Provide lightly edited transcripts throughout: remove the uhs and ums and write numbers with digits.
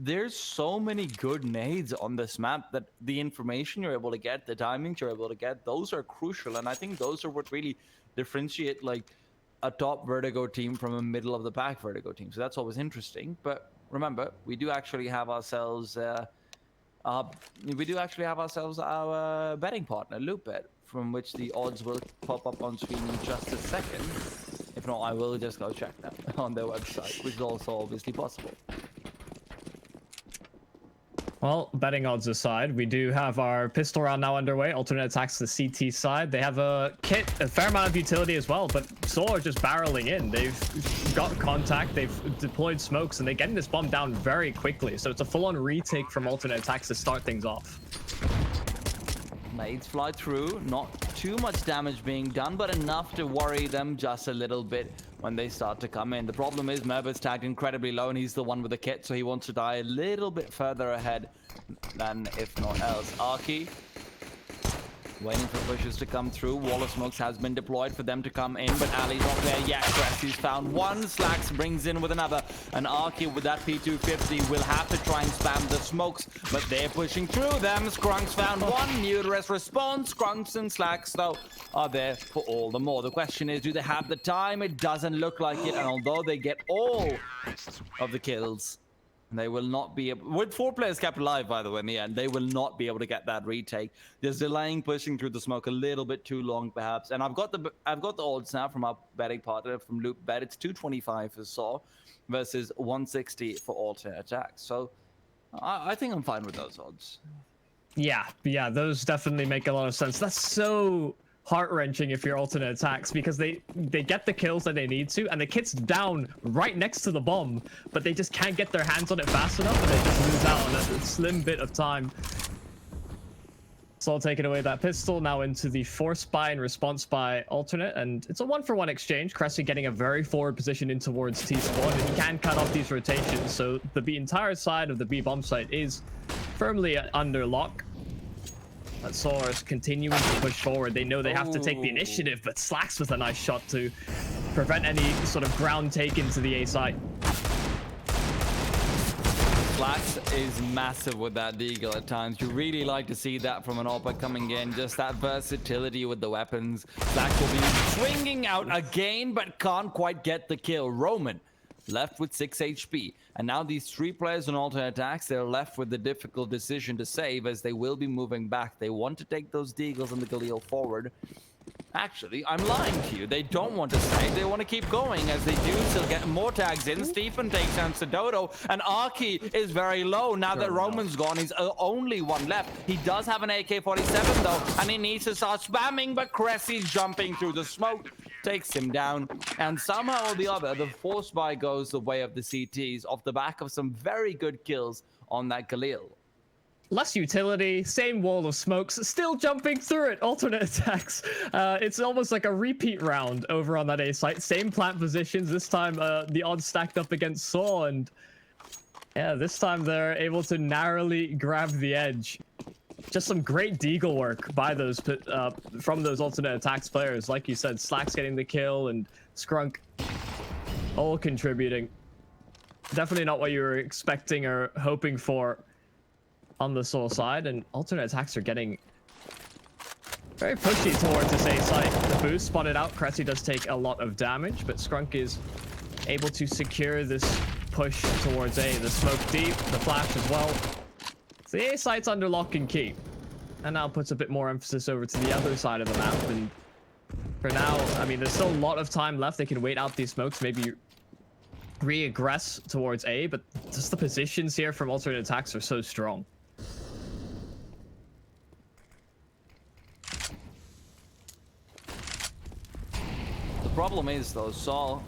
there's so many good nades on this map that the information you're able to get, the timings you're able to get, those are crucial. And I think those are what really differentiate like a top Vertigo team from a middle of the pack Vertigo team. So that's always interesting. But remember, we do actually have ourselves our betting partner, Loopbet, from which the odds will pop up on screen in just a second. If not, I will just go check them on their website, which is also obviously possible. Well, betting odds aside, we do have our pistol round now underway. Alternate attacks to the CT side. They have a kit, a fair amount of utility as well, but Saw are just barreling in. They've got contact, they've deployed smokes, and they're getting this bomb down very quickly. So it's a full-on retake from alternate attacks to start things off. Nades fly through, not too much damage being done, but enough to worry them just a little bit when they start to come in. The problem is Merber's tagged incredibly low, and he's the one with the kit, so he wants to die a little bit further ahead than if not else. Arky waiting for pushes to come through. Wall of smokes has been deployed for them to come in, but Ali's not there yet. Cressy's found one. Slacks brings in with another. And Arky with that P250 will have to try and spam the smokes, but they're pushing through them. Skrunk's found one. Uterus response. Skrunks and Slacks, though, are there for all the more. The question is, do they have the time? It doesn't look like it, and although they get all of the kills, they will not be able, with 4 players kept alive, by the way, in the end, they will not be able to get that retake. Just delaying, pushing through the smoke a little bit too long, perhaps. And I've got the odds now from our betting partner, from Loopbet. It's 225 for Saw versus 160 for alternate attacks. So I think I'm fine with those odds. Yeah, those definitely make a lot of sense. That's so heart-wrenching if you're alternate attacks, because they get the kills that they need to, and the kit's down right next to the bomb, but they just can't get their hands on it fast enough, and they just lose out on a slim bit of time. Saul taking away that pistol, now into the force buy and response by alternate, and it's a 1-for-1 exchange. Cressy getting a very forward position in towards T-spawn, and he can cut off these rotations, so the entire side of the B bomb site is firmly under lock. But Saw is continuing to push forward. They know they have to take the initiative, but Slacks with a nice shot to prevent any sort of ground take into the A site. Slacks is massive with that deagle at times. You really like to see that from an AWP coming in. Just that versatility with the weapons. Slacks will be swinging out again, but can't quite get the kill. Roman left with 6 HP. And now these 3 players on alternate attacks, they're left with the difficult decision to save, as they will be moving back. They want to take those deagles and the Galil forward. Actually, I'm lying to you. They don't want to save. They want to keep going, as they do still get more tags in. Stephen takes down Dodo, and Arky is very low. Now that Roman's gone, he's only one left. He does have an AK-47, though, and he needs to start spamming, but Cressy's jumping through the smoke, takes him down, and somehow or the other, the force buy goes the way of the CTs off the back of some very good kills on that Galil. Less utility, same wall of smokes, still jumping through it. Alternate attacks. It's almost like a repeat round over on that A site. Same plant positions. This time, the odds stacked up against Saw, and yeah, this time they're able to narrowly grab the edge. Just some great deagle work by those from those alternate attacks players. Like you said, Slacks getting the kill and Skrunk all contributing. Definitely not what you were expecting or hoping for on the Soul side, and alternate attacks are getting very pushy towards this A site. The boost spotted out. Cressy does take a lot of damage, but Skrunk is able to secure this push towards A. The smoke deep, the flash as well. So the A site's under lock and key, and now puts a bit more emphasis over to the other side of the map. And for now, I mean, there's still a lot of time left. They can wait out these smokes, maybe re-aggress towards A, but just the positions here from alternate attacks are so strong. The problem is, though, Saul,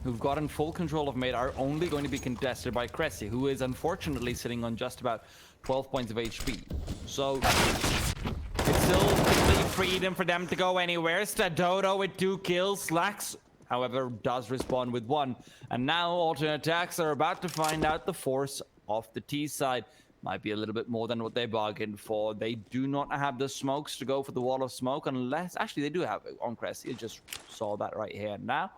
who've gotten full control of mid, are only going to be contested by Cressy, who is unfortunately sitting on just about 12 points of HP. So it's still complete freedom for them to go anywhere. Dodo with 2 kills. Slacks, however, does respond with 1. And now alternate attacks are about to find out the force of the T side. Might be a little bit more than what they bargained for. They do not have the smokes to go for the wall of smoke, unless... Actually, they do have it on Cressy. You just saw that right here now.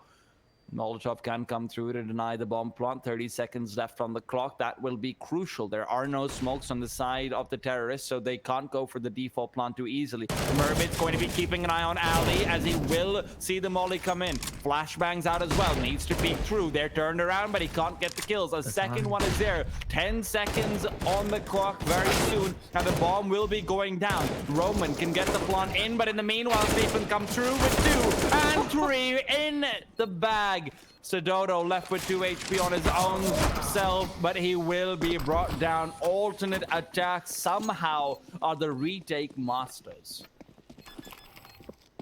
Molotov can come through to deny the bomb plant. 30 seconds left on the clock. That will be crucial. There are no smokes on the side of the terrorists, so they can't go for the default plant too easily. Mermaid's going to be keeping an eye on Ali as he will see the molly come in. Flashbangs out as well. Needs to peek through. They're turned around, but he can't get the kills. A second one is there. 10 seconds on the clock very soon, and the bomb will be going down. Roman can get the plant in, but in the meanwhile, Stephen come through with 2 and 3 in the bag. Sedodo left with 2 HP on his own self, but he will be brought down. Alternate attacks somehow are the retake masters.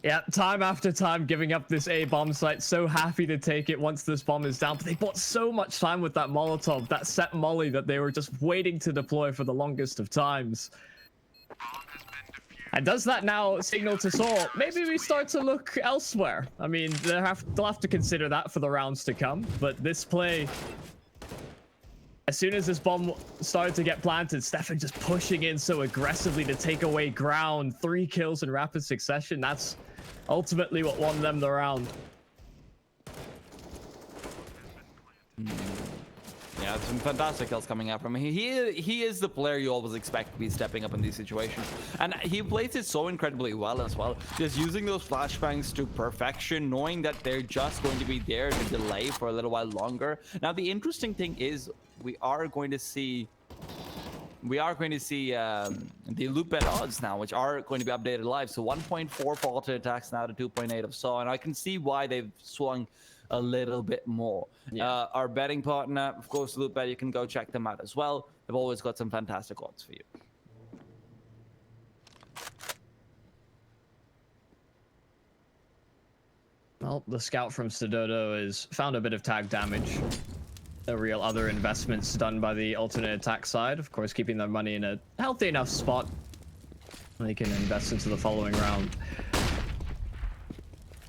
Yeah, time after time giving up this A bomb site. So happy to take it once this bomb is down, but they bought so much time with that Molotov, that set molly that they were just waiting to deploy for the longest of times. And does that now signal to Saul, maybe we start to look elsewhere? I mean, they'll have to consider that for the rounds to come, but this play, as soon as this bomb started to get planted, Stefan just pushing in so aggressively to take away ground. 3 kills in rapid succession. That's ultimately what won them the round. Yeah, some fantastic kills coming out from him. He is the player you always expect to be stepping up in these situations. And he plays it so incredibly well as well. Just using those flashbangs to perfection, knowing that they're just going to be there to delay for a little while longer. Now, the interesting thing is we are going to see the loop bet odds now, which are going to be updated live. So 1.4 for alternate attacks now to 2.8 of Saw, and I can see why they've swung a little bit more. Yeah. Our betting partner, of course, Loop Bet, you can go check them out as well. They've always got some fantastic odds for you. Well, the scout from Sedodo has found a bit of tag damage. No real other investments done by the alternate attack side. Of course, keeping their money in a healthy enough spot they can invest into the following round.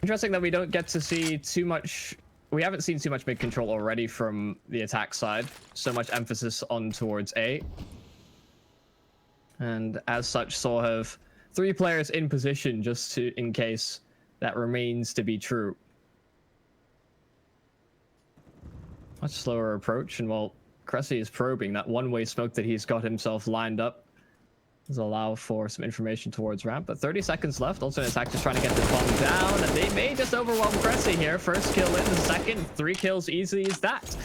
Interesting that we don't get to see too much. We haven't seen too much mid control already from the attack side. So much emphasis on towards A. And as such, Saw have 3 players in position just to, in case that remains to be true. Much slower approach, and while Cressy is probing, that one-way smoke that he's got himself lined up does allow for some information towards ramp. But 30 seconds left. Alternate attack just trying to get this bomb down, and they may just overwhelm Cressy here. First kill in, the second, 3 kills easy as that.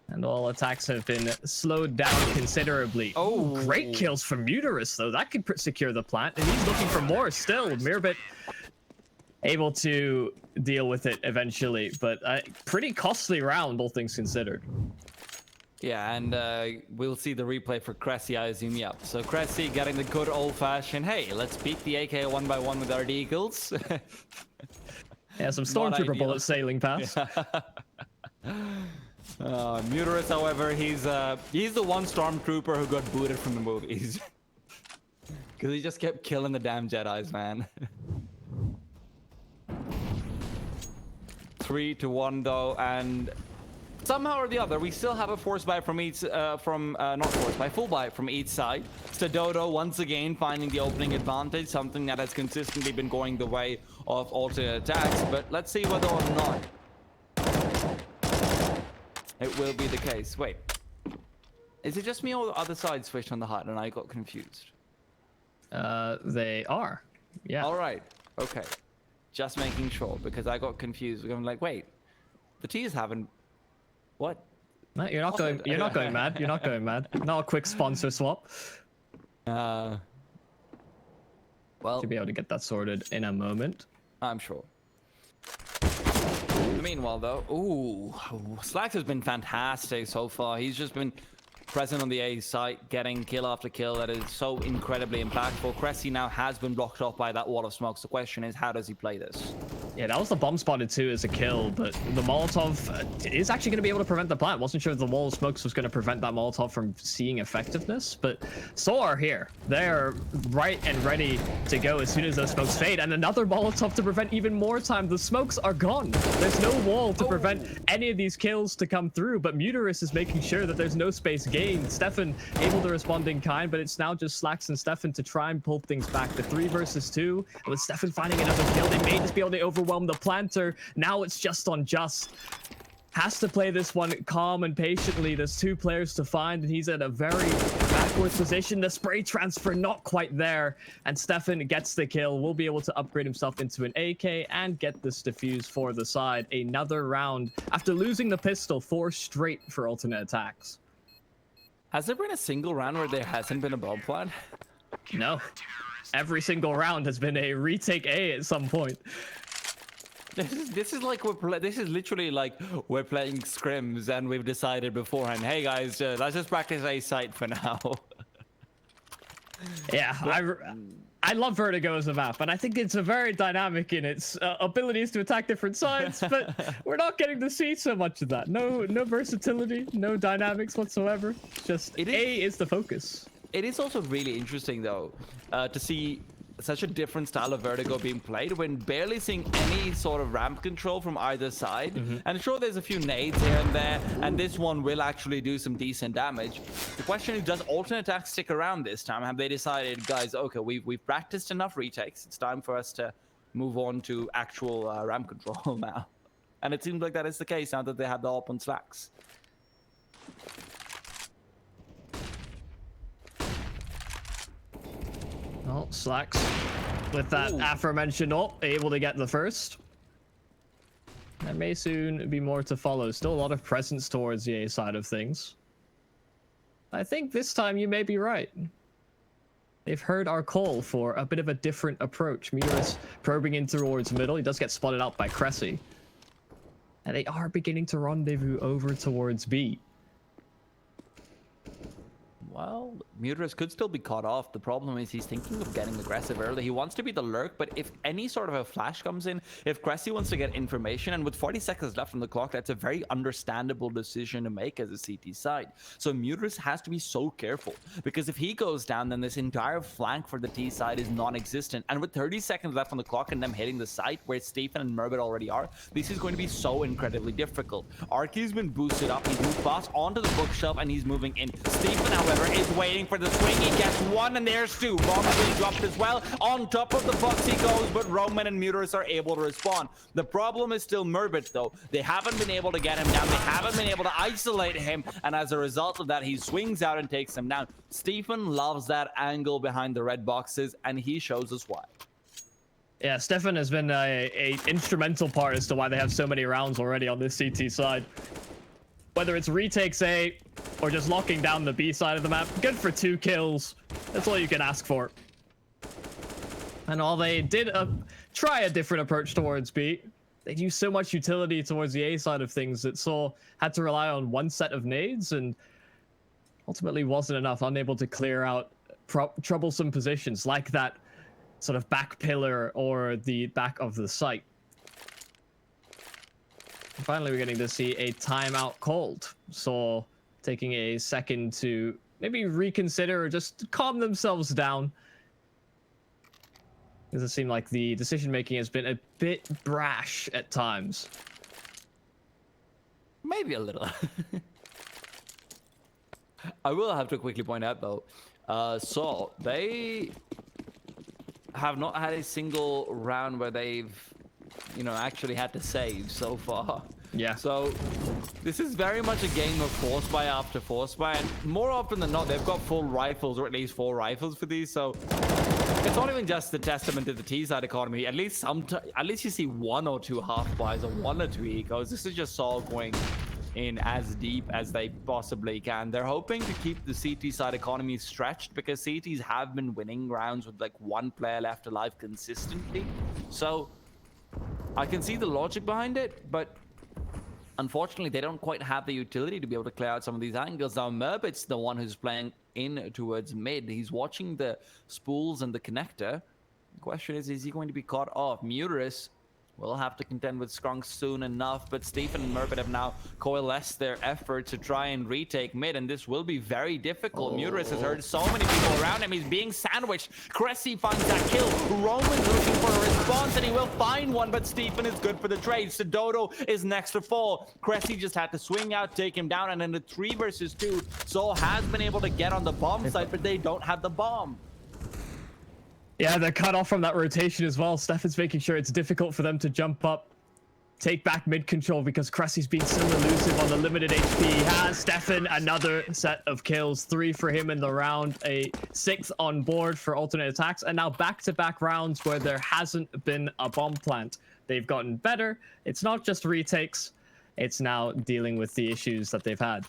And all attacks have been slowed down considerably. Oh, great kills from Muterus, though. That could secure the plant, and he's looking for more still. Mirbit able to deal with it eventually, but pretty costly round, all things considered. Yeah, and we'll see the replay for Cressy, I assume. Yeah, so Cressy getting the good old-fashioned, hey, let's beat the AK 1x1 with our Deagles. Yeah, some stormtrooper bullets sailing past. Yeah. Muterus, however, he's the one stormtrooper who got booted from the movies. Because he just kept killing the damn Jedis, man. 3-1 though, and somehow or the other, we still have a force buy from each, not force buy, full buy from each side. Sedodo once again finding the opening advantage, something that has consistently been going the way of alternate attacks, but let's see whether or not it will be the case. Wait, is it just me or the other side switched on the HUD and I got confused? They are, yeah. All right, okay. Just making sure, because I got confused. I'm like, wait, the T's haven't. What? No, you're not going. You're not going mad. You're not going mad. Not a quick sponsor swap. Well, to be able to get that sorted in a moment. I'm sure. Meanwhile, though, Slacks has been fantastic so far. He's just been present on the A site, getting kill after kill. That is so incredibly impactful. Cressy now has been blocked off by that wall of smoke. So the question is, how does he play this? Yeah, that was the bomb spotted too as a kill, but the Molotov is actually going to be able to prevent the plant. Wasn't sure if the wall of smokes was going to prevent that Molotov from seeing effectiveness, but so are here. They're right and ready to go as soon as those smokes fade, and another Molotov to prevent even more time. The smokes are gone. There's no wall to prevent any of these kills to come through, but Muterus is making sure that there's no space gained. Stefan able to respond in kind, but it's now just Slacks and Stefan to try and pull things back. The 3 versus 2, with Stefan finding another kill, they may just be able to overwhelm overwhelm the planter. Now it's just on Just. Has to play this one calm and patiently. There's 2 players to find, and he's at a very backwards position. The spray transfer not quite there, and Stefan gets the kill. Will be able to upgrade himself into an AK and get this defuse for the side. Another round after losing the pistol, 4 straight for alternate attacks. Has there been a single round where there hasn't been a bomb plant? No. Every single round has been a retake A at some point. This is like this is literally like we're playing scrims and we've decided beforehand, hey guys, let's just practice A site for now. Yeah, I love Vertigo as a map, and I think it's a very dynamic in its abilities to attack different sides, but we're not getting to see so much of that. No versatility, no dynamics whatsoever. Just A is the focus. It is also really interesting though to see such a different style of Vertigo being played when barely seeing any sort of ramp control from either side. And sure, there's a few nades here and there, and this one will actually do some decent damage. The question is, does alternate attack stick around this time? Have they decided, guys, okay, we've practiced enough retakes, it's time for us to move on to actual ramp control now? And it seems like that is the case now that they have the op on slacks. Oh, Slacks with that aforementioned ult, able to get the first. There may soon be more to follow. Still a lot of presence towards the A side of things. I think this time you may be right. They've heard our call for a bit of a different approach. Meteor is probing in towards middle. He does get spotted out by Cressy. And they are beginning to rendezvous over towards B. Well, Muterus could still be caught off. The problem is he's thinking of getting aggressive early. He wants to be the lurk, but if any sort of a flash comes in, if Cressy wants to get information, and with 40 seconds left on the clock, that's a very understandable decision to make as a CT side. So Muterus has to be so careful, because if he goes down, then this entire flank for the T side is non-existent. And with 30 seconds left on the clock and them hitting the site where Stephen and Merbit already are, this is going to be so incredibly difficult. Arky's been boosted up. He's moved fast onto the bookshelf, and he's moving in. Stephen, however, is waiting for the swing. He gets one, and there's 2. Bombs being dropped as well. On top of the box he goes, but Roman and Muterus are able to respond. The problem is still Merbit, though. They haven't been able to get him down. They haven't been able to isolate him, and as a result of that, he swings out and takes him down. Stephen loves that angle behind the red boxes, and he shows us why. Yeah, Stefan has been a instrumental part as to why they have so many rounds already on this CT side. Whether it's retakes A or just locking down the B side of the map, good for 2 kills. That's all you can ask for. And while they did try a different approach towards B, they used so much utility towards the A side of things that Saw had to rely on one set of nades and ultimately wasn't enough, unable to clear out troublesome positions like that sort of back pillar or the back of the site. Finally, we're getting to see a timeout called. So taking a second to maybe reconsider or just calm themselves down. Because it seemed like the decision-making has been a bit brash at times. Maybe a little. I will have to quickly point out, though, so they have not had a single round where they've actually had to save so far. Yeah. So this is very much a game of force buy after force buy, and more often than not, they've got full rifles, or at least 4 rifles for these. So it's not even just the testament to the T-side economy. At least you see 1 or 2 half buys or 1 or 2 ecos. This is just Saul going in as deep as they possibly can. They're hoping to keep the CT side economy stretched because CTs have been winning rounds with like 1 player left alive consistently. So I can see the logic behind it, but unfortunately, they don't quite have the utility to be able to clear out some of these angles. Now, Merbit's the one who's playing in towards mid. He's watching the spools and the connector. The question is he going to be caught off? Muterus will have to contend with Skrunk soon enough, but Stephen and Merbit have now coalesced their efforts to try and retake mid, and this will be very difficult. Muterus has heard so many people around him. He's being sandwiched. Cressy finds that kill. Roman's looking for a response, and he will find one, but Stephen is good for the trade. Sidodo is next to fall. Cressy just had to swing out, take him down, and in the 3 versus 2, Soul has been able to get on the bomb site, but they don't have the bomb. Yeah, they're cut off from that rotation as well. Stefan's making sure it's difficult for them to jump up, take back mid control because Cressy's been so elusive on the limited HP. He has Stefan another set of kills, 3 for him in the round, a 6th on board for alternate attacks, and now back-to-back rounds where there hasn't been a bomb plant. They've gotten better. It's not just retakes, it's now dealing with the issues that they've had.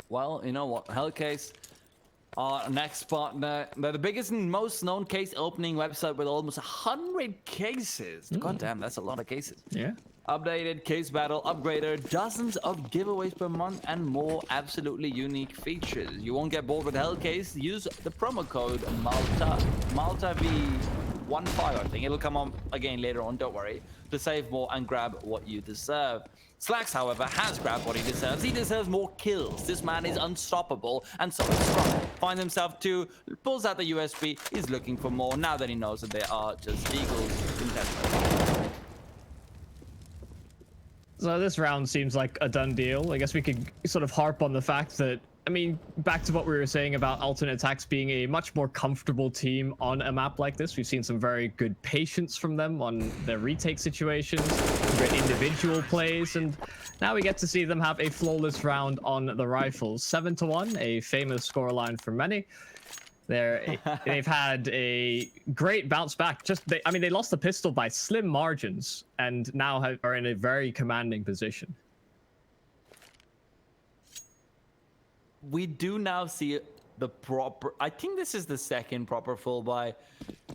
Well, you know what, Hellcase, our next partner, they're the biggest and most known case opening website with almost 100 cases. God damn, that's a lot of cases. Yeah. Updated case battle upgrader, dozens of giveaways per month, and more absolutely unique features. You won't get bored with Hellcase. Use the promo code Malta V15. I think it'll come on again later on. Don't worry, to save more and grab what you deserve. Slacks, however, has grabbed what he deserves. He deserves more kills. This man is unstoppable, and so is Strong. Finds himself too, pulls out the USB. He's looking for more now that he knows that they are just Eagles contestants. So this round seems like a done deal. I guess we could sort of harp on the fact that, I mean, back to what we were saying about alternate attacks being a much more comfortable team on a map like this. We've seen some very good patience from them on their retake situations, great individual plays, and now we get to see them have a flawless round on the rifles. 7-1, a famous scoreline for many. They've had a great bounce back. I mean, they lost the pistol by slim margins and now are in a very commanding position. We do now see the proper, I think this is the second proper full buy.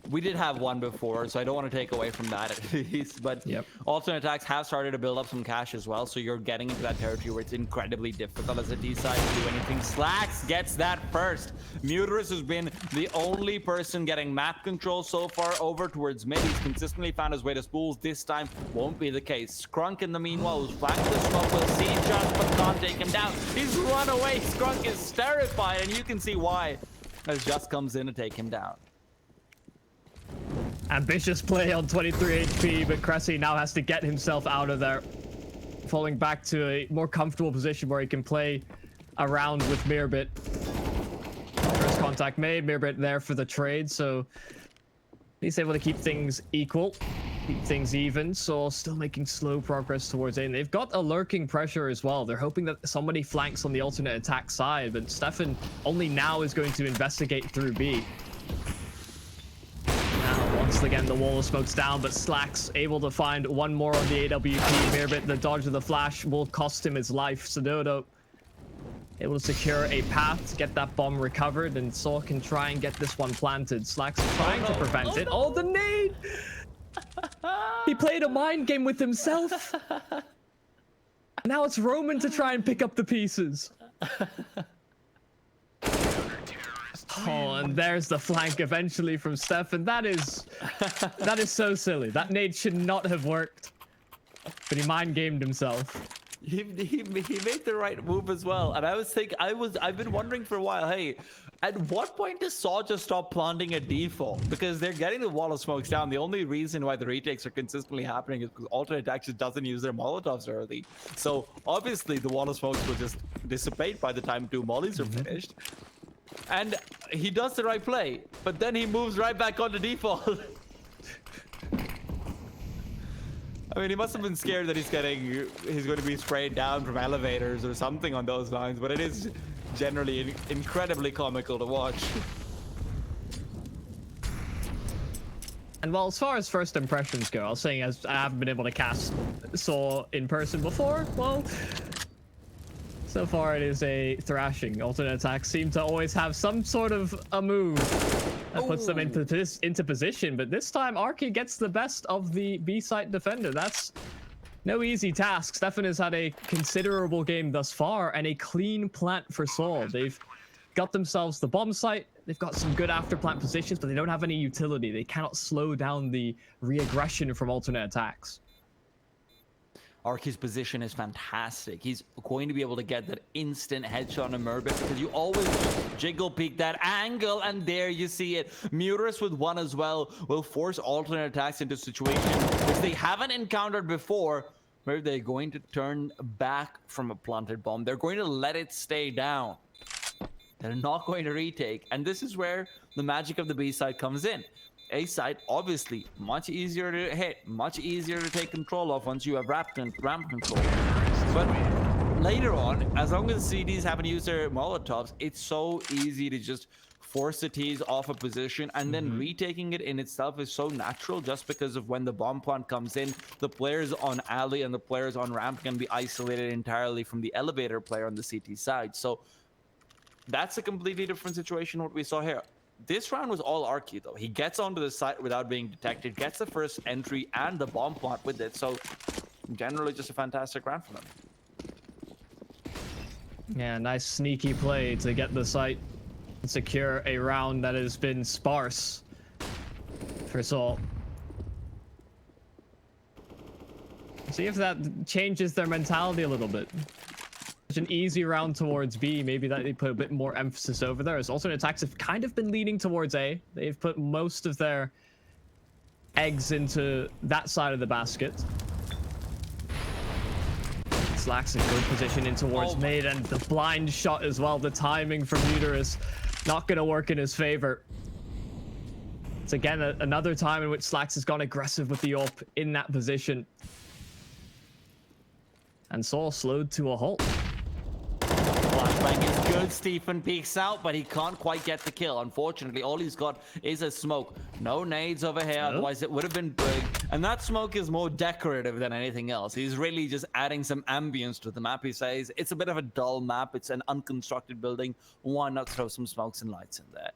We did have one before, so I don't want to take away from that at least, but alternate attacks have started to build up some cash as well, so you're getting into that territory where it's incredibly difficult as a D side to do anything. Slacks gets that first. Muterus has been the only person getting map control so far over towards mid. He's consistently found his way to spools. This time won't be the case. Skrunk in the meanwhile who's flanked the smoke will see just but can't take him down. He's run away. Skrunk is terrified, and you can see why as Just comes in to take him down. Ambitious play on 23 HP, but Cressy now has to get himself out of there, falling back to a more comfortable position where he can play around with Mirbit. First contact made, Mirbit there for the trade, so he's able to keep things equal, keep things even, so still making slow progress towards A. And they've got a lurking pressure as well. They're hoping that somebody flanks on the alternate attack side, but Stefan only now is going to investigate through B. Once again, the wall of smoke's down, but Slacks able to find one more on the AWP. Mirbit, the dodge of the flash will cost him his life. Sododo able to secure a path to get that bomb recovered, and Saw can try and get this one planted. Slacks trying to prevent it. Oh, the nade! He played a mind game with himself. Now it's Roman to try and pick up the pieces. Oh, and there's the flank eventually from Stefan. That is so silly. That nade should not have worked, but he mind gamed himself. He made the right move as well, and I've been wondering for a while. Hey, at what point does Saw just stop planting a default? Because they're getting the wall of smokes down. The only reason why the retakes are consistently happening is because alternate attacks just doesn't use their Molotovs early. So obviously the wall of smokes will just dissipate by the time 2 mollies are finished. And he does the right play, but then he moves right back onto default. I mean, he must have been scared that he's going to be sprayed down from elevators or something on those lines, but it is generally incredibly comical to watch. And well, as far as first impressions go, I was saying as I haven't been able to cast Saw in person before, well, so far it is a thrashing. Alternate attacks seem to always have some sort of a move that puts them into position, but this time Arky gets the best of the B-site defender. That's no easy task. Stefan has had a considerable game thus far and a clean plant for Saul. They've got themselves the bomb site. They've got some good after plant positions, but they don't have any utility. They cannot slow down the re-aggression from alternate attacks. Arky's position is fantastic. He's going to be able to get that instant headshot on Mirbit because you always jiggle peek that angle, and there you see it. Muterus with one as well will force alternate attacks into situations which they haven't encountered before, where they're going to turn back from a planted bomb. They're going to let it stay down. They're not going to retake. And this is where the magic of the B side comes in. A side, obviously, much easier to hit, much easier to take control of once you have ramp control. But later on, as long as the CDs haven't used their Molotovs, it's so easy to just force the T's off a position, and then retaking it in itself is so natural just because of when the bomb plant comes in, the players on alley and the players on ramp can be isolated entirely from the elevator player on the CT side. So that's a completely different situation what we saw here. This round was all Arky though. He gets onto the site without being detected, gets the first entry and the bomb plant with it. So generally just a fantastic round for them. Yeah, nice sneaky play to get the site and secure a round that has been sparse for Seoul. See if that changes their mentality a little bit. Such an easy round towards B, maybe that they put a bit more emphasis over there. As alternate attacks have kind of been leaning towards A. They've put most of their eggs into that side of the basket. Slacks in good position in towards mid, and the blind shot as well. The timing from Uterus not going to work in his favor. It's again another time in which Slacks has gone aggressive with the AWP in that position. And Seoul slowed to a halt. Flashbang is good. Stephen peeks out, but he can't quite get the kill. Unfortunately, all he's got is a smoke. No nades over here, otherwise it would have been big. And that smoke is more decorative than anything else. He's really just adding some ambience to the map. He says it's a bit of a dull map. It's an unconstructed building. Why not throw some smokes and lights in there?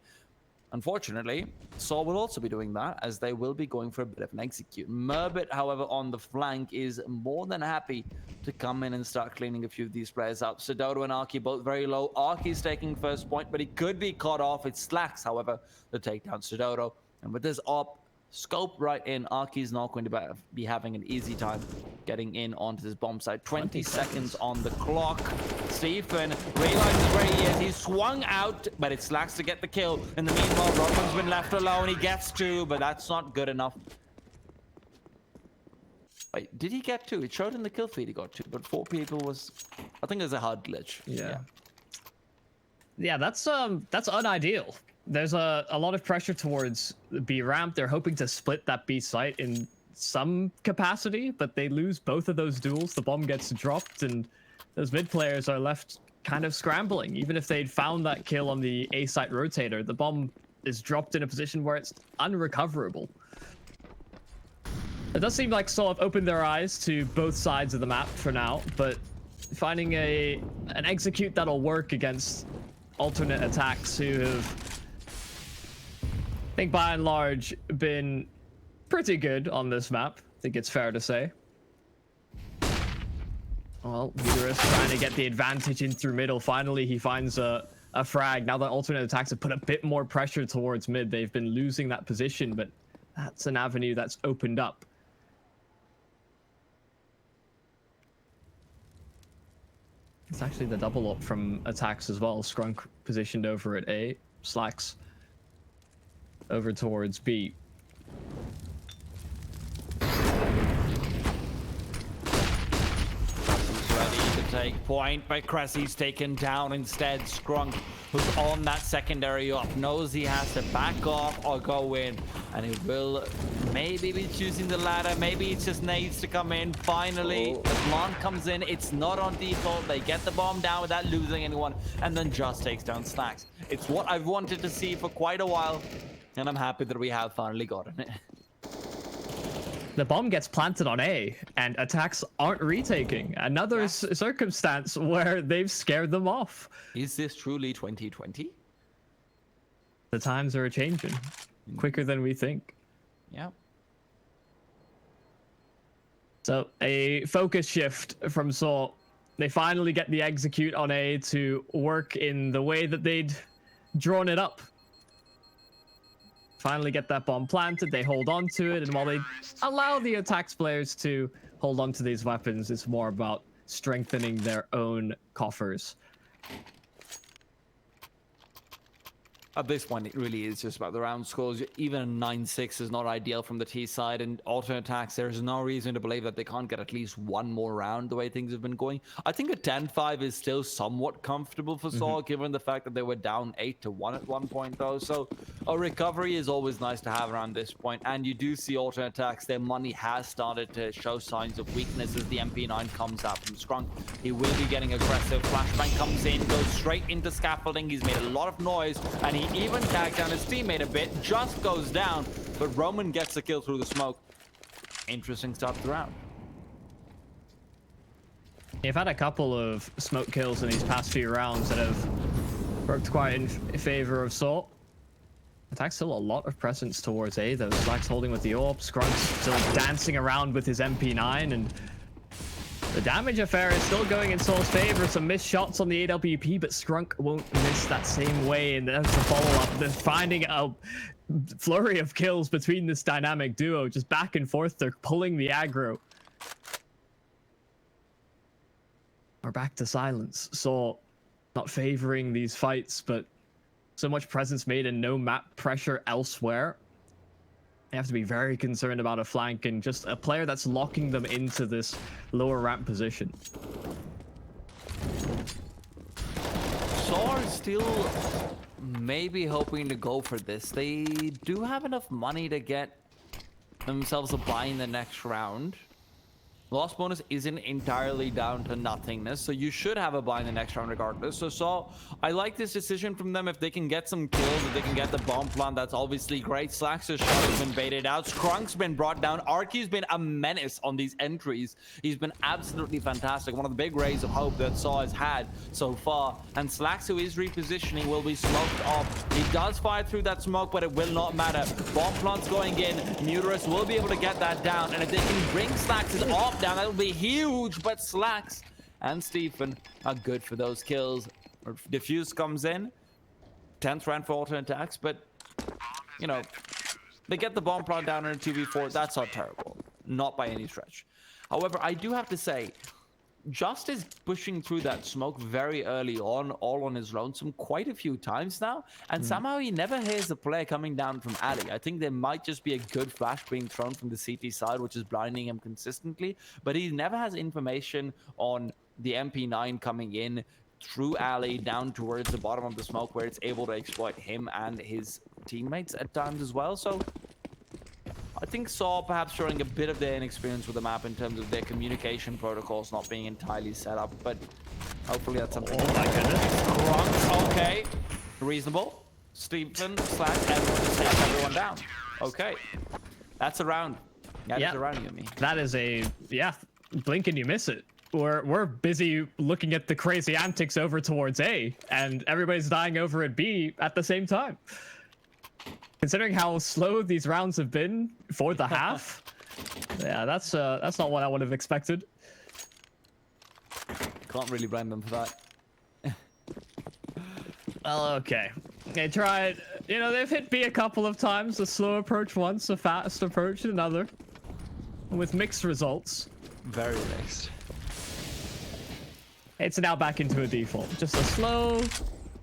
Unfortunately, Seoul will also be doing that, as they will be going for a bit of an execute. Murbit, however, on the flank is more than happy to come in and start cleaning a few of these players up. Sodoto and Arky both very low. Arky's taking first point, but he could be caught off. It's Slacks, however, to take down Sodoto. And with this op scope right in, Arky's not going to be having an easy time getting in onto this bomb site. 20 seconds on the clock. Stephen realizes where he is. He's swung out, but it's Slacks to get the kill. In the meanwhile, Rodman's been left alone. He gets two, but that's not good enough. Wait, did he get two? It showed in the kill feed he got two, but 4 people was... I think there's a hard glitch. Yeah, that's unideal. There's a lot of pressure towards the B ramp. They're hoping to split that B site in some capacity, but they lose both of those duels. The bomb gets dropped, and those mid players are left kind of scrambling. Even if they'd found that kill on the A site rotator, the bomb is dropped in a position where it's unrecoverable. It does seem like Seoul have opened their eyes to both sides of the map for now, but finding an execute that'll work against alternate attacks who have, I think by and large, been pretty good on this map. I think it's fair to say. Well, Uterus trying to get the advantage in through middle. Finally, he finds a frag. Now that alternate attacks have put a bit more pressure towards mid, they've been losing that position, but that's an avenue that's opened up. It's actually the double up from attacks as well. Scrunk positioned over at A. Slacks over towards B. Take point, but Cressy's taken down instead. Scrunk, who's on that secondary up, knows he has to back off or go in, and he will maybe be choosing the ladder. Maybe it just needs to come in. Finally, the plant comes in. It's not on default. They get the bomb down without losing anyone, and then just takes down Slacks. It's what I've wanted to see for quite a while, and I'm happy that we have finally gotten it. The bomb gets planted on A, and attacks aren't retaking. Another circumstance where they've scared them off. Is this truly 2020? The times are changing quicker than we think. Yeah. So a focus shift from Seoul. They finally get the execute on A to work in the way that they'd drawn it up. Finally get that bomb planted, they hold on to it, and while they allow the attacks players to hold on to these weapons, it's more about strengthening their own coffers. At this point, it really is just about the round scores. Even a 9-6 is not ideal from the T side, and alternate attacks, there's no reason to believe that they can't get at least one more round the way things have been going. I think a 10-5 is still somewhat comfortable for Saw, given the fact that they were down 8-1 at one point, though. So a recovery is always nice to have around this point, and you do see alternate attacks. Their money has started to show signs of weakness as the MP9 comes out from Scrunk. He will be getting aggressive. Flashbang comes in, goes straight into scaffolding. He's made a lot of noise, and he even tagged down his teammate a bit, just goes down, but Roman gets the kill through the smoke. Interesting start to the round. You've had a couple of smoke kills in these past few rounds that have worked quite in favor of Salt. ATTAX still a lot of presence towards A, though. Slack's holding with the orb, Skrunk's still dancing around with his MP9, and the damage affair is still going in Saul's favor. Some missed shots on the AWP, but Skrunk won't miss that same way. And there's the follow-up. They're finding a flurry of kills between this dynamic duo. Just back and forth. They're pulling the aggro. We're back to silence. Saul not favoring these fights, but so much presence made and no map pressure elsewhere. They have to be very concerned about a flank and just a player that's locking them into this lower ramp position. Saw is still maybe hoping to go for this. They do have enough money to get themselves a buy in the next round. Loss bonus isn't entirely down to nothingness, so you should have a buy in the next round regardless. So Saw, I like this decision from them. If they can get some kills, if they can get the bomb plant, that's obviously great. Slax's shot has been baited out. Skrunk's been brought down. Arky's been a menace on these entries. He's been absolutely fantastic. One of the big rays of hope that Saw has had so far. And Slax, who is repositioning, will be smoked off. He does fire through that smoke, but it will not matter. Bomb plant's going in. Muterus will be able to get that down. And if they can bring Slax's off down, that will be huge. But Slax and Stephen are good for those kills. Diffuse comes in, 10th round for alternate attacks, but you know, they get the bomb plant down in a 2v4. That's not terrible, not by any stretch. However, I do have to say, Just is pushing through that smoke very early on, all on his lonesome, quite a few times now, and somehow he never hears the player coming down from alley. I think there might just be a good flash being thrown from the CT side, which is blinding him consistently, but he never has information on the MP9 coming in through alley down towards the bottom of the smoke, where it's able to exploit him and his teammates at times as well. So I think Saw perhaps showing a bit of their inexperience with the map in terms of their communication protocols not being entirely set up, but hopefully that's something. Oh my goodness. Grunk, okay. Reasonable. Stephen, Slack, everyone just takes everyone down. Okay. That's a round. That is a round, you and me. That is a, blink and you miss it. We're busy looking at the crazy antics over towards A, and everybody's dying over at B at the same time. Considering how slow these rounds have been for the half, yeah, that's not what I would have expected. Can't really blame them for that. Well, okay. They tried, you know, they've hit B a couple of times, a slow approach once, a fast approach another, with mixed results. Very mixed. It's now back into a default. Just a slow,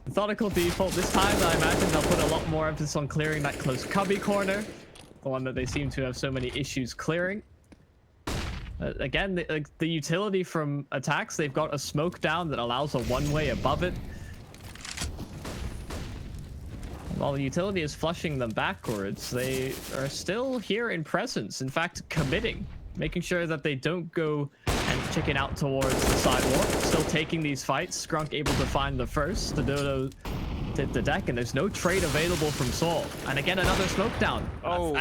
methodical default. This time, I imagine they'll put a lot more emphasis on clearing that close cubby corner. The one that they seem to have so many issues clearing. Again, the utility from ATTAX, they've got a smoke down that allows a one-way above it. While the utility is flushing them backwards, they are still here in presence. In fact, committing. Making sure that they don't go and chicken out towards the sidewalk. Still taking these fights. Skrunk able to find the first. The Dodo did the deck, and there's no trade available from Saul. And again, another smoke down. Oh.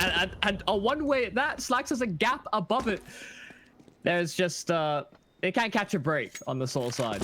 And a one-way at that. Slacks has a gap above it. There's just, they can't catch a break on the Saul side.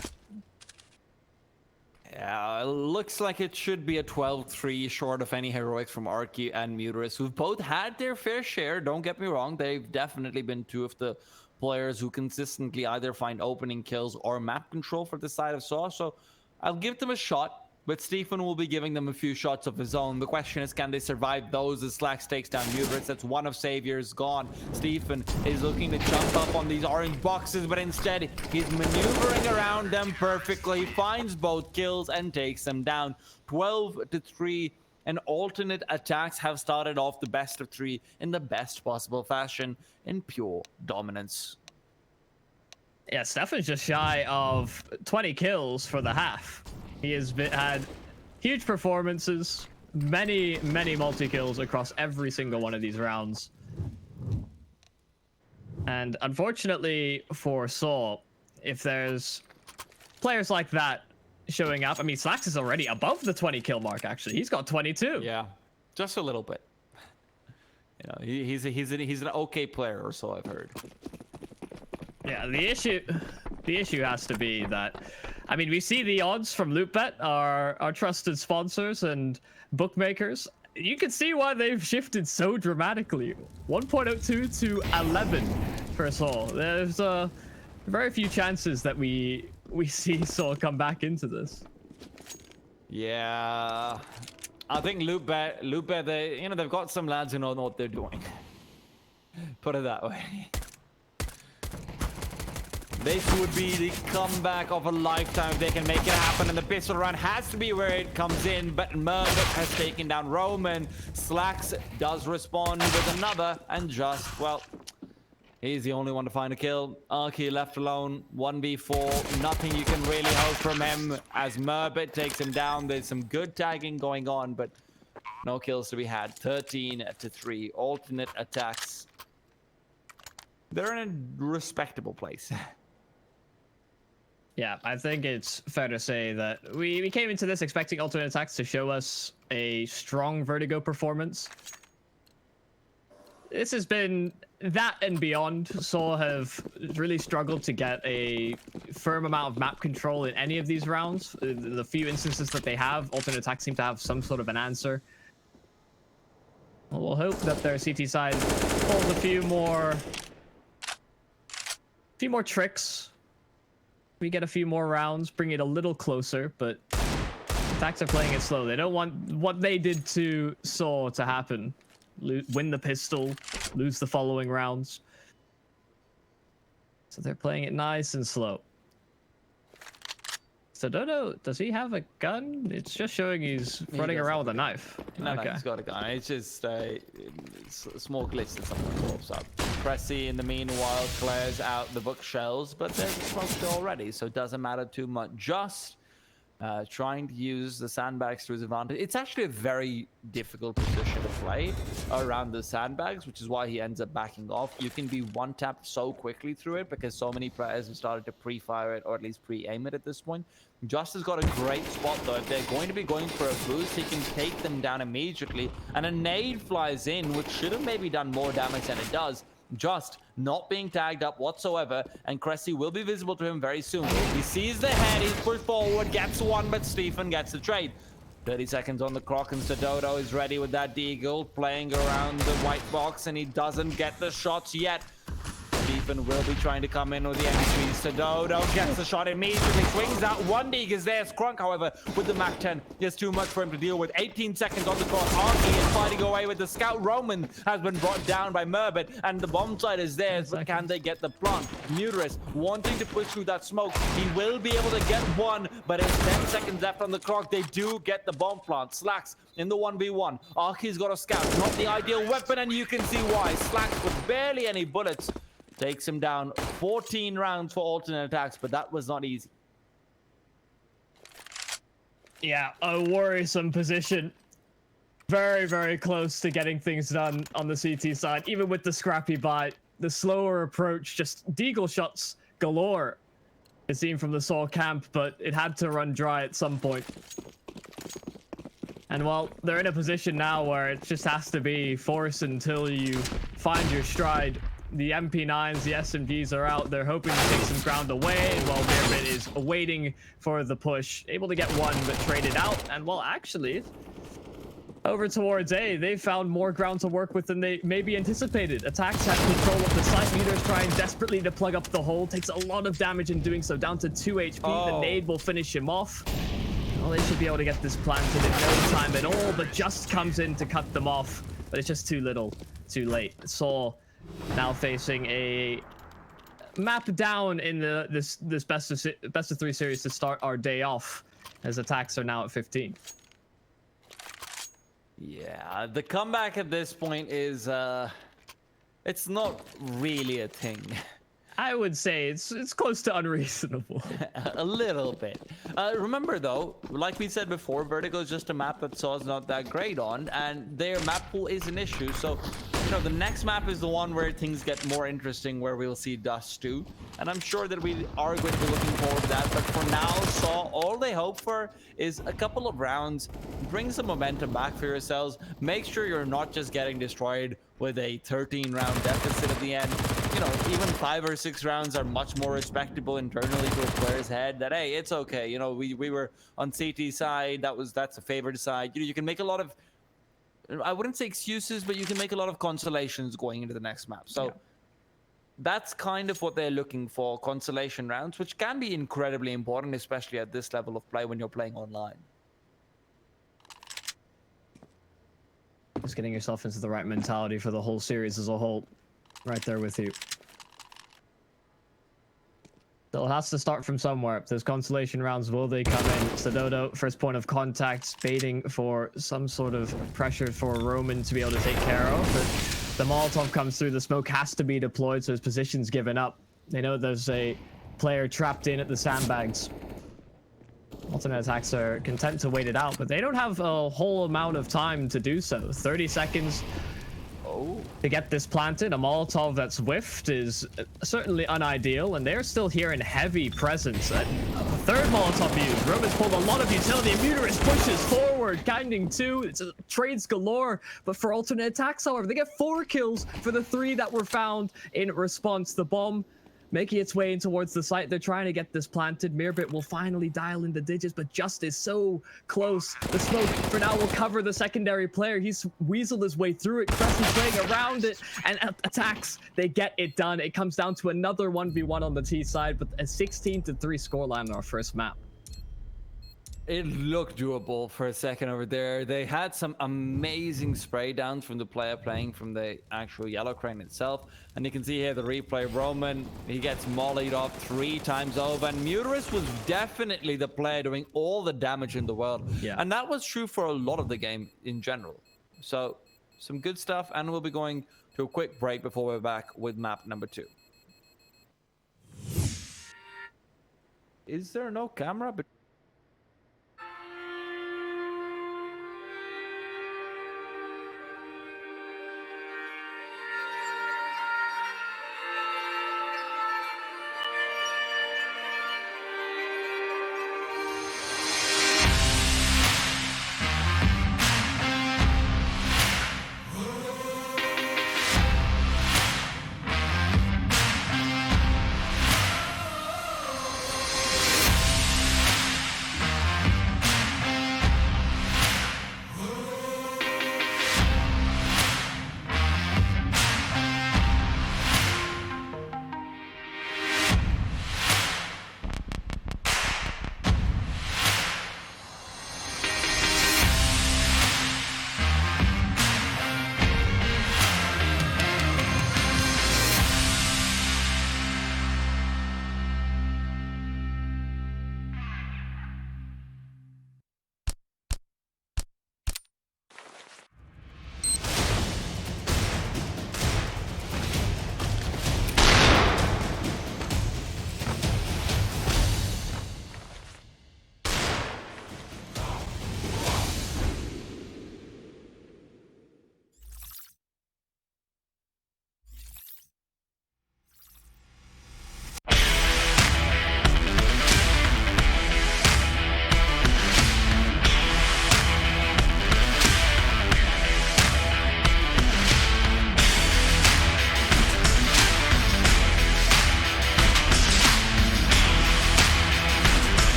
Yeah, it looks like it should be a 12-3 short of any heroics from Arky and Muterus, who've both had their fair share. Don't get me wrong, they've definitely been two of the players who consistently either find opening kills or map control for the side of Saw. So I'll give them a shot. but Stephen will be giving them a few shots of his own. The question is, can they survive those as Slax takes down Muberus? That's one of Savior's gone. Stephen is looking to jump up on these orange boxes, but instead he's maneuvering around them perfectly, finds both kills and takes them down. 12-3, and alternate attacks have started off the best of 3 in the best possible fashion in pure dominance. Yeah, Stefan's just shy of 20 kills for the half. He has had huge performances, many multi-kills across every single one of these rounds. And unfortunately for Saw, if there's players like that showing up, I mean, Slax is already above the 20 kill mark, actually. He's got 22. Yeah, just a little bit. You know, he's an okay player, or so I've heard. Yeah, the issue has to be that, I mean, we see the odds from LootBet, our trusted sponsors and bookmakers. You can see why they've shifted so dramatically. 1.02 to 11 for Saw. There's very few chances that we see Saw come back into this. Yeah, I think LootBet, they've got some lads who know what they're doing. Put it that way. This would be the comeback of a lifetime if they can make it happen, and the pistol round has to be where it comes in, but Murdoch has taken down Roman. Slax does respond with another, and just, well, he's the only one to find a kill. Arky left alone, 1v4, nothing you can really hope from him as Murbit takes him down. There's some good tagging going on, but no kills to be had. 13-3, alternate attacks. They're in a respectable place. Yeah, I think it's fair to say that we came into this expecting alternate attacks to show us a strong Vertigo performance. This has been that and beyond. Saw have really struggled to get a firm amount of map control in any of these rounds. The few instances that they have, alternate attacks seem to have some sort of an answer. Well, we'll hope that their CT side pulls a few more tricks. We get a few more rounds, bring it a little closer, but attacks are playing it slow. They don't want what they did to Saw to happen. Win the pistol, lose the following rounds. So they're playing it nice and slow. So Dodo, does he have a gun? It's just showing he's running around with a knife. No, okay. he's got a gun. It's just a small glitch that someone pops up. Cressy, in the meanwhile, clears out the bookshelves, but there's smoke still already, so it doesn't matter too much. Just trying to use the sandbags to his advantage. It's actually a very difficult position to play around the sandbags, which is why he ends up backing off. You can be one-tapped so quickly through it because so many players have started to pre-fire it, or at least pre-aim it at this point. Just has got a great spot, though. If they're going to be going for a boost, he can take them down immediately. And a nade flies in, which should have maybe done more damage than it does. Just not being tagged up whatsoever, and Cressy will be visible to him very soon. He sees the head, he's pushed forward, gets one, but Stephen gets the trade. 30 seconds on the clock, and Sododo is ready with that deagle, playing around the white box, and he doesn't get the shots yet. Stephen will be trying to come in with the entry. Sododo gets the shot immediately, swings out. One dig is there. Scrunk, however, with the Mac 10, there's too much for him to deal with. 18 seconds on the clock. Arky is fighting away with the scout. Roman has been brought down by Murbit, and the bomb site is theirs, but can they get the plant? Muterus wanting to push through that smoke. He will be able to get one, but it's 10 seconds left on the clock. They do get the bomb plant. Slacks in the 1v1. Arky's got a scout. Not the ideal weapon, and you can see why. Slacks with barely any bullets takes him down. 14 rounds for alternate attacks, but that was not easy. Yeah, a worrisome position. Very close to getting things done on the CT side. Even with the scrappy bite, the slower approach, just deagle shots galore. It seemed from the Saw camp, but it had to run dry at some point. And well, they're in a position now where it just has to be force until you find your stride. The MP9s, the SMGs are out. They're hoping to take some ground away, while Murbit is waiting for the push. Able to get one, but traded out. And well, actually, over towards A, they found more ground to work with than they maybe anticipated. ATTAX has control of the site. Muter's trying desperately to plug up the hole. Takes a lot of damage in doing so, down to 2 HP. The nade will finish him off. Well, they should be able to get this planted in no time at all, but just comes in to cut them off. But it's just too little, too late. Saw now facing a map down in this best of 3 series to start our day off, as attacks are now at 15. Yeah, the comeback at this point is it's not really a thing. I would say it's close to unreasonable. A little bit. Remember though, like we said before, Vertigo is just a map that Saw's not that great on, and their map pool is an issue. So, you know, the next map is the one where things get more interesting, where we'll see Dust 2. And I'm sure that we are going to be looking forward to that. But for now, Saw, all they hope for is a couple of rounds. Bring some momentum back for yourselves. Make sure you're not just getting destroyed with a 13-round deficit at the end. You know, even 5 or 6 rounds are much more respectable internally to a player's head. That, hey, it's okay. You know, we were on CT side. That's a favored side. You know, you can make a lot of, I wouldn't say excuses, but you can make a lot of consolations going into the next map. So that's kind of what they're looking for, consolation rounds, which can be incredibly important, especially at this level of play when you're playing online. Just getting yourself into the right mentality for the whole series as a whole. Right there with you. So it has to start from somewhere. Those consolation rounds, will they come in? Sadodo, first point of contact, baiting for some sort of pressure for Roman to be able to take care of. But the Molotov comes through, the smoke has to be deployed, so his position's given up. They know there's a player trapped in at the sandbags. Alternate attacks are content to wait it out, but they don't have a whole amount of time to do so. 30 seconds to get this planted. A Molotov that's whiffed is certainly unideal, and they're still here in heavy presence. A third Molotov used. Roman's pulled a lot of utility. Muterus pushes forward. Kinding 2. It's trades galore, but for alternate attacks, however, they get 4 kills for the 3 that were found in response. The bomb making its way in towards the site. They're trying to get this planted. Mirbit will finally dial in the digits, but just is so close. The smoke for now will cover the secondary player. He's weaseled his way through it. Crescent's playing around it, and attacks, they get it done. It comes down to another 1v1 on the T side, but a 16-3 scoreline on our first map. It looked doable for a second over there. They had some amazing spray downs from the player playing from the actual Yellow Crane itself. And you can see here the replay. Roman, he gets mollied off 3 times over. And Muterus was definitely the player doing all the damage in the world. Yeah. And that was true for a lot of the game in general. So some good stuff. And we'll be going to a quick break before we're back with map number 2. Is there no camera?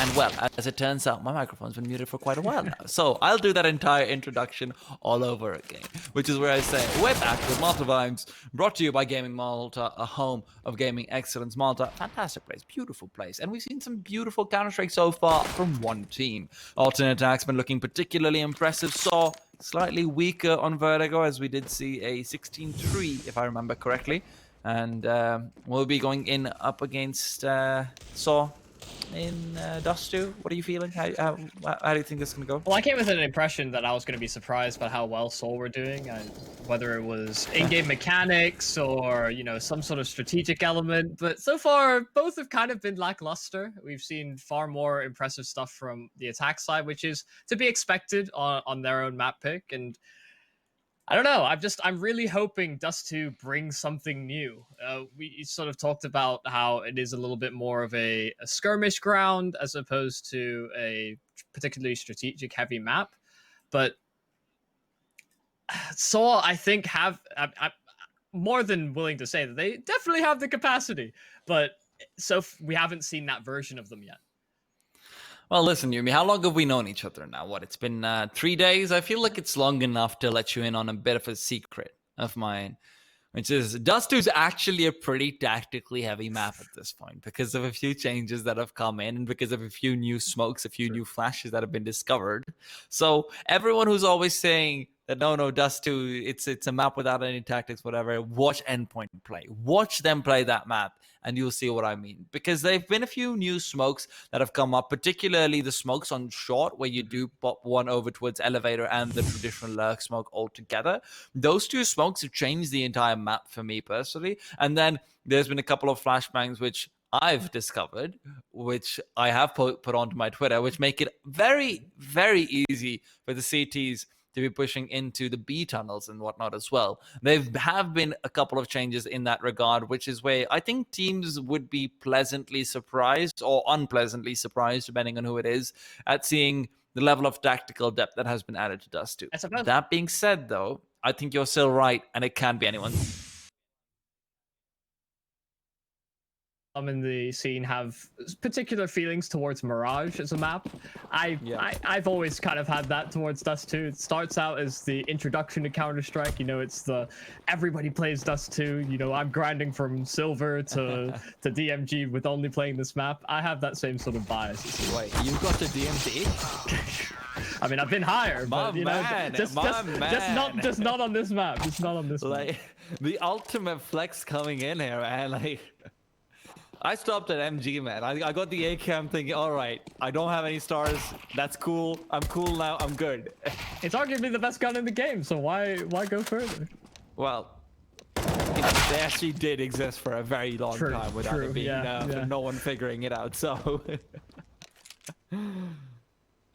And well, as it turns out, my microphone's been muted for quite a while now. So I'll do that entire introduction all over again, which is where I say, we're back with Malta Vibes, brought to you by Gaming Malta, a home of gaming excellence. Malta, fantastic place, beautiful place. And we've seen some beautiful Counter-Strike so far from one team. Alternate Attack's been looking particularly impressive. Saw slightly weaker on Vertigo, as we did see a 16-3, if I remember correctly. And we'll be going in up against Saw in Dust 2. What are you feeling? How do you think this is going to go? Well, I came with an impression that I was going to be surprised by how well Seoul were doing, whether it was in-game mechanics or, you know, some sort of strategic element. But so far, both have kind of been lackluster. We've seen far more impressive stuff from the attack side, which is to be expected on their own map pick. And I don't know. I'm really hoping Dust 2 brings something new. We sort of talked about how it is a little bit more of a skirmish ground as opposed to a particularly strategic heavy map. But Saw, I think, I'm more than willing to say that they definitely have the capacity. But so we haven't seen that version of them yet. Well, listen, Yumi, how long have we known each other now? What, it's been 3 days? I feel like it's long enough to let you in on a bit of a secret of mine, which is Dust 2 is actually a pretty tactically heavy map at this point because of a few changes that have come in and because of a few new smokes, a few new flashes that have been discovered. So everyone who's always saying that no, Dust 2, it's a map without any tactics, whatever, watch Endpoint play. Watch them play that map, and you'll see what I mean. Because there have been a few new smokes that have come up, particularly the smokes on short, where you do pop one over towards elevator and the traditional lurk smoke altogether. Those two smokes have changed the entire map for me personally. And then there's been a couple of flashbangs which I've discovered, which I have put onto my Twitter, which make it very, very easy for the CTs to be pushing into the B tunnels and whatnot as well. There have been a couple of changes in that regard, which is where I think teams would be pleasantly surprised or unpleasantly surprised, depending on who it is, at seeing the level of tactical depth that has been added to Dust 2. That being said, though, I think you're still right, and it can't be anyone. In the scene have particular feelings towards Mirage as a map. I've always kind of had that towards Dust 2. It starts out as the introduction to Counter-Strike. You know, it's the everybody plays Dust 2. You know, I'm grinding from silver to DMG with only playing this map. I have that same sort of bias. Wait, you got to DMG? I mean, I've been higher, but you know, just not on this map. Just not on this map. The ultimate flex coming in here, man. Like, I stopped at MG, man. I got the AK. I'm thinking, all right, I don't have any stars. That's cool. I'm cool now. I'm good. It's arguably the best gun in the game, so why go further? Well, you know, they actually did exist for a very long time without it being no one figuring it out. So, you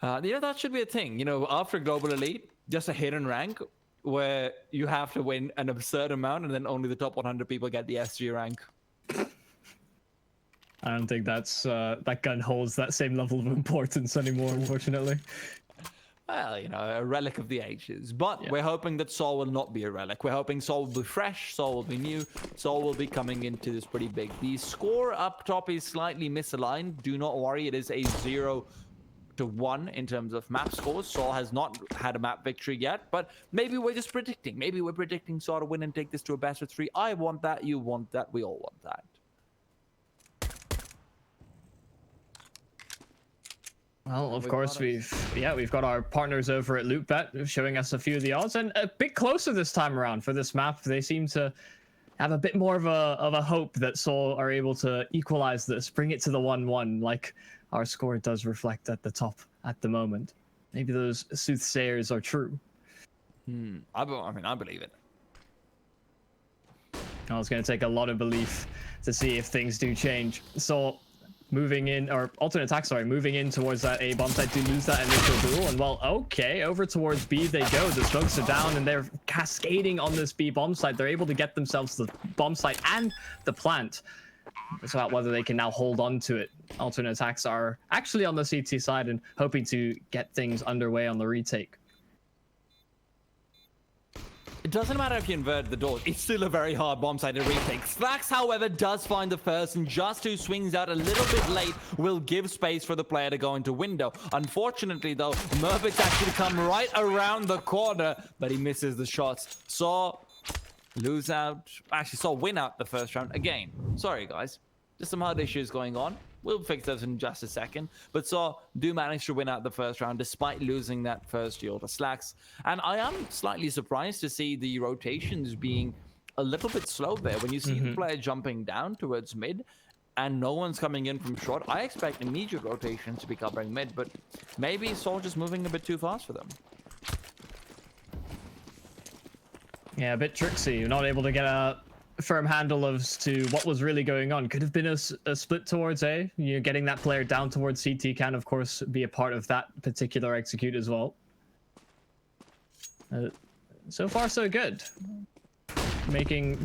know, that should be a thing. You know, after Global Elite, just a hidden rank where you have to win an absurd amount, and then only the top 100 people get the SG rank. I don't think that gun holds that same level of importance anymore, unfortunately. Well, you know, a relic of the ages. But we're hoping that Saul will not be a relic. We're hoping Saul will be fresh, Saul will be new, Saul will be coming into this pretty big. The score up top is slightly misaligned. Do not worry, it is a 0-1 in terms of map scores. Saul has not had a map victory yet, but maybe we're just predicting. Maybe we're predicting Saul to win and take this to a best of 3. I want that, you want that, we all want that. Well, of course, we've got our partners over at LootBet showing us a few of the odds, and a bit closer this time around for this map. They seem to have a bit more of a hope that Seoul are able to equalize this, bring it to the 1-1, like our score does reflect at the top at the moment. Maybe those soothsayers are true. I believe it. Oh, it's going to take a lot of belief to see if things do change. So moving in, or alternate attack, sorry, moving in towards that A bomb site to lose that initial duel. And well, okay, over towards B they go. The smokes are down and they're cascading on this B bomb site. They're able to get themselves the bomb site and the plant. It's about whether they can now hold on to it. Alternate attacks are actually on the CT side and hoping to get things underway on the retake. It doesn't matter if you invert the doors. It's still a very hard bomb site to retake. Slacks, however, does find the first, and just who swings out a little bit late will give space for the player to go into window. Unfortunately, though, Merbit's actually come right around the corner, but he misses the shots. Saw lose out. Actually, Saw win out the first round again. Sorry, guys. Just some hard issues going on. We'll fix those in just a second. But Saw do manage to win out the first round despite losing that first duel to Slacks. And I am slightly surprised to see the rotations being a little bit slow there. When you see the player jumping down towards mid and no one's coming in from short, I expect immediate rotations to be covering mid. But maybe Saw just moving a bit too fast for them. Yeah, a bit tricksy. You're not able to get a firm handle as to what was really going on. Could have been a split towards A. You're getting that player down towards CT can, of course, be a part of that particular execute as well. So far, so good.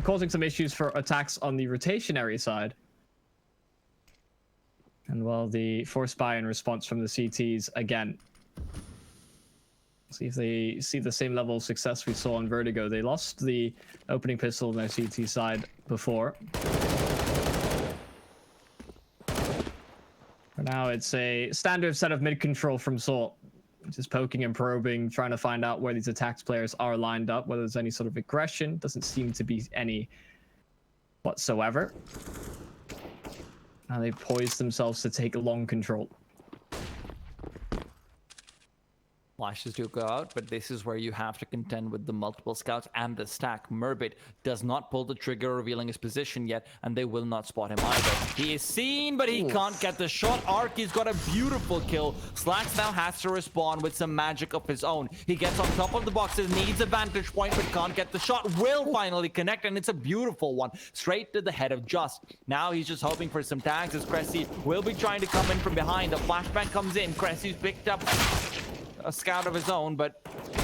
Causing some issues for attacks on the rotationary side. And well, the force buy in response from the CTs again. See if they see the same level of success we saw on Vertigo. They lost the opening pistol on their CT side before. For now, it's a standard set of mid control from Salt. Just poking and probing, trying to find out where these attacks players are lined up, whether there's any sort of aggression. Doesn't seem to be any whatsoever. Now they poise themselves to take long control. Flashes do go out, but this is where you have to contend with the multiple scouts and the stack. Merbit does not pull the trigger, revealing his position yet, and they will not spot him either. He is seen, but he can't get the shot. Arky's got a beautiful kill. Slacks now has to respond with some magic of his own. He gets on top of the boxes, needs a vantage point, but can't get the shot. Will finally connect, and it's a beautiful one. Straight to the head of Just. Now he's just hoping for some tags as Cressy will be trying to come in from behind. A flashbang comes in. Cressy's picked up a scout of his own, but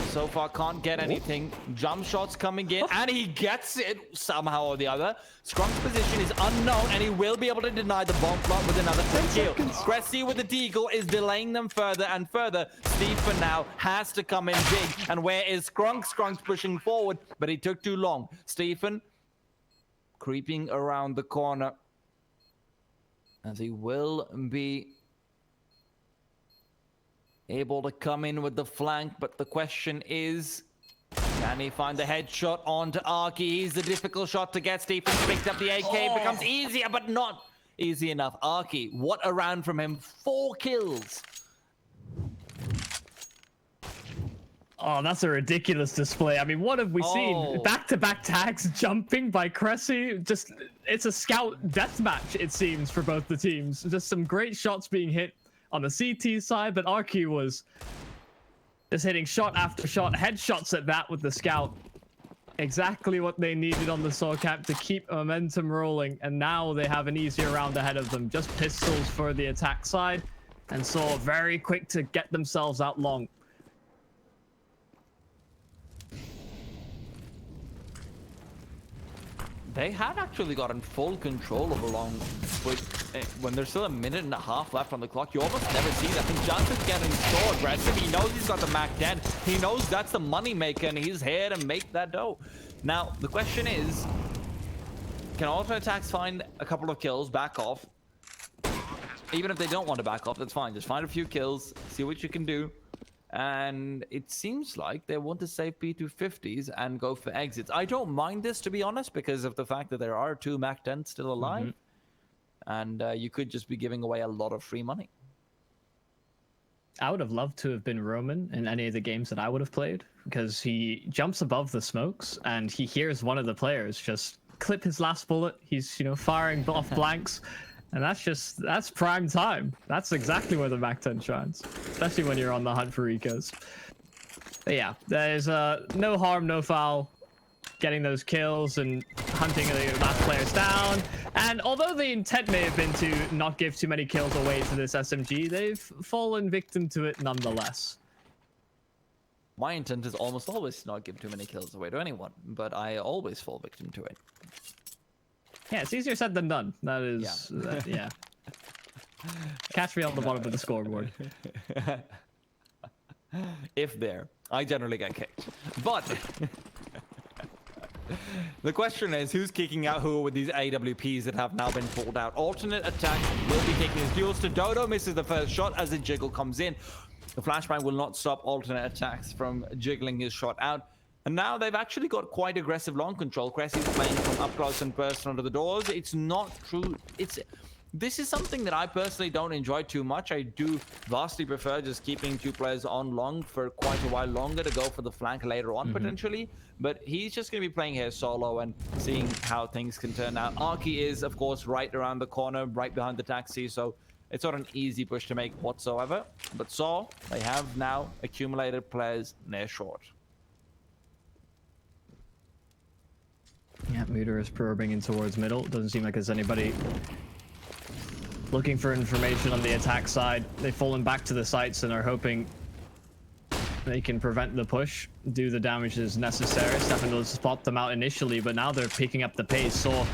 so far can't get anything. Jump shots coming in, and he gets it somehow or the other. Scrunk's position is unknown, and he will be able to deny the bomb plot with another kill. Cressy with the deagle is delaying them further and further. Stephen now has to come in big, and where is Scrunk? Skrunk's pushing forward, but he took too long. Stephen creeping around the corner, as he will be able to come in with the flank, but the question is, can he find the headshot onto Arky? He's the difficult shot to get. Stephen's picked up the AK. It becomes easier, but not easy enough. Arky, what a round from him. 4 kills. Oh, that's a ridiculous display. I mean, what have we seen? Back-to-back tags jumping by Cressy. Just, it's a scout deathmatch, it seems, for both the teams. Just some great shots being hit on the CT side, but Arky was just hitting shot after shot, headshots at that with the scout. Exactly what they needed on the Saw cap to keep momentum rolling, and now they have an easier round ahead of them. Just pistols for the attack side, and Saw very quick to get themselves out long. They had actually gotten full control of a long, but when there's still a minute and a half left on the clock, you almost never see that. And Johnson's getting so aggressive. He knows he's got the Mac 10. He knows that's the money maker, and he's here to make that dough. Now, the question is, can Ultra Attacks find a couple of kills, back off? Even if they don't want to back off, that's fine. Just find a few kills, see what you can do. And it seems like they want to save P250s and go for exits. I don't mind this, to be honest, because of the fact that there are 2 Mac 10s still alive. And you could just be giving away a lot of free money. I would have loved to have been Roman in any of the games that I would have played, because he jumps above the smokes and he hears one of the players just clip his last bullet. He's, you know, firing off blanks. And that's prime time. That's exactly where the Mac 10 shines, especially when you're on the hunt for recos. But yeah, there's no harm, no foul getting those kills and hunting the last players down. And although the intent may have been to not give too many kills away to this SMG, they've fallen victim to it nonetheless. My intent is almost always to not give too many kills away to anyone, but I always fall victim to it. Yeah, it's easier said than done. That is, yeah. Catch me on the bottom of the scoreboard. If there, I generally get kicked. But The question is, who's kicking out who with these AWPs that have now been pulled out? Alternate attack will be taking his duels to Dodo, misses the first shot as the jiggle comes in. The flashbang will not stop alternate attacks from jiggling his shot out. And now they've actually got quite aggressive long control. Cressy's playing from up close and personal to the doors. It's not true. This is something that I personally don't enjoy too much. I do vastly prefer just keeping two players on long for quite a while longer to go for the flank later on, potentially. But he's just going to be playing here solo and seeing how things can turn out. Arky is, of course, right around the corner, right behind the taxi, so it's not an easy push to make whatsoever. But Saw, they have now accumulated players near short. Yeah, Muter is probing in towards middle. Doesn't seem like there's anybody looking for information on the attack side. They've fallen back to the sites and are hoping they can prevent the push, do the damages necessary. Stefan will spot them out initially, but now they're picking up the pace. So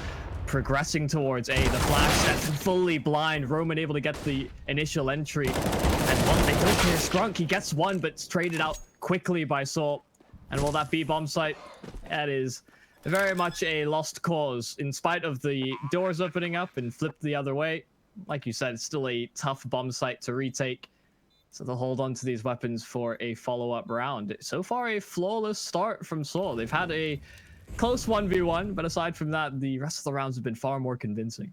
progressing towards A, the flash that's fully blind. Roman able to get the initial entry. And once they don't clear Scrunk, he gets one, but it's traded out quickly by Saul. And will that be bomb site? That is very much a lost cause. In spite of the doors opening up and flipped the other way, like you said, it's still a tough bomb site to retake. So they'll hold on to these weapons for a follow-up round. So far, a flawless start from Saul. They've had a close 1v1, but aside from that, the rest of the rounds have been far more convincing.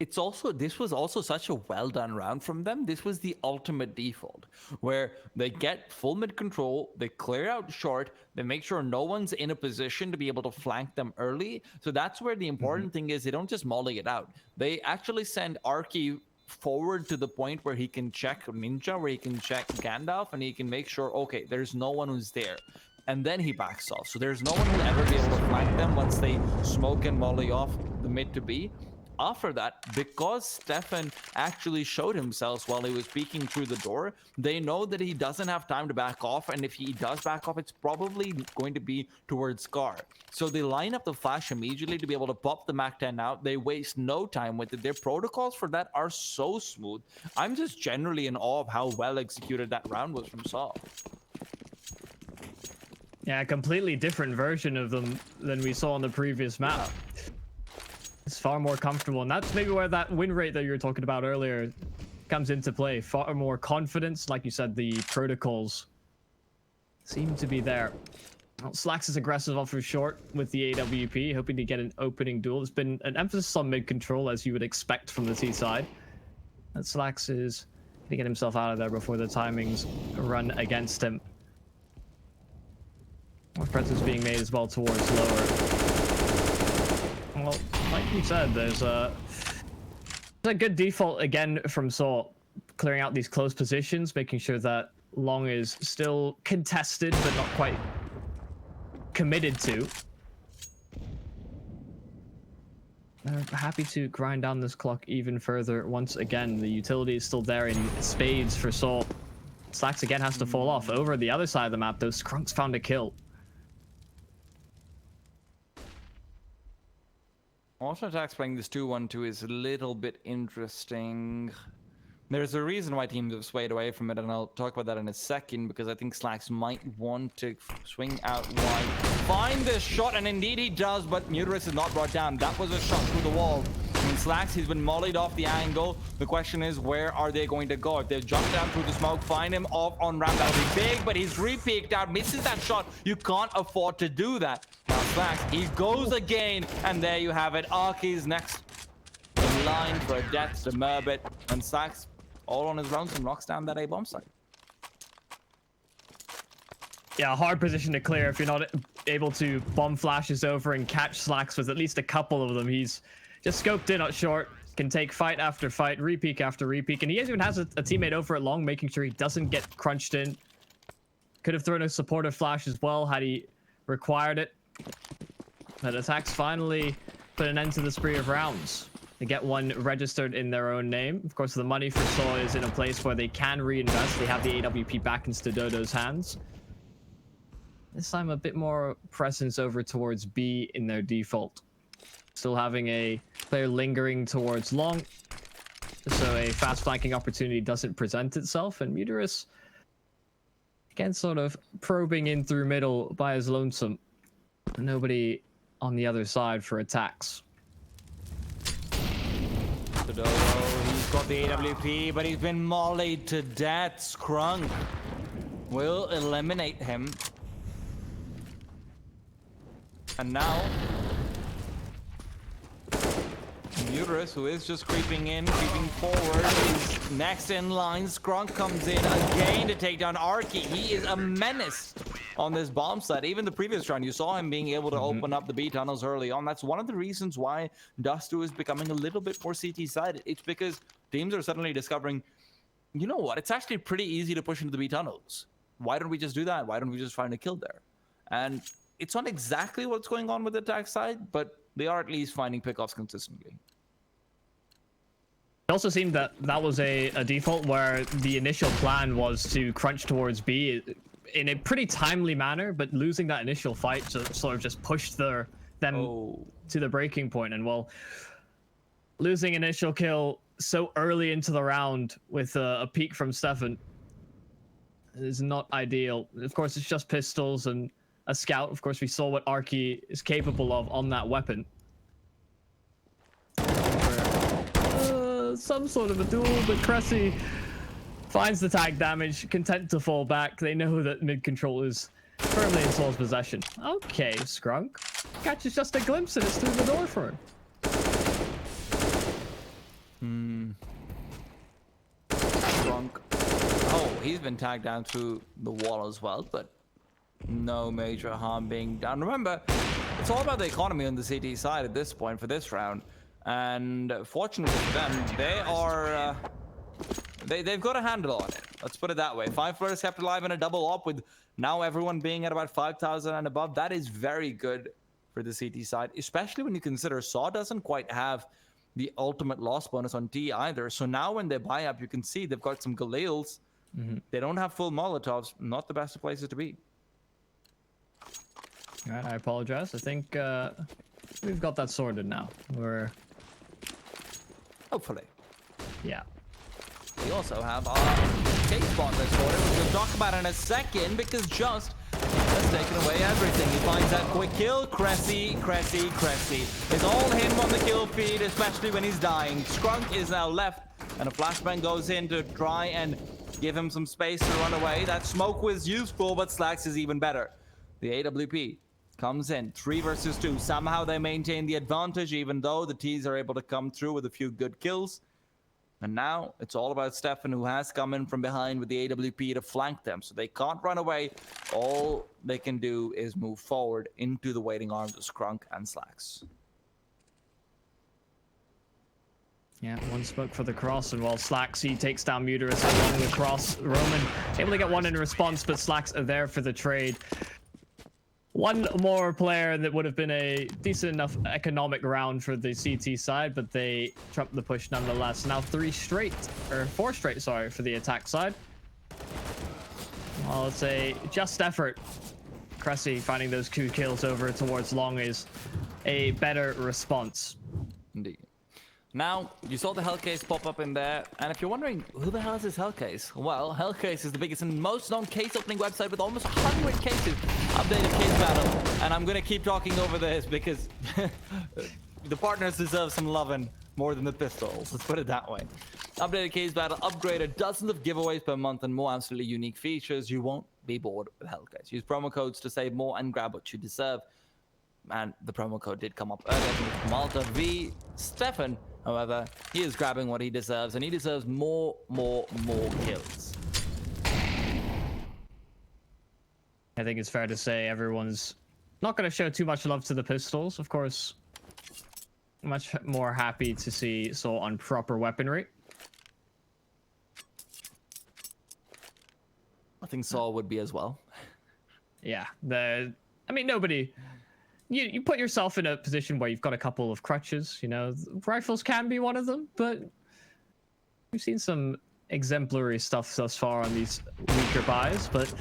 This was also such a well done round from them. This was the ultimate default, where they get full mid control, they clear out short, they make sure no one's in a position to be able to flank them early. So that's where the important thing is, they don't just molly it out. They actually send Arky forward to the point where he can check Ninja, where he can check Gandalf, and he can make sure, okay, there's no one who's there. And then he backs off. So there's no one who'll ever be able to flank them once they smoke and molly off the mid to B. After that, because Stefan actually showed himself while he was peeking through the door, they know that he doesn't have time to back off, and if he does back off, it's probably going to be towards Scar. So they line up the flash immediately to be able to pop the MAC-10 out. They waste no time with it. Their protocols for that are so smooth. I'm just generally in awe of how well executed that round was from Saul. Yeah, a completely different version of them than we saw on the previous map. It's far more comfortable, and that's maybe where that win rate that you were talking about earlier comes into play. Far more confidence, like you said, the protocols seem to be there. Well, Slacks is aggressive off of short with the AWP, hoping to get an opening duel. There's been an emphasis on mid control, as you would expect from the T side. And Slacks is going to get himself out of there before the timings run against him. More presence being made as well towards lower. Well, like you said, there's a good default again from Saul, clearing out these close positions, making sure that long is still contested but not quite committed to. They're happy to grind down this clock even further. Once again, the utility is still there in spades for Saul. Slacks again has to fall off. Over the other side of the map, though, Skrunk's found a kill. Also, ATTAX playing this 2-1-2 is a little bit interesting. There's a reason why teams have swayed away from it, and I'll talk about that in a second, because I think Slacks might want to swing out wide, find this shot, and indeed he does, but Muterus is not brought down. That was a shot through the wall. I mean, Slacks, he's been mollied off the angle. The question is, where are they going to go? If they jump down through the smoke, find him off on ramp, that'll be big, but he's re-peeked out, misses that shot. You can't afford to do that. Now Slacks, he goes again, and there you have it. Arky's next in line for a death to Merbit, and Slacks, all on his lonesome, knocks down that A-bomb site. Yeah, hard position to clear if you're not able to bomb flashes over and catch Slacks with at least a couple of them. He's just scoped in at short, can take fight after fight, repeak after repeak, and he even has a teammate over at long, making sure he doesn't get crunched in. Could have thrown a supportive flash as well had he required it. But ATTAX finally put an end to the spree of rounds. They get one registered in their own name. Of course, the money for Saw is in a place where they can reinvest. They have the AWP back into Dodo's hands. This time a bit more presence over towards B in their default. Still having a player lingering towards long, so a fast flanking opportunity doesn't present itself, and Muterus again sort of probing in through middle by his lonesome. Nobody on the other side for ATTAX. He's got the AWP, but he's been mollied to death. Skrunk will eliminate him. And now, Muterus, who is just creeping in, creeping forward, is next in line. Skrunk comes in again to take down Arky. He is a menace on this bomb site. Even the previous round, you saw him being able to open up the B tunnels early on. That's one of the reasons why Dustu is becoming a little bit more CT-sided. It's because teams are suddenly discovering, you know what, it's actually pretty easy to push into the B tunnels. Why don't we just do that? Why don't we just find a kill there? And it's not exactly what's going on with the ATTAX side, but they are at least finding pickoffs consistently. It also seemed that that was a default where the initial plan was to crunch towards B in a pretty timely manner, but losing that initial fight sort of just pushed them to the breaking point. And well, losing initial kill so early into the round with a peek from Stefan is not ideal. Of course, it's just pistols and a scout. Of course, we saw what Arky is capable of on that weapon. Some sort of a duel, but Cressy finds the tag damage, content to fall back. They know that mid control is firmly in Soul's possession. Okay, Skrunk catches just a glimpse and it's through the door for him. Skrunk. Oh, he's been tagged down through the wall as well, but no major harm being done. Remember, it's all about the economy on the CT side at this point for this round. And fortunately for them, they are they've got a handle on it. Let's put it that way. 5 players kept alive in a double op, with now everyone being at about 5,000 and above. That is very good for the CT side, especially when you consider Saw doesn't quite have the ultimate loss bonus on T either. So now when they buy up, you can see they've got some Galils. They don't have full Molotovs. Not the best of places to be. All right, I apologize. I think we've got that sorted now. We're hopefully. Yeah. We also have our case spot that's sorted, which we'll talk about in a second, because Just has taken away everything. He finds that quick kill. Cressy. It's all him on the kill feed, especially when he's dying. Skrunk is now left, and a flashbang goes in to try and give him some space to run away. That smoke was useful, but Slacks is even better. The AWP comes in 3 versus 2. Somehow they maintain the advantage, even though the T's are able to come through with a few good kills. And now it's all about Stefan, who has come in from behind with the AWP to flank them. So they can't run away. All they can do is move forward into the waiting arms of Skrunk and Slacks. Yeah, one smoke for the cross, and while Slacks, he takes down Muterus along the cross. Roman able to get one in response, but Slacks are there for the trade. One more player that would have been a decent enough economic round for the CT side, but they trumped the push nonetheless. Now 4 straight, sorry, for the ATTAX side. Well, it's a just effort. Cressy finding those 2 kills over towards Long is a better response. Indeed. Now, you saw the Hellcase pop up in there, and if you're wondering, who the hell is this Hellcase? Well, Hellcase is the biggest and most known case opening website with almost 100 cases, updated case battle, and I'm gonna keep talking over this because the partners deserve some loving more than the pistols, let's put it that way. Updated case battle, upgraded, dozens of giveaways per month, and more absolutely unique features. You won't be bored with Hellcase. Use promo codes to save more and grab what you deserve. And the promo code did come up earlier with Malta v. Stefan. However, he is grabbing what he deserves, and he deserves more kills. I think it's fair to say everyone's not going to show too much love to the pistols. Of course, much more happy to see Soul on proper weaponry. I think Saul would be as well. Yeah, I mean, nobody... You put yourself in a position where you've got a couple of crutches, you know, rifles can be one of them, but we've seen some exemplary stuff thus far on these weaker buys, but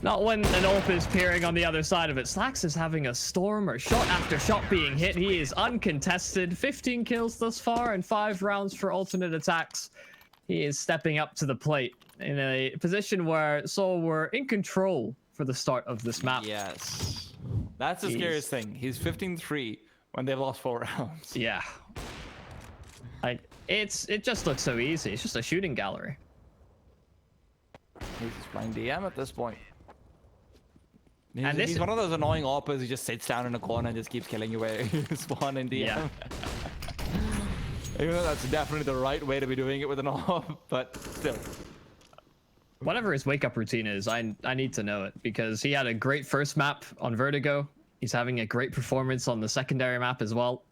not when an AWP is peering on the other side of it. Slacks is having a storm, or shot after shot being hit. He is uncontested. 15 kills thus far and 5 rounds for alternate ATTAX. He is stepping up to the plate in a position where Soul were in control for the start of this map. Yes. That's the Jeez. scariest thing. He's 15-3 when they've lost 4 rounds. Yeah. It just looks so easy. It's just a shooting gallery. He's just playing DM at this point. And He's one of those annoying oppers who just sits down in a corner and just keeps killing you where you spawn in DM. Yeah. Even though that's definitely the right way to be doing it with an op, but still. Whatever his wake-up routine is, I need to know it, because he had a great first map on Vertigo. He's having a great performance on the secondary map as well.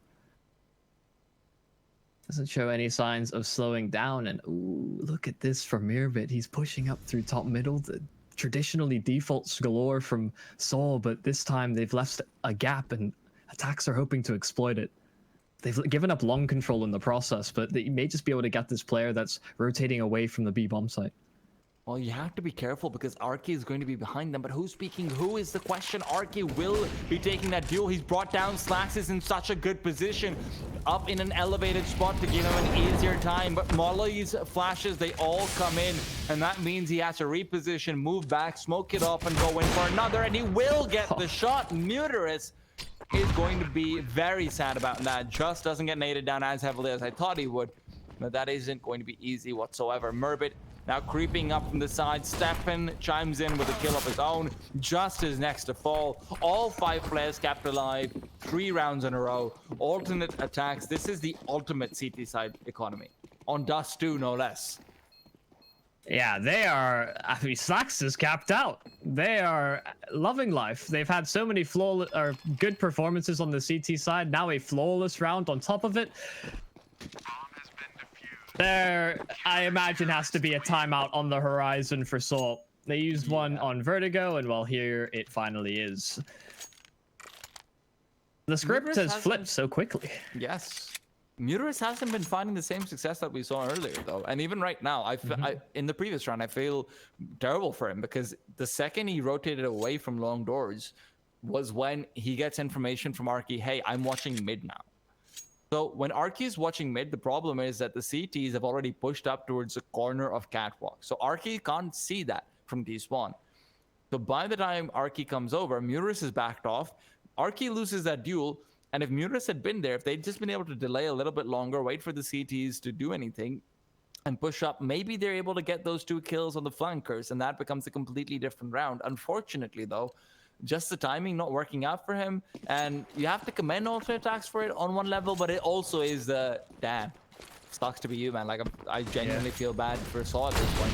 Doesn't show any signs of slowing down, and ooh, look at this from Mirbit. He's pushing up through top middle. The traditionally defaults galore from Saul, but this time they've left a gap, and ATTAX are hoping to exploit it. They've given up long control in the process, but they may just be able to get this player that's rotating away from the B bomb site. Well, you have to be careful because Arky is going to be behind them, but who's speaking who is the question. Arky will be taking that duel. He's brought down Slacks is in such a good position, up in an elevated spot to give him an easier time, but Molly's flashes, they all come in, and that means he has to reposition, move back, smoke it off, and go in for another, and he will get the shot. Muterus is going to be very sad about that. Just doesn't get naded down as heavily as I thought he would, but that isn't going to be easy whatsoever. Mirbit now creeping up from the side. Stefan chimes in with a kill of his own. Just is next to fall. All 5 players kept alive. 3 rounds in a row. Alternate attacks. This is the ultimate CT side economy. On Dust 2, no less. Yeah, they are. I mean, Slacks is capped out. They are loving life. They've had so many flawless or good performances on the CT side. Now a flawless round on top of it. There, I imagine, has to be a timeout on the horizon for Salt. They used one on Vertigo, and well, here it finally is. The script has flipped so quickly. Yes. Muterus hasn't been finding the same success that we saw earlier, though. And even right now, in the previous round, I feel terrible for him because the second he rotated away from long doors was when he gets information from Arky, hey, I'm watching mid now. So when Arky is watching mid, the problem is that the CTs have already pushed up towards the corner of Catwalk. So Arky can't see that from despawn. So by the time Arky comes over, Muterus is backed off. Arky loses that duel. And if Muterus had been there, if they'd just been able to delay a little bit longer, wait for the CTs to do anything and push up, maybe they're able to get those 2 kills on the flankers, and that becomes a completely different round. Unfortunately, though, just the timing not working out for him, and you have to commend Ultra Attacks for it on one level, but it also is the damn. Sucks to be you, man. Like, I genuinely feel bad for Saw at this point.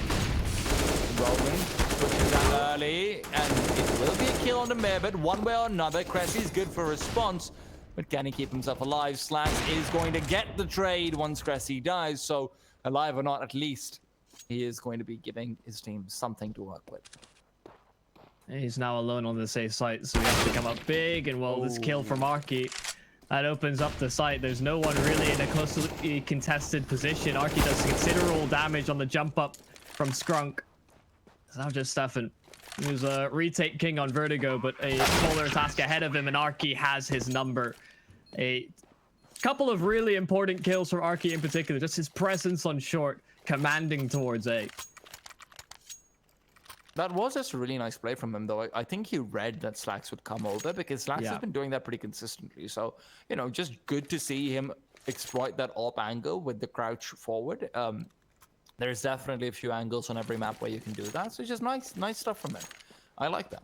Roman pushes out early, and it will be a kill on the Mirbit one way or another. Cressy's good for response, but can he keep himself alive? Slacks is going to get the trade once Cressy dies, so alive or not, at least he is going to be giving his team something to work with. He's now alone on the safe site, so he has to come up big, and well, this kill from Arky, that opens up the site. There's no one really in a closely contested position. Arky does considerable damage on the jump up from Skrunk. It's now just Stefan, who's a retake king on Vertigo, but a smaller task ahead of him, and Arky has his number. A couple of really important kills from Arky in particular, just his presence on short, commanding towards A. That was just a really nice play from him, though. I think he read that Slacks would come over because Slacks has been doing that pretty consistently. So, you know, just good to see him exploit that op angle with the crouch forward. There's definitely a few angles on every map where you can do that. So it's just nice stuff from him. I like that.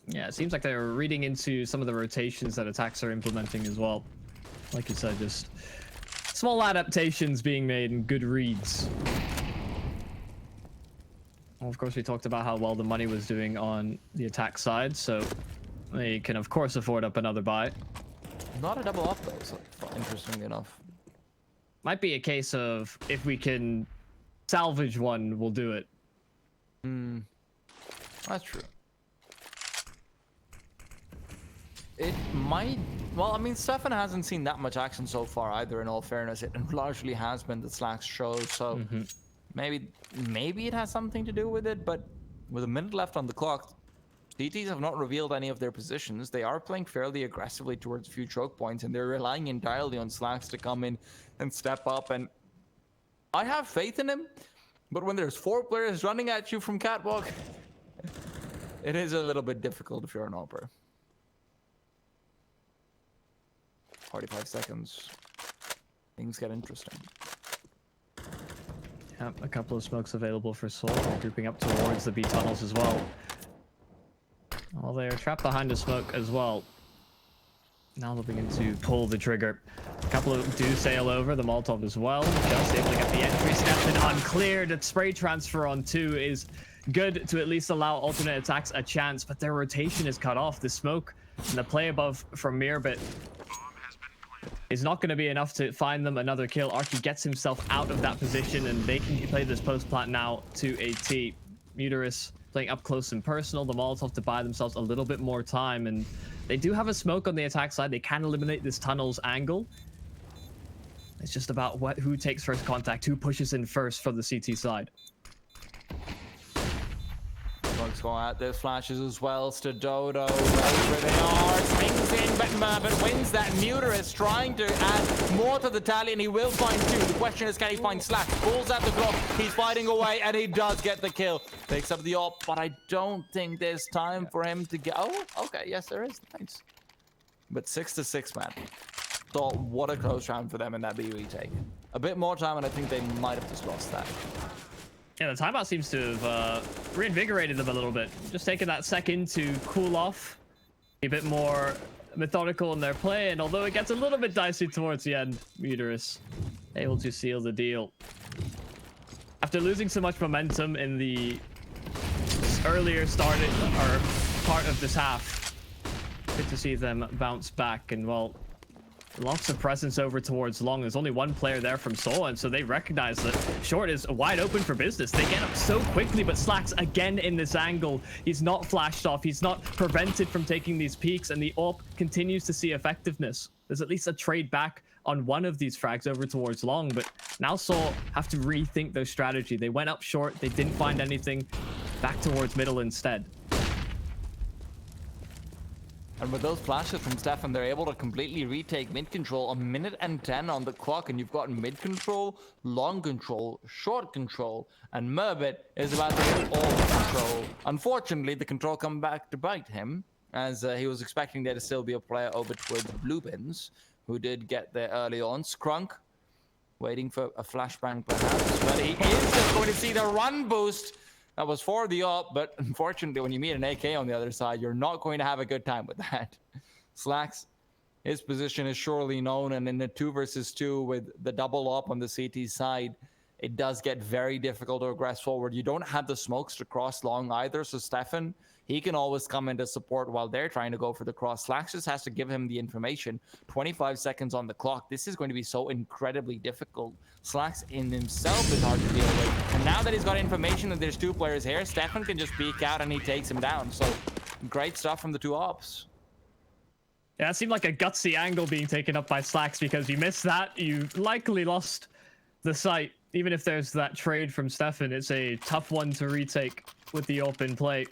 Yeah, it seems like they're reading into some of the rotations that ATTAX are implementing as well. Like you said, just small adaptations being made and good reads. Well, of course, we talked about how well the money was doing on the attack side, so they can, of course, afford up another buy. Not a double up, though, so interestingly enough. Might be a case of if we can salvage one, we'll do it. That's true. It might... Well, I mean, Stefan hasn't seen that much action so far either, in all fairness. It largely has been the Slacks show, so... Maybe it has something to do with it, but with a minute left on the clock, CTs have not revealed any of their positions. They are playing fairly aggressively towards a few choke points, and they're relying entirely on Slacks to come in and step up. And I have faith in him, but when there's 4 players running at you from Catwalk, it is a little bit difficult if you're an opera. 45 seconds. Things get interesting. Yep, a couple of smokes available for Soul. They're grouping up towards the B tunnels as well. Well, they're trapped behind a smoke as well. Now they'll begin to pull the trigger. A couple of do sail over the Molotov as well. Just able to get the entry step in uncleared. The spray transfer on 2 is good to at least allow alternate attacks a chance, but their rotation is cut off. The smoke and the play above from Mirbit is not going to be enough to find them another kill. Archie gets himself out of that position, and they can play this post plant now to AT. Muterus playing up close and personal. The Molotov to buy themselves a little bit more time, and they do have a smoke on the attack side. They can eliminate this tunnel's angle. It's just about who takes first contact, who pushes in first from the CT side. Smokes going out. There's flashes as well. Stadodo knows where they are. Swings in, but Mervin wins that. Muterus trying to add more to the tally, and he will find 2. The question is, can he find Slack? Pulls out the Glock. He's fighting away, and he does get the kill. Takes up the op, but I don't think there's time for him to get... Oh, okay. Yes, there is. Nice. But 6-6, man. Thought what a close round for them in that B retake. A bit more time, and I think they might have just lost that. Yeah, the timeout seems to have reinvigorated them a little bit. Just taking that second to cool off, be a bit more methodical in their play, and although it gets a little bit dicey towards the end, Muterus able to seal the deal. After losing so much momentum in the earlier part of this half, good to see them bounce back, and well, lots of presence over towards long. There's only one player there from Seoul, and so they recognize that short is wide open for business. They get up so quickly, but Slacks again in this angle. He's not flashed off. He's not prevented from taking these peaks, and the AWP continues to see effectiveness. There's at least a trade back on one of these frags over towards long, but now Seoul have to rethink their strategy. They went up short. They didn't find anything. Back towards middle instead. And with those flashes from Stefan, they're able to completely retake mid control. 1 minute and 10 on the clock, and you've got mid control, long control, short control, and Merbit is about to get all the control. Unfortunately, the control come back to bite him, as he was expecting there to still be a player over towards Blue Bins, who did get there early on. Scrunk, waiting for a flashbang perhaps, but he is just going to see the run boost. That was for the op, but unfortunately, when you meet an AK on the other side, you're not going to have a good time with that. Slacks, his position is surely known, and in the 2 versus 2 with the double op on the CT side, it does get very difficult to aggress forward. You don't have the smokes to cross long either, so Stefan, he can always come into support while they're trying to go for the cross. Slacks just has to give him the information. 25 seconds on the clock. This is going to be so incredibly difficult. Slacks in himself is hard to deal with. And now that he's got information that there's 2 players here, Stefan can just peek out and he takes him down. So great stuff from the 2 ops. Yeah, it seemed like a gutsy angle being taken up by Slacks, because you missed that, you likely lost the sight. Even if there's that trade from Stefan, it's a tough one to retake with the open play.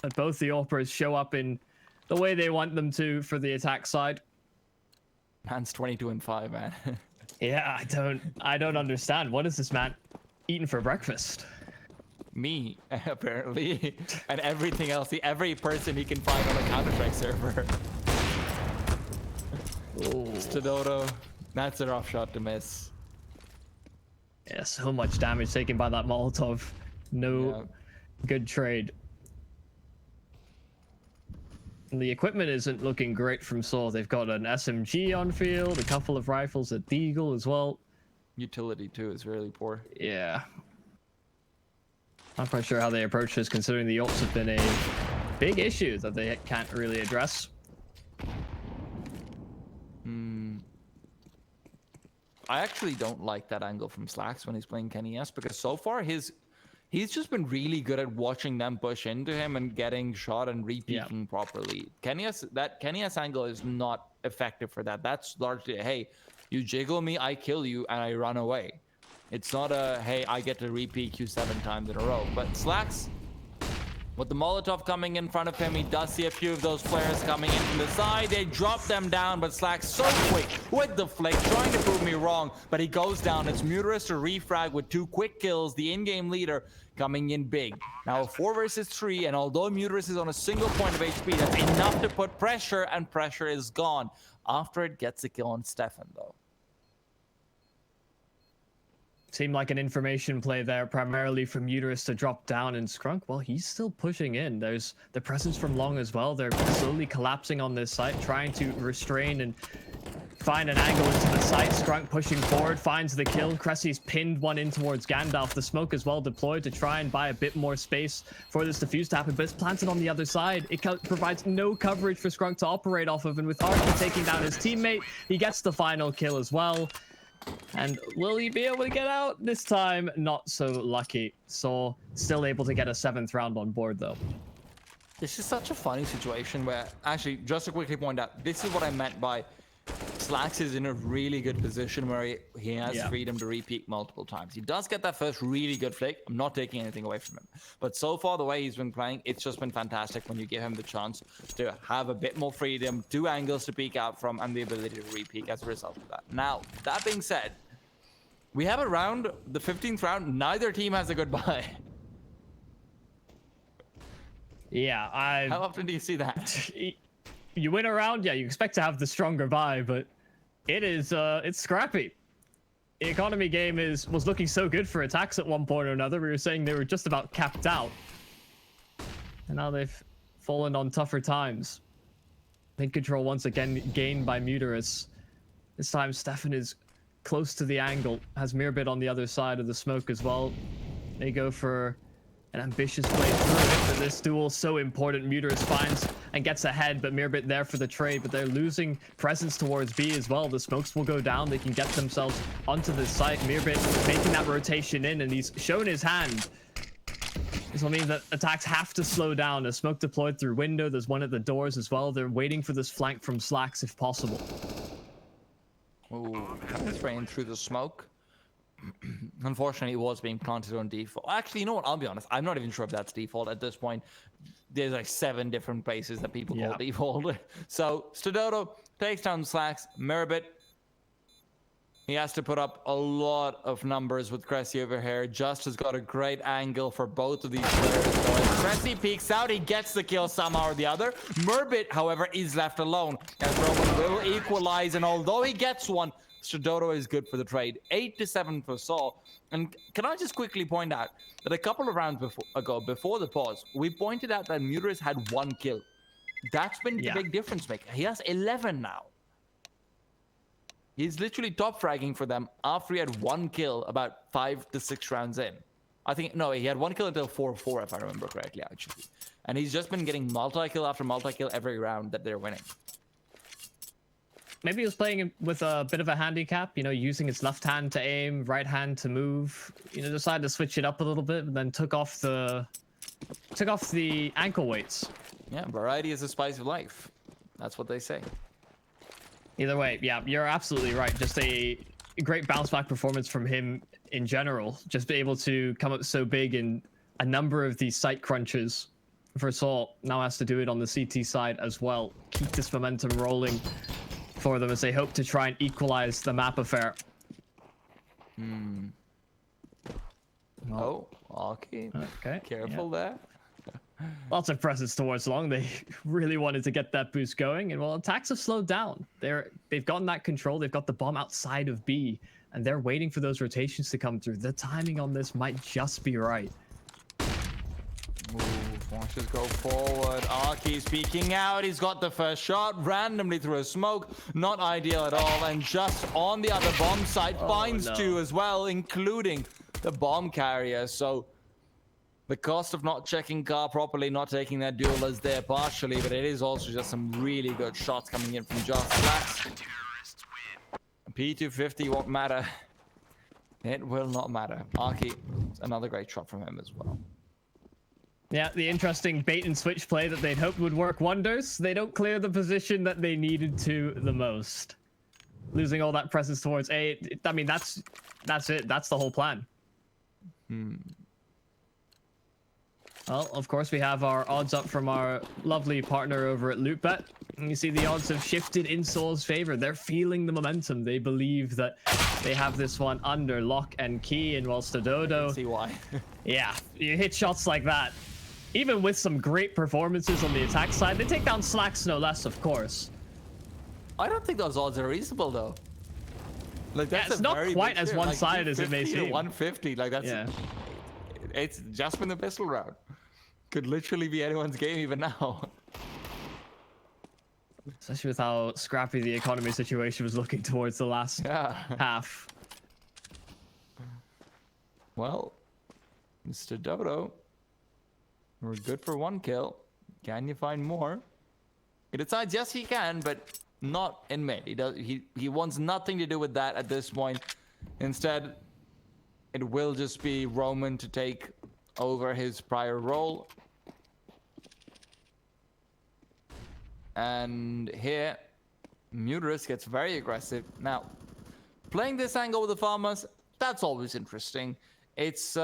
But both the AWPers show up in the way they want them to for the attack side. Man's 22 and 5, man. Yeah, I don't understand. What is this man eating for breakfast? Me, apparently. And everything else. Every person he can find on a Counter-Strike server. Stadodo, that's a rough shot to miss. Yeah, so much damage taken by that Molotov. No good trade. And the equipment isn't looking great from Seoul. They've got an SMG on field, a couple of rifles at Deagle as well. Utility too is really poor. Yeah. Not quite sure how they approach this, considering the AWPs have been a big issue that they can't really address. I actually don't like that angle from Slacks when he's playing Kenny S, because so far he's just been really good at watching them push into him and getting shot and re-peeking properly. That Kenny S angle is not effective for that. That's largely a, hey, you jiggle me, I kill you, and I run away. It's not a, hey, I get to re-peek you 7 times in a row. But Slacks, with the Molotov coming in front of him, he does see a few of those players coming in from the side. They drop them down, but Slacks so quick with the flick, trying to prove me wrong, but he goes down. It's Muterus to refrag with 2 quick kills. The in-game leader coming in big. Now 4 versus 3, and although Muterus is on a single point of HP, that's enough to put pressure, and pressure is gone. after it gets a kill on Stefan, though. Seemed like an information play there, primarily from Uterus to drop down, and Skrunk, well, he's still pushing in. There's the presence from Long as well. They're slowly collapsing on this site, trying to restrain and find an angle into the site. Skrunk pushing forward, finds the kill. Cressy's pinned one in towards Gandalf. The smoke is well deployed to try and buy a bit more space for this defuse to happen, but it's planted on the other side. It provides no coverage for Skrunk to operate off of, and with Archie taking down his teammate, he gets the final kill as well. And will he be able to get out? This time, not so lucky. So, still able to get a 7th round on board, though. This is such a funny situation where, actually, just to quickly point out, this is what I meant by Slax is in a really good position where he has freedom to repeat multiple times. He does get that first really good flick. I'm not taking anything away from him. But so far, the way he's been playing, it's just been fantastic when you give him the chance to have a bit more freedom, 2 angles to peek out from, and the ability to re-peek as a result of that. Now, that being said, we have a round, the 15th round, neither team has a goodbye. Yeah, How often do you see that? You win a round, yeah, you expect to have the stronger buy, but it's scrappy. The economy game was looking so good for ATTAX at one point or another. We were saying they were just about capped out. And now they've fallen on tougher times. Mid control once again gained by Muterus. This time Stefan is close to the angle, has Mirbit on the other side of the smoke as well. They go for an ambitious play through it, but this duel so important. Muterus finds and gets ahead, but Mirbit there for the trade, but they're losing presence towards B as well. The smokes will go down. They can get themselves onto the site. Mirbit making that rotation in, and he's shown his hand. This will mean that ATTAX have to slow down. A smoke deployed through window. There's one at the doors as well. They're waiting for this flank from Slax if possible. Ooh, spraying through the smoke. Unfortunately, it was being planted on default. Actually, you know what? I'll be honest. I'm not even sure if that's default at this point. There's like 7 different places that people call default. So, Stododo takes down Slax. Mirbit, he has to put up a lot of numbers with Cressy over here. Just has got a great angle for both of these players. So as Cressy peeks out, he gets the kill somehow or the other. Mirbit, however, is left alone. As Roman will equalize, and although he gets one, Stododo is good for the trade. 8-7 for Saul. And can I just quickly point out that a couple of rounds before the pause, we pointed out that Muterus had 1 kill. That's been the big difference maker. He has 11 now. He's literally top fragging for them after he had 1 kill about 5 to 6 rounds in. I think, no, he had 1 kill until 4-4, if I remember correctly, actually. And he's just been getting multi-kill after multi-kill every round that they're winning. Maybe he was playing with a bit of a handicap, you know, using his left hand to aim, right hand to move. You know, decided to switch it up a little bit, and then took off the ankle weights. Yeah, variety is the spice of life. That's what they say. Either way, yeah, you're absolutely right. Just a great bounce back performance from him in general. Just be able to come up so big in a number of these site crunches for Saul. Now has to do it on the CT side as well. Keep this momentum rolling for them as they hope to try and equalize the map affair. Oh, okay. Careful there. Lots of presence towards Long. They really wanted to get that boost going, and well, ATTAX have slowed down. They've gotten that control. They've got the bomb outside of B, and they're waiting for those rotations to come through. The timing on this might just be right. Wants to go forward. Arky's peeking out. He's got the first shot randomly through a smoke. Not ideal at all. And just on the other bomb site, finds 2 as well, including the bomb carrier. So the cost of not checking car properly, not taking that duel is there partially, but it is also just some really good shots coming in from Just Slax. P250 won't matter. It will not matter. Arky, another great shot from him as well. Yeah, the interesting bait and switch play that they'd hoped would work wonders. They don't clear the position that they needed to the most. Losing all that presence towards A. I mean, that's it. That's the whole plan. Well, of course, we have our odds up from our lovely partner over at LootBet. And you see the odds have shifted in Saul's favor. They're feeling the momentum. They believe that they have this one under lock and key. And whilst Stododo... See why. Yeah, you hit shots like that. Even with some great performances on the attack side, they take down Slax no less, of course. I don't think those odds are reasonable though. Like that's it's not quite as one-sided as it may 250 to seem. 150, like that's it's just been the pistol round. Could literally be anyone's game even now. Especially with how scrappy the economy situation was looking towards the last half. Well, Mr. Dodo, we're good for 1 kill. Can you find more? He decides yes he can, but not in mid. He wants nothing to do with that at this point. Instead, it will just be Roman to take over his prior role. And here, Muterus gets very aggressive. Now, playing this angle with the farmers, that's always interesting. It's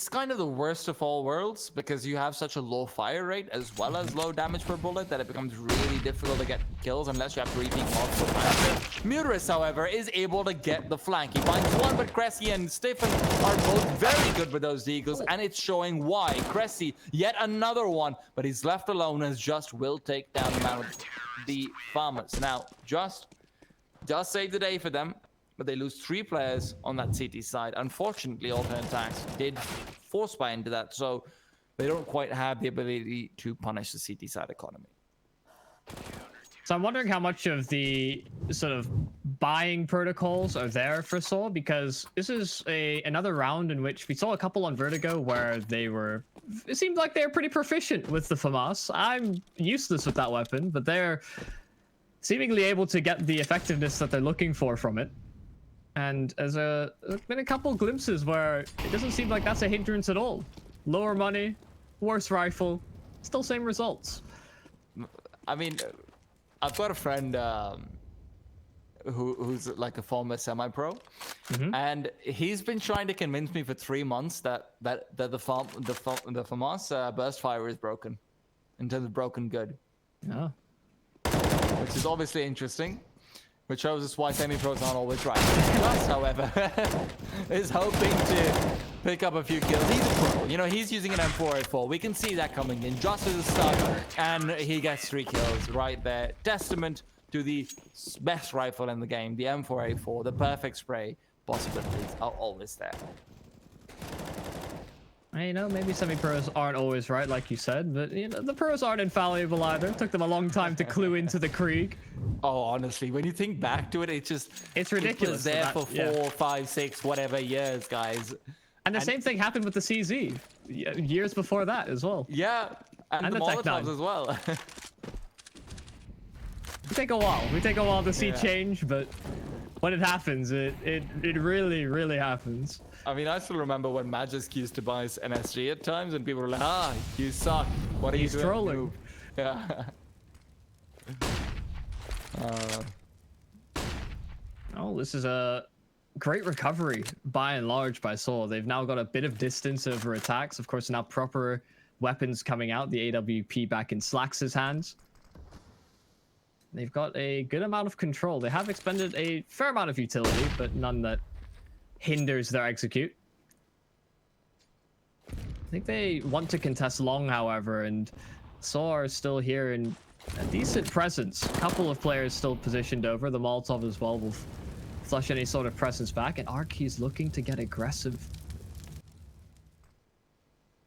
kind of the worst of all worlds because you have such a low fire rate as well as low damage per bullet that it becomes really difficult to get kills unless you have to repeat multiple times. Muterus, however, is able to get the flank. He finds one, but Cressy and Stefan are both very good with those deagles, and it's showing why. Cressy, yet another one, but he's left alone as Just will take down the farmers. Now, Just saved the day for them. But they lose 3 players on that CT side. Unfortunately, ATTAX did force buy into that, so they don't quite have the ability to punish the CT side economy. So I'm wondering how much of the sort of buying protocols are there for Soul, because this is another round in which we saw a couple on Vertigo where it seemed like they were pretty proficient with the FAMAS. I'm useless with that weapon, but they're seemingly able to get the effectiveness that they're looking for from it. And there's been a couple glimpses where it doesn't seem like that's a hindrance at all. Lower money, worse rifle, still same results. I mean, I've got a friend who's like a former semi-pro, and he's been trying to convince me for 3 months that the FAMAS burst fire is broken, in terms of broken good. Yeah. Which is obviously interesting. Which shows us why semi-pros aren't always right. Just, however, is hoping to pick up a few kills. He's a pro. You know, he's using an M4A4. We can see that coming in just as a start. And he gets 3 kills right there. Testament to the best rifle in the game, the M4A4. The perfect spray possibilities are always there. You know, maybe semi-pros aren't always right, like you said, but you know, the pros aren't infallible either. It took them a long time to clue into the Krieg. Oh, honestly, when you think back to it, it's ridiculous. It was there for 4, 5, 6, whatever years, guys. And the same thing happened with the CZ years before that as well. Yeah, and the Molotovs as well. We take a while to see change, but when it happens, it really, really happens. I mean, I still remember when Magisk used to buy an SG at times, and people were like, you suck. What are you doing? He's trolling. Yeah. Oh, this is a great recovery, by and large, by Soul. They've now got a bit of distance over ATTAX. Of course, now proper weapons coming out. The AWP back in Slax's hands. They've got a good amount of control. They have expended a fair amount of utility, but none that hinders their execute. I think they want to contest long, however, and Soul are still here in a decent presence. A couple of players still positioned over. The Molotov as well will flush any sort of presence back, and Arky's looking to get aggressive.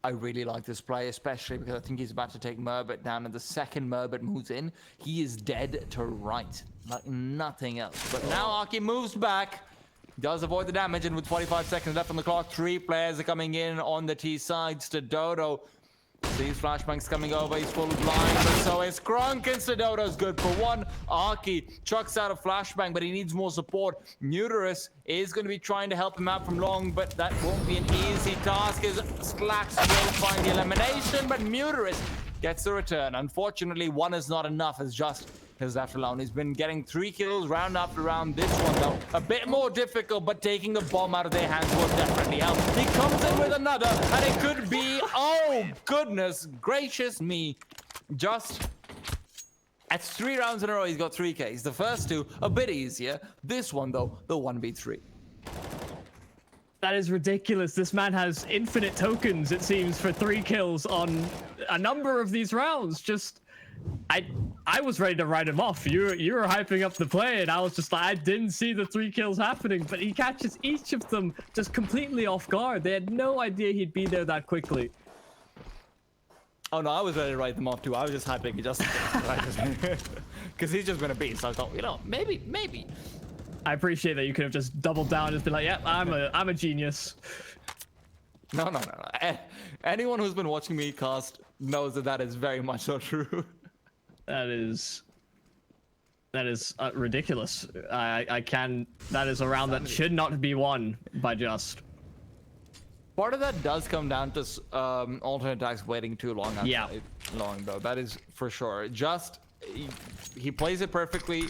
I really like this play, especially because I think he's about to take Murbet down, and the second Murbet moves in, he is dead to right, like nothing else. But now Arky moves back, does avoid the damage, and with 25 seconds left on the clock, 3 players are coming in on the T side. Dodo sees flashbangs coming over, he's full blind, but so is Kronk, and Dodo's good for 1. Arky chucks out a flashbang, but he needs more support. Muterus is going to be trying to help him out from long, but that won't be an easy task as Slacks will find the elimination, but Muterus gets the return. Unfortunately, 1 is not enough as Just is left alone. He's been getting 3 kills round after round. This one, though, a bit more difficult, but taking the bomb out of their hands will definitely help. He comes in with another, and it could be, oh, goodness gracious me. Just, that's 3 rounds in a row, he's got 3 Ks. The first 2, a bit easier. This one, though, the 1v3. That is ridiculous. This man has infinite tokens, it seems, for 3 kills on a number of these rounds. Just, I I was ready to write him off. You were hyping up the play, and I was just like, I didn't see the 3 kills happening, but he catches each of them just completely off guard. They had no idea he'd be there that quickly. Oh no, I was ready to write them off too. I was just hyping it just because he's just been a beast. So I thought, you know, maybe. I appreciate that you could have just doubled down and just been like, yeah, I'm a genius. No. Anyone who's been watching me cast knows that is very much not true. That is ridiculous. I can. That is a round that should not be won by Just. Part of that does come down to alternate attacks waiting too long. Long though. That is for sure. Just he plays it perfectly,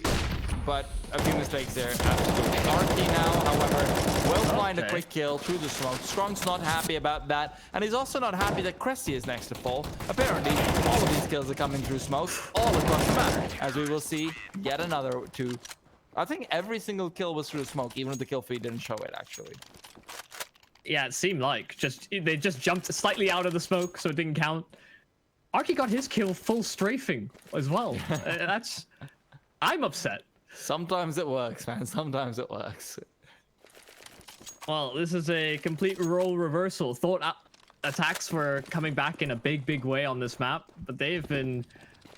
but a few mistakes there. Absolutely. Arky now, however, will find a quick kill through the smoke. Strong's not happy about that, and he's also not happy that Cressy is next to fall. Apparently, all of these kills are coming through smoke, all across the map, as we will see yet another 2. I think every single kill was through smoke, even if the kill feed didn't show it, actually. Yeah, it seemed like they just jumped slightly out of the smoke, so it didn't count. Arky got his kill full strafing as well. I'm upset. Sometimes it works, man. Sometimes it works. Well, this is a complete role reversal. Thought ATTAX were coming back in a big way on this map, but they've been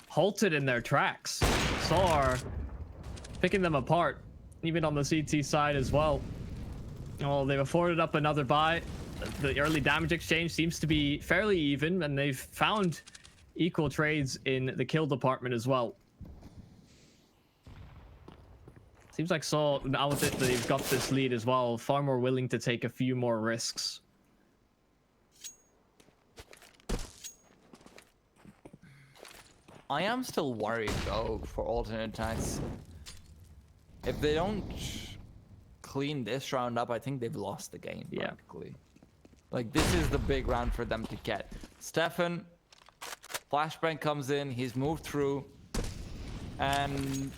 halted in their tracks. SAR picking them apart, even on the CT side as well. Well, they've afforded up another buy. The early damage exchange seems to be fairly even, and they've found equal trades in the kill department as well. Seems like Saw, now that they've got this lead as well, far more willing to take a few more risks. I am still worried though for alternate attacks. If they don't clean this round up, I think they've lost the game practically. Like, this is the big round for them to get. Stefan, flashbang comes in, he's moved through, and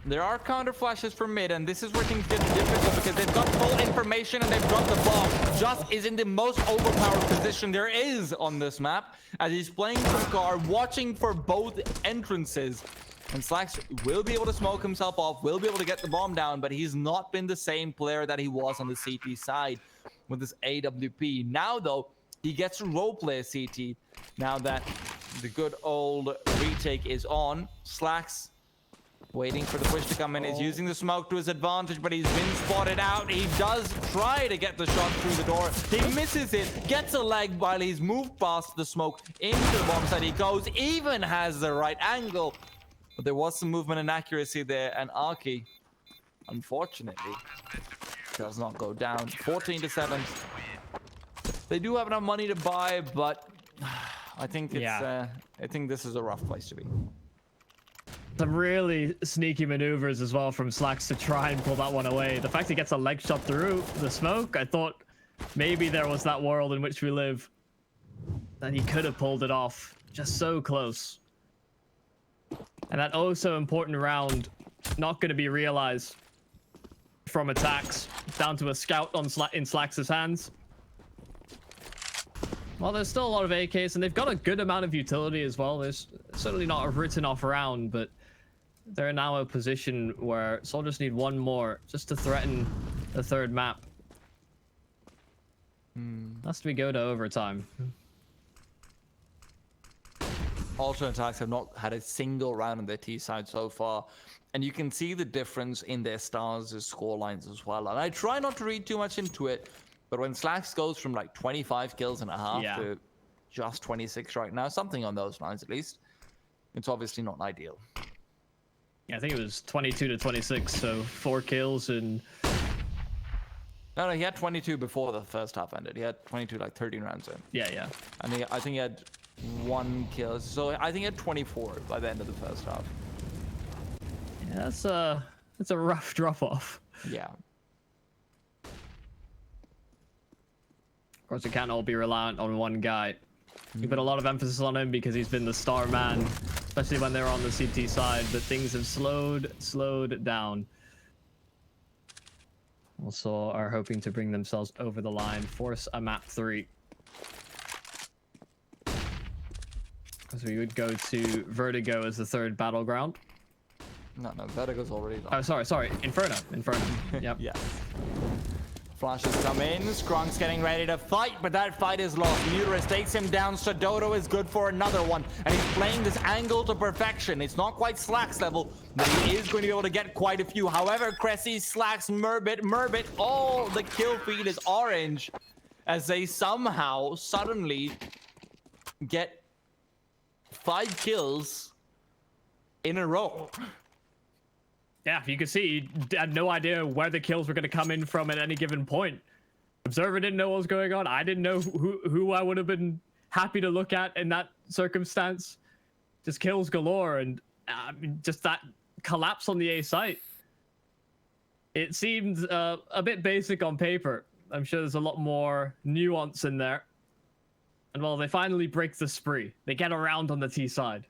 there are counter flashes from mid, and this is where things get difficult because they've got full information and they've dropped the bomb. Just is in the most overpowered position there is on this map, as he's playing some car, watching for both entrances. And Slacks will be able to smoke himself off, will be able to get the bomb down, but he's not been the same player that he was on the CT side with this AWP. Now, though, he gets to roleplay CT now that the good old retake is on. Slacks waiting for the push to come in. He's using the smoke to his advantage, but he's been spotted out. He does try to get the shot through the door. He misses it, gets a leg while he's moved past the smoke into the bomb site. He goes, even has the right angle. But there was some movement and accuracy there, and Arky, unfortunately, does not go down. 14-7. They do have enough money to buy, but I think it's I think this is a rough place to be. Some really sneaky maneuvers as well from Slacks to try and pull that one away. The fact he gets a leg shot through the smoke, I thought maybe there was that world in which we live that he could have pulled it off. Just so close. And that oh so important round not going to be realized from ATTAX, down to a scout on in Slacks' hands. Well, there's still a lot of AKs, and they've got a good amount of utility as well. There's certainly not a written off round, but they're now in a position where soldiers need one more just to threaten the third map. Lest we go to overtime. Alternate attacks have not had a single round on their T side so far, and you can see the difference in their stars' score lines as well. And I try not to read too much into it, but when Slacks goes from like 25 kills and a half to just 26 right now, something on those lines at least, it's obviously not ideal. Yeah, I think it was 22 to 26, so 4 kills and... No, he had 22 before the first half ended. He had 22 like 13 rounds in. Yeah. And I think he had 1 kill, so I think he had 24 by the end of the first half. Yeah, that's a rough drop off. Yeah. Of course, it can't all be reliant on one guy. You put a lot of emphasis on him because he's been the star man, especially when they're on the CT side, but things have slowed down. Also are hoping to bring themselves over the line, force a map 3. So we would go to Vertigo as the third battleground. No, Vertigo's already done. Oh, sorry. Inferno. Yep. Yeah. Flashes come in. Skrunk's getting ready to fight, but that fight is lost. Muterus takes him down. Sododo is good for another one, and he's playing this angle to perfection. It's not quite Slack's level, but he is going to be able to get quite a few. However, Cressy, Slacks, Murbit, all the kill feed is orange as they somehow suddenly get 5 kills in a row. Yeah, you can see he had no idea where the kills were going to come in from at any given point. Observer didn't know what was going on. I didn't know who I would have been happy to look at in that circumstance. Just kills galore, and just that collapse on the A site. It seemed a bit basic on paper. I'm sure there's a lot more nuance in there. And well, they finally break the spree. They get around on the T side.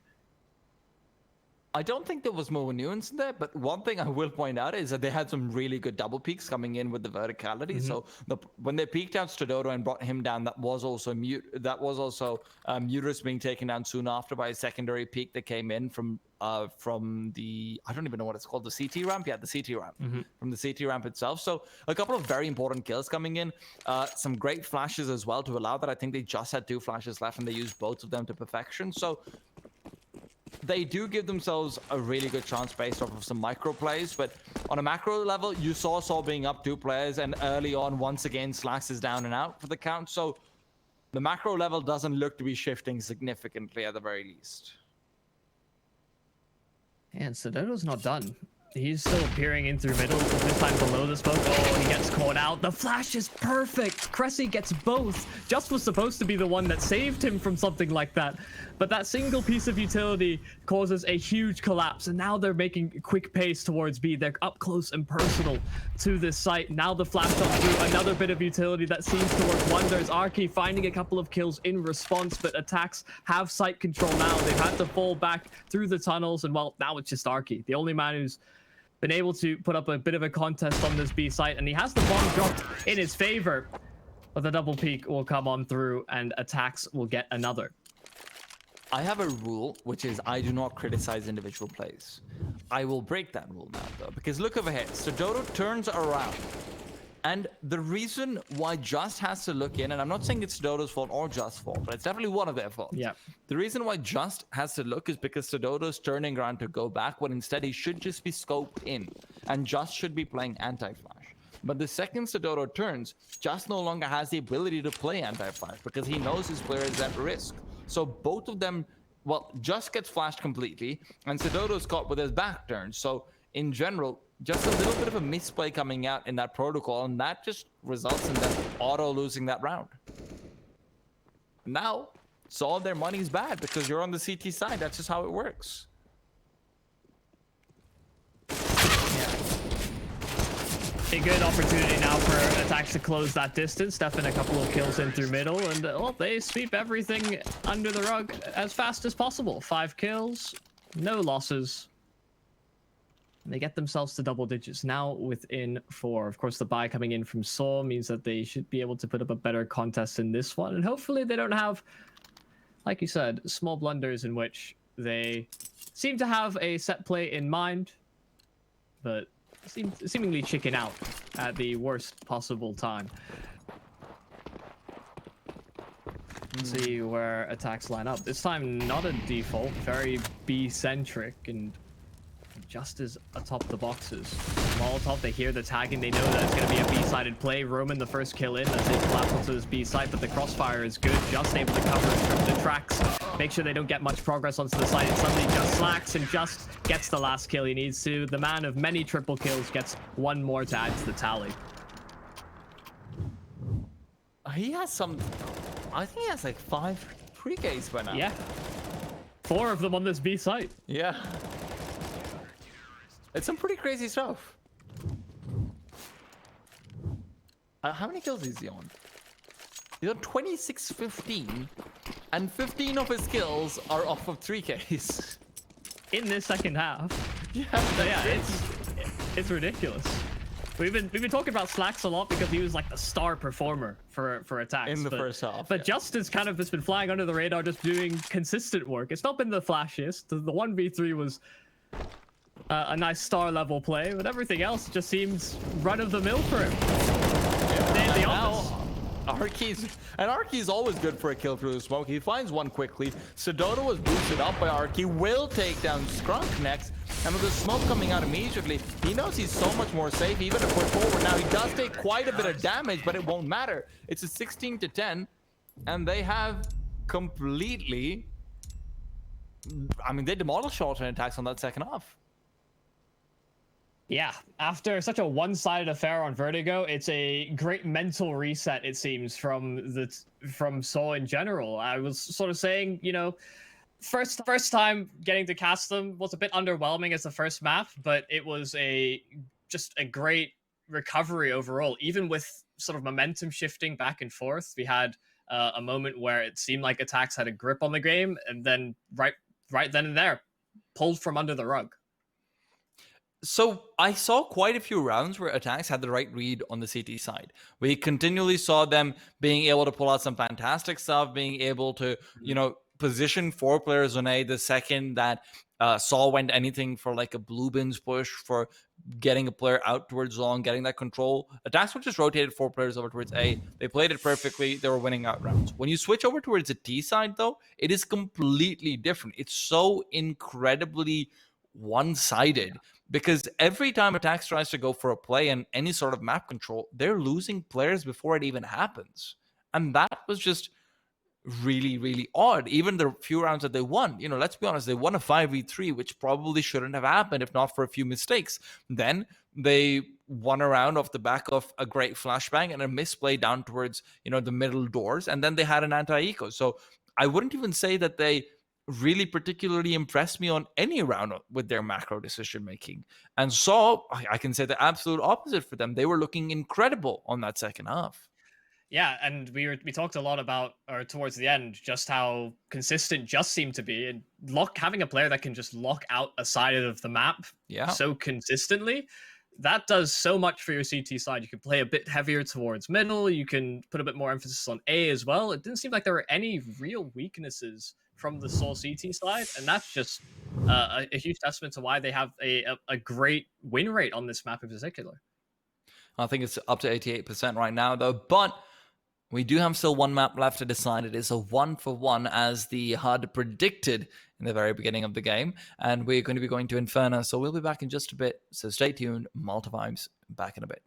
I don't think there was more nuance in there, but one thing I will point out is that they had some really good double peaks coming in with the verticality. So when they peeked out Stododo and brought him down, that was also Muterus being taken down soon after by a secondary peak that came in from the, I don't even know what it's called, the CT ramp. Yeah, the CT ramp from the CT ramp itself. So a couple of very important kills coming in, some great flashes as well to allow that. I think they just had 2 flashes left and they used both of them to perfection. So they do give themselves a really good chance based off of some micro plays, but on a macro level, you saw Sol being up 2 players, and early on, once again, Slacks is down and out for the count. So the macro level doesn't look to be shifting significantly at the very least. And Sododo's not done. He's still peering in through middle, this time below the smoke. Oh, he gets caught out. The flash is perfect. Cressy gets both. Just was supposed to be the one that saved him from something like that. But that single piece of utility causes a huge collapse, and now they're making quick pace towards B. They're up close and personal to this site. Now the flash on through, another bit of utility that seems to work wonders. Arky finding a couple of kills in response, but ATTAX have site control now. They've had to fall back through the tunnels, and well, now it's just Arky, the only man who's been able to put up a bit of a contest on this B site, and he has the bomb dropped in his favor. But the double peak will come on through, and ATTAX will get another. I have a rule, which is I do not criticize individual plays. I will break that rule now, though, because look over here. Sododo turns around. And the reason why Just has to look in, and I'm not saying it's Sododo's fault or Just's fault, but it's definitely one of their faults. Yeah. The reason why Just has to look is because Sododo's turning around to go back, when instead he should just be scoped in, and Just should be playing anti-flash. But the second Sododo turns, Just no longer has the ability to play anti-flash because he knows his player is at risk. So both of them, well, Just gets flashed completely, and Sododo's caught with his back turned. So in general, just a little bit of a misplay coming out in that protocol, and that just results in them auto losing that round. Now, so all their money's bad because you're on the CT side. That's just how it works. A good opportunity now for ATTAX to close that distance. Stuffing a couple of kills in through middle, and well, they sweep everything under the rug as fast as possible. 5 kills, no losses. They get themselves to double digits now within 4. Of course, the buy coming in from Saw means that they should be able to put up a better contest in this one. And hopefully they don't have, like you said, small blunders in which they seem to have a set play in mind, but seemingly chicken out at the worst possible time. Let's see where ATTAX line up. This time, not a default, very B-centric, and just as atop the boxes. Molotov, they hear the tagging, they know that it's going to be a B-sided play. Roman, the first kill in as they collapse onto this B side, but the crossfire is good. Just able to cover the tracks, make sure they don't get much progress onto the side, and suddenly Just slacks and Just gets the last kill he needs to. The man of many triple kills gets one more to add to the tally. He has some, I think he has like 5 pre-Ks by now. Yeah. 4 of them on this B site. Yeah. It's some pretty crazy stuff. How many kills is he on? He's on 26-15, and 15 of his kills are off of 3Ks. In this second half. Yeah, So yeah, it's ridiculous. We've been talking about Slacks a lot because he was like the star performer for ATTAX in the first half. But Justin's kind of just been flying under the radar, just doing consistent work. It's not been the flashiest. The 1v3 was a nice star level play, but everything else just seems run of the mill for him. Yeah, The now, Arky's always good for a kill through the smoke. He finds one quickly. Sedona was boosted up by Arky, will take down Skrunk next. And with the smoke coming out immediately, he knows he's so much more safe even to put forward. Now, he does take quite a bit of damage, but it won't matter. It's a 16-10, and they have completely... I mean, they demolished alternate attacks on that second half. Yeah, after such a one-sided affair on Vertigo, it's a great mental reset, it seems, from Seoul in general. I was sort of saying, you know, first time getting to cast them was a bit underwhelming as the first map, but it was just a great recovery overall. Even with sort of momentum shifting back and forth, we had a moment where it seemed like ATTAX had a grip on the game, and then right then and there, pulled from under the rug. So I saw quite a few rounds where ATTAX had the right read on the CT side. We continually saw them being able to pull out some fantastic stuff, being able to, you know, position 4 players on A the second that Saul went anything for like a blue bins push for getting a player out towards long, getting that control. ATTAX would just rotated 4 players over towards A. They played it perfectly. They were winning out rounds. When you switch over towards the T side, though, it is completely different. It's so incredibly one-sided because every time ATTAX tries to go for a play and any sort of map control, they're losing players before it even happens. And that was just really, really odd. Even the few rounds that they won, you know, let's be honest, they won a 5v3, which probably shouldn't have happened if not for a few mistakes. Then they won a round off the back of a great flashbang and a misplay down towards, you know, the middle doors. And then they had an anti-eco. So I wouldn't even say that they really particularly impressed me on any round with their macro decision making. And so I can say the absolute opposite for them. They were looking incredible on that second half. Yeah, and we talked a lot about, or towards the end, just how consistent Just seemed to be, and having a player that can just lock out a side of the map so consistently, that does so much for your CT side. You can play a bit heavier towards middle, you can put a bit more emphasis on A as well. It didn't seem like there were any real weaknesses from the Seoul CT side, and that's just a huge testament to why they have a great win rate on this map in particular. I think it's up to 88% right now, though, but we do have still one map left to decide. It is a 1-for-1 as the HUD predicted in the very beginning of the game. And we're going to be going to Inferno. So we'll be back in just a bit. So stay tuned. Malta Vibes back in a bit.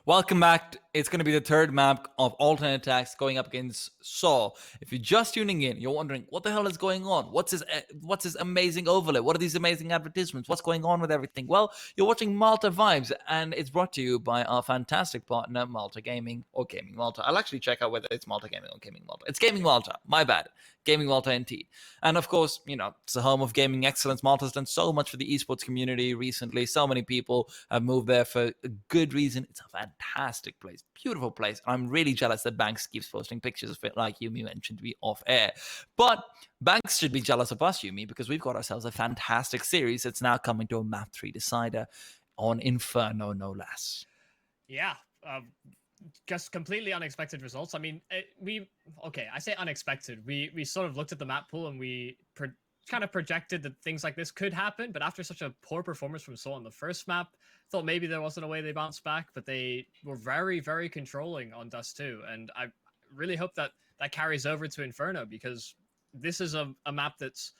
Welcome back. It's going to be the third map of alternate attacks going up against Saw. If you're just tuning in, you're wondering what the hell is going on? What's this amazing overlay? What are these amazing advertisements? What's going on with everything? Well, you're watching Malta Vibes, and it's brought to you by our fantastic partner, Malta Gaming or Gaming Malta. I'll actually check out whether it's Malta Gaming or Gaming Malta. It's Gaming Malta. My bad. Gaming Malta indeed. And of course, it's the home of gaming excellence. Malta's done so much for the esports community recently. So many people have moved there for a good reason. It's a fantastic place, beautiful place. I'm really jealous that Banks keeps posting pictures of it, like Yumi mentioned to be off air. But Banks should be jealous of us, Yumi, because we've got ourselves a fantastic series that's now coming to a map 3 decider on Inferno, no less. Yeah. Just completely unexpected results. I mean, I say unexpected. We sort of looked at the map pool and we kind of projected that things like this could happen, but after such a poor performance from Soul on the first map, thought maybe there wasn't a way they bounced back, but they were very, very controlling on Dust 2, and I really hope that carries over to Inferno, because this is a map that's,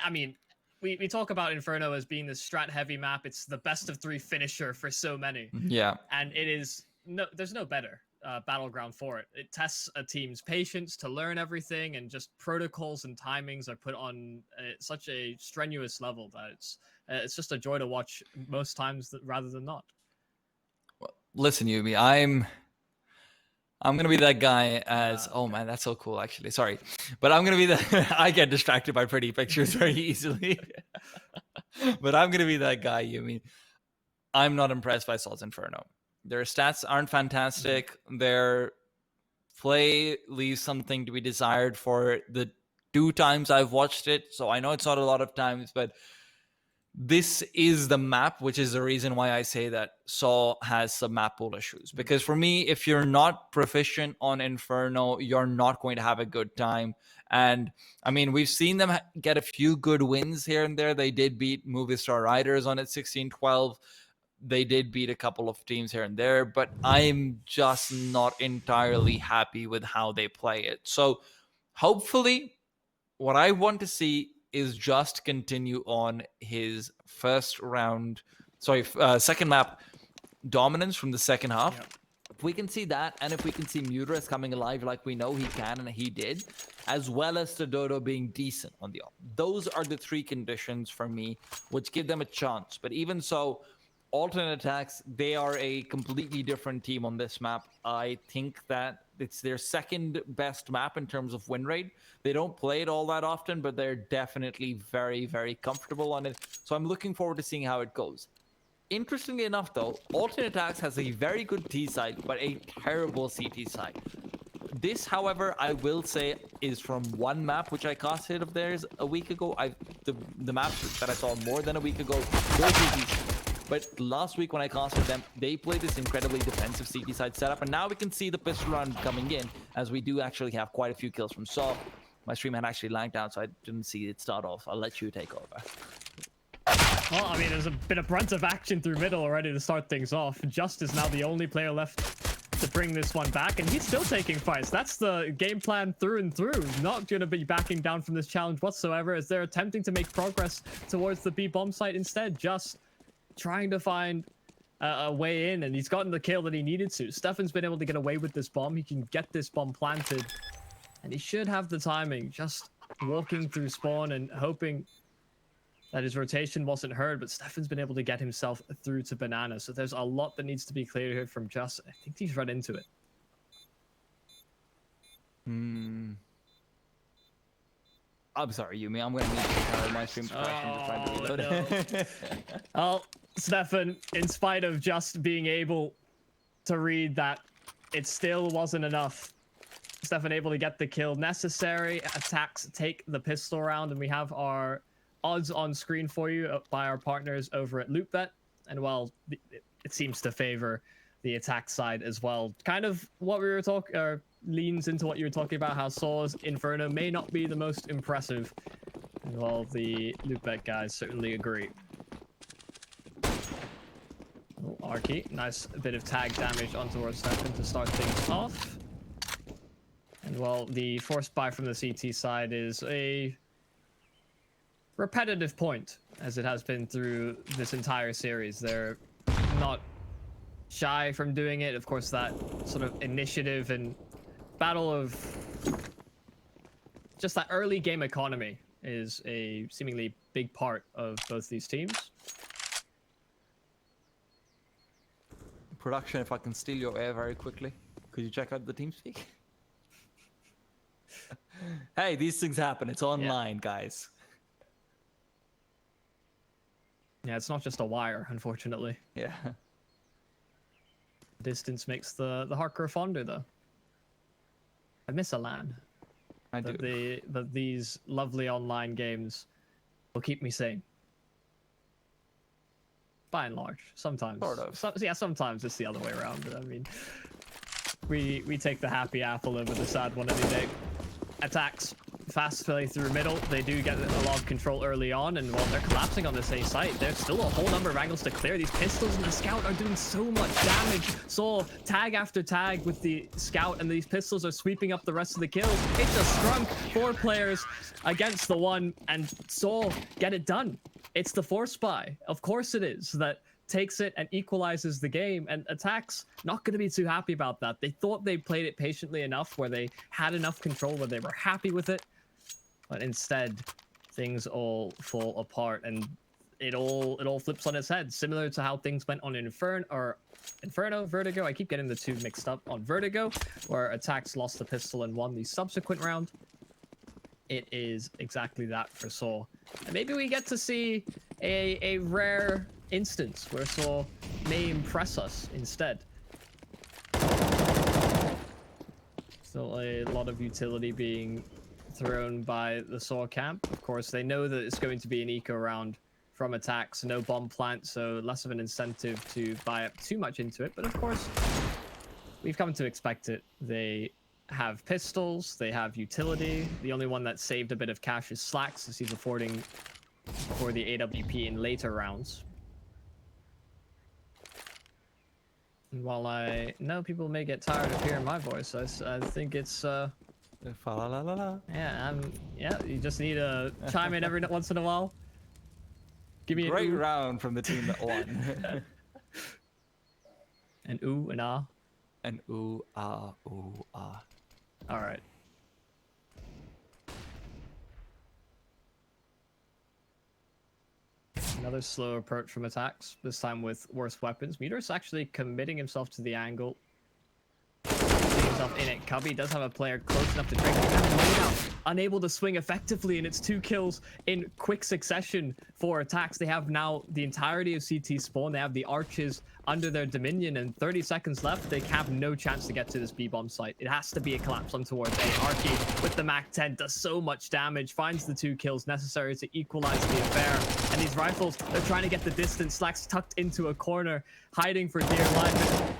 I mean, we talk about Inferno as being this strat-heavy map. It's the best of 3 finisher for so many. Yeah. And it is... No, there's no better battleground for it. It tests a team's patience to learn everything, and just protocols and timings are put on such a strenuous level that it's just a joy to watch most times rather than not. Well, listen, Yumi, I'm gonna be that guy as oh man, that's so cool actually. Sorry, but I'm gonna be I get distracted by pretty pictures very easily. But I'm gonna be that guy, Yumi. I'm not impressed by Salt's Inferno. Their stats aren't fantastic. Their play leaves something to be desired for the 2 times I've watched it. So I know it's not a lot of times, but this is the map, which is the reason why I say that Saw has some map pool issues. Because for me, if you're not proficient on Inferno, you're not going to have a good time. And I mean, we've seen them get a few good wins here and there. They did beat Movistar Riders on it 16-12. They did beat a couple of teams here and there, but I'm just not entirely happy with how they play it. So hopefully what I want to see is just continue on his second map dominance from the second half. Yep. If we can see that, and if we can see Muras coming alive like we know he can and he did, as well as Dodo being decent on the off, those are the 3 conditions for me which give them a chance. But even so, alternate attacks, they are a completely different team on this map. I think that it's their second best map in terms of win rate. They don't play it all that often, but they're definitely very, very comfortable on it. So I'm looking forward to seeing how it goes. Interestingly enough, though, alternate attacks has a very good T side, but a terrible CT side. This, however, I will say is from one map which I casted of theirs a week ago. The maps that I saw more than a week ago, those were decent. But last week when I casted them, they played this incredibly defensive CT side setup, and now we can see the pistol round coming in, as we do actually have quite a few kills from Saw. My stream had actually lagged out, so I didn't see it start off. I'll let you take over. Well, I mean, there's a bit of brunt of action through middle already to start things off. Just is now the only player left to bring this one back, and he's still taking fights. That's the game plan through and through. Not going to be backing down from this challenge whatsoever, as they're attempting to make progress towards the B bomb site instead. Just trying to find a way in, and he's gotten the kill that he needed to. Stefan's been able to get away with this bomb. He can get this bomb planted, and he should have the timing. Just walking through spawn and hoping that his rotation wasn't heard, but Stefan's been able to get himself through to Banana. So there's a lot that needs to be cleared here from Just. I think he's right into it. I'm sorry, Yumi. I'm going to need to carry my stream suppression to try to reload it. No. Well, Stefan, in spite of just being able to read that, it still wasn't enough. Stefan able to get the kill necessary. ATTAX take the pistol round, and we have our odds on screen for you by our partners over at LootBet. And well, it seems to favor the ATTAX side as well. Kind of what we were talking, or leans into what you were talking about, how Saw's Inferno may not be the most impressive. And well, the LootBet guys certainly agree. Oh, Arky, nice bit of tag damage onto our Stefan to start things off. And well, the forced buy from the CT side is a repetitive point, as it has been through this entire series. They're not shy from doing it. Of course, that sort of initiative and battle of just that early game economy is a seemingly big part of both these teams. Production, if I can steal your air very quickly, could you check out the TeamSpeak? Hey, these things happen. It's online, guys. Yeah, it's not just a wire, unfortunately. Yeah. Distance makes the heart grow fonder, though. I miss a LAN. I do. But these lovely online games will keep me sane. By and large, sometimes. Sort of. Yeah, sometimes it's the other way around. I mean, we take the happy apple over the sad one any day. ATTAX, fast play through middle. They do get a lot of control early on, and while they're collapsing on this A site, there's still a whole number of angles to clear. These pistols and the scout are doing so much damage. So tag after tag with the scout, and these pistols are sweeping up the rest of the kills. It's just Strunk, 4 players against the 1, and Saw get it done. It's the force buy, of course it is, that takes it and equalizes the game, and ATTAX not going to be too happy about that. They thought they played it patiently enough where they had enough control where they were happy with it, but instead things all fall apart, and it all flips on its head, similar to how things went on Inferno, Vertigo. I keep getting the two mixed up. On Vertigo, where ATTAX lost the pistol and won the subsequent round. It is exactly that for Saw, and maybe we get to see a rare instance where Saw may impress us instead. Still a lot of utility being thrown by the Saw camp. Of course, they know that it's going to be an eco round from ATTAX, no bomb plant, so less of an incentive to buy up too much into it. But of course, we've come to expect it. They have pistols, they have utility. The only one that saved a bit of cash is Slacks, as he's affording for the AWP in later rounds. And while I know people may get tired of hearing my voice, I think it's yeah, you just need to chime in every once in a while. Give me Great round from the team that won. An ooh, an ah. An ooh, ah, ooh, ah. All right. Another slow approach from ATTAX, this time with worse weapons. Meteor's actually committing himself to the angle. Himself in it. Cubby does have a player close enough to drink. Unable to swing effectively, and it's 2 kills in quick succession for ATTAX. They have now the entirety of CT spawn. They have the arches under their dominion, and 30 seconds left. They have no chance to get to this B-bomb site. It has to be a collapse on towards A. Archie with the MAC-10 does so much damage, finds the 2 kills necessary to equalize the affair. And these rifles, they're trying to get the distance. Slacks tucked into a corner, hiding for dear life.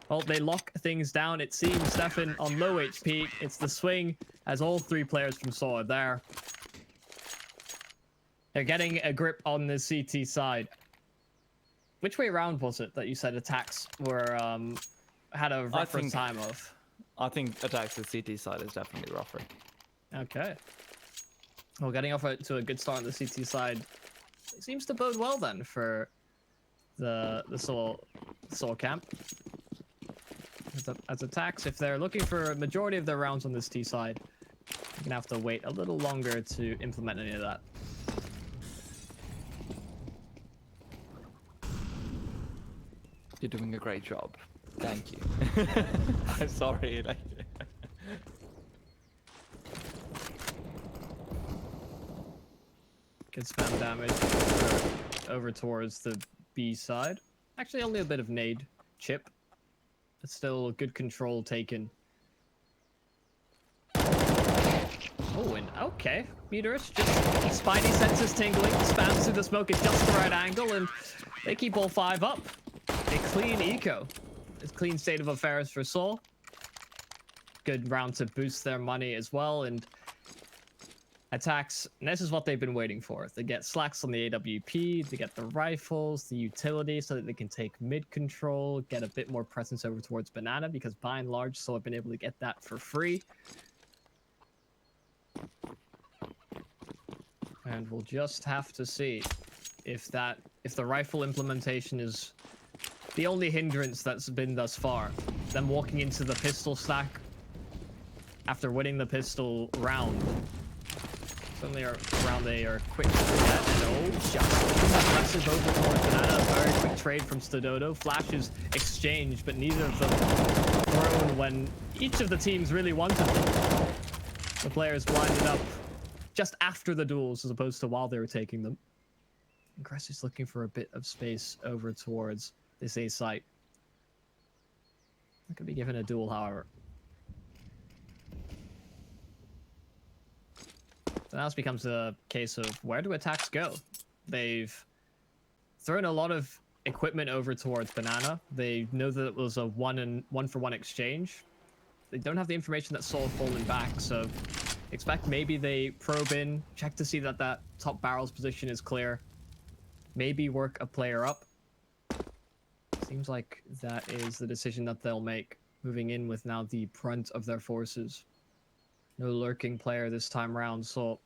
Well, they lock things down, it seems. Stefan on low HP. It's the swing, as all 3 players from Saw are there. They're getting a grip on the CT side. Which way around was it that you said ATTAX were had a rougher time of? I think ATTAX's CT side is definitely rougher. Okay. Well, getting off to a good start on the CT side seems to bode well then for the Saw camp. As ATTAX, if they're looking for a majority of their rounds on this T side, you're gonna have to wait a little longer to implement any of that. You're doing a great job. Thank you. I'm sorry. Good spam damage over towards the B side. Actually, only a bit of nade chip. But still good control taken. Oh, and okay. Meteor's just spidey senses tingling, spams through the smoke at just the right angle, and they keep all 5 up. A clean eco. It's clean state of affairs for Saw. Good round to boost their money as well, and ATTAX, and this is what they've been waiting for. They get Slacks on the AWP, they get the rifles, the utility, so that they can take mid control, get a bit more presence over towards Banana, because by and large, Saw have been able to get that for free. And we'll just have to see if the rifle implementation is the only hindrance that's been thus far. Them walking into the pistol stack after winning the pistol round. Suddenly around they are quick to get, and oh, just aggressive over towards Banana. Very quick trade from Stododo. Flashes exchanged, but neither of them thrown when each of the teams really wanted them. The players blinded up just after the duels as opposed to while they were taking them. And Cress is looking for a bit of space over towards this A site. Not going to be given a duel, however. So now it becomes a case of where do attacks go? They've thrown a lot of equipment over towards Banana. They know that it was a one-for-one exchange. They don't have the information that Saul fallen back, so expect maybe they probe in, check to see that that top barrel's position is clear. Maybe work a player up. Seems like that is the decision that they'll make, moving in with now the brunt of their forces. No lurking player this time round, so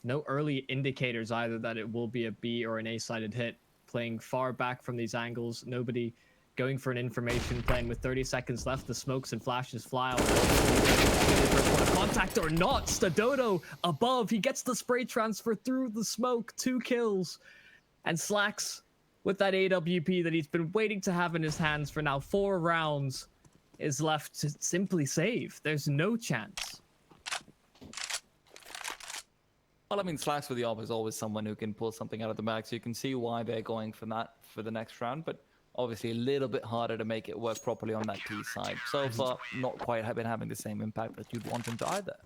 no early indicators either that it will be a B or an A-sided hit. Playing far back from these angles, nobody going for an information, playing with 30 seconds left. The smokes and flashes fly out. First one of contact or not. Stododo above. He gets the spray transfer through the smoke. 2 kills. And Slacks with that AWP that he's been waiting to have in his hands for now 4 rounds is left to simply save. There's no chance. Well, I mean, Slacks with the AWP is always someone who can pull something out of the bag, so you can see why they're going for that for the next round, but obviously a little bit harder to make it work properly on that T side. So far, not quite been having the same impact that you'd want them to either.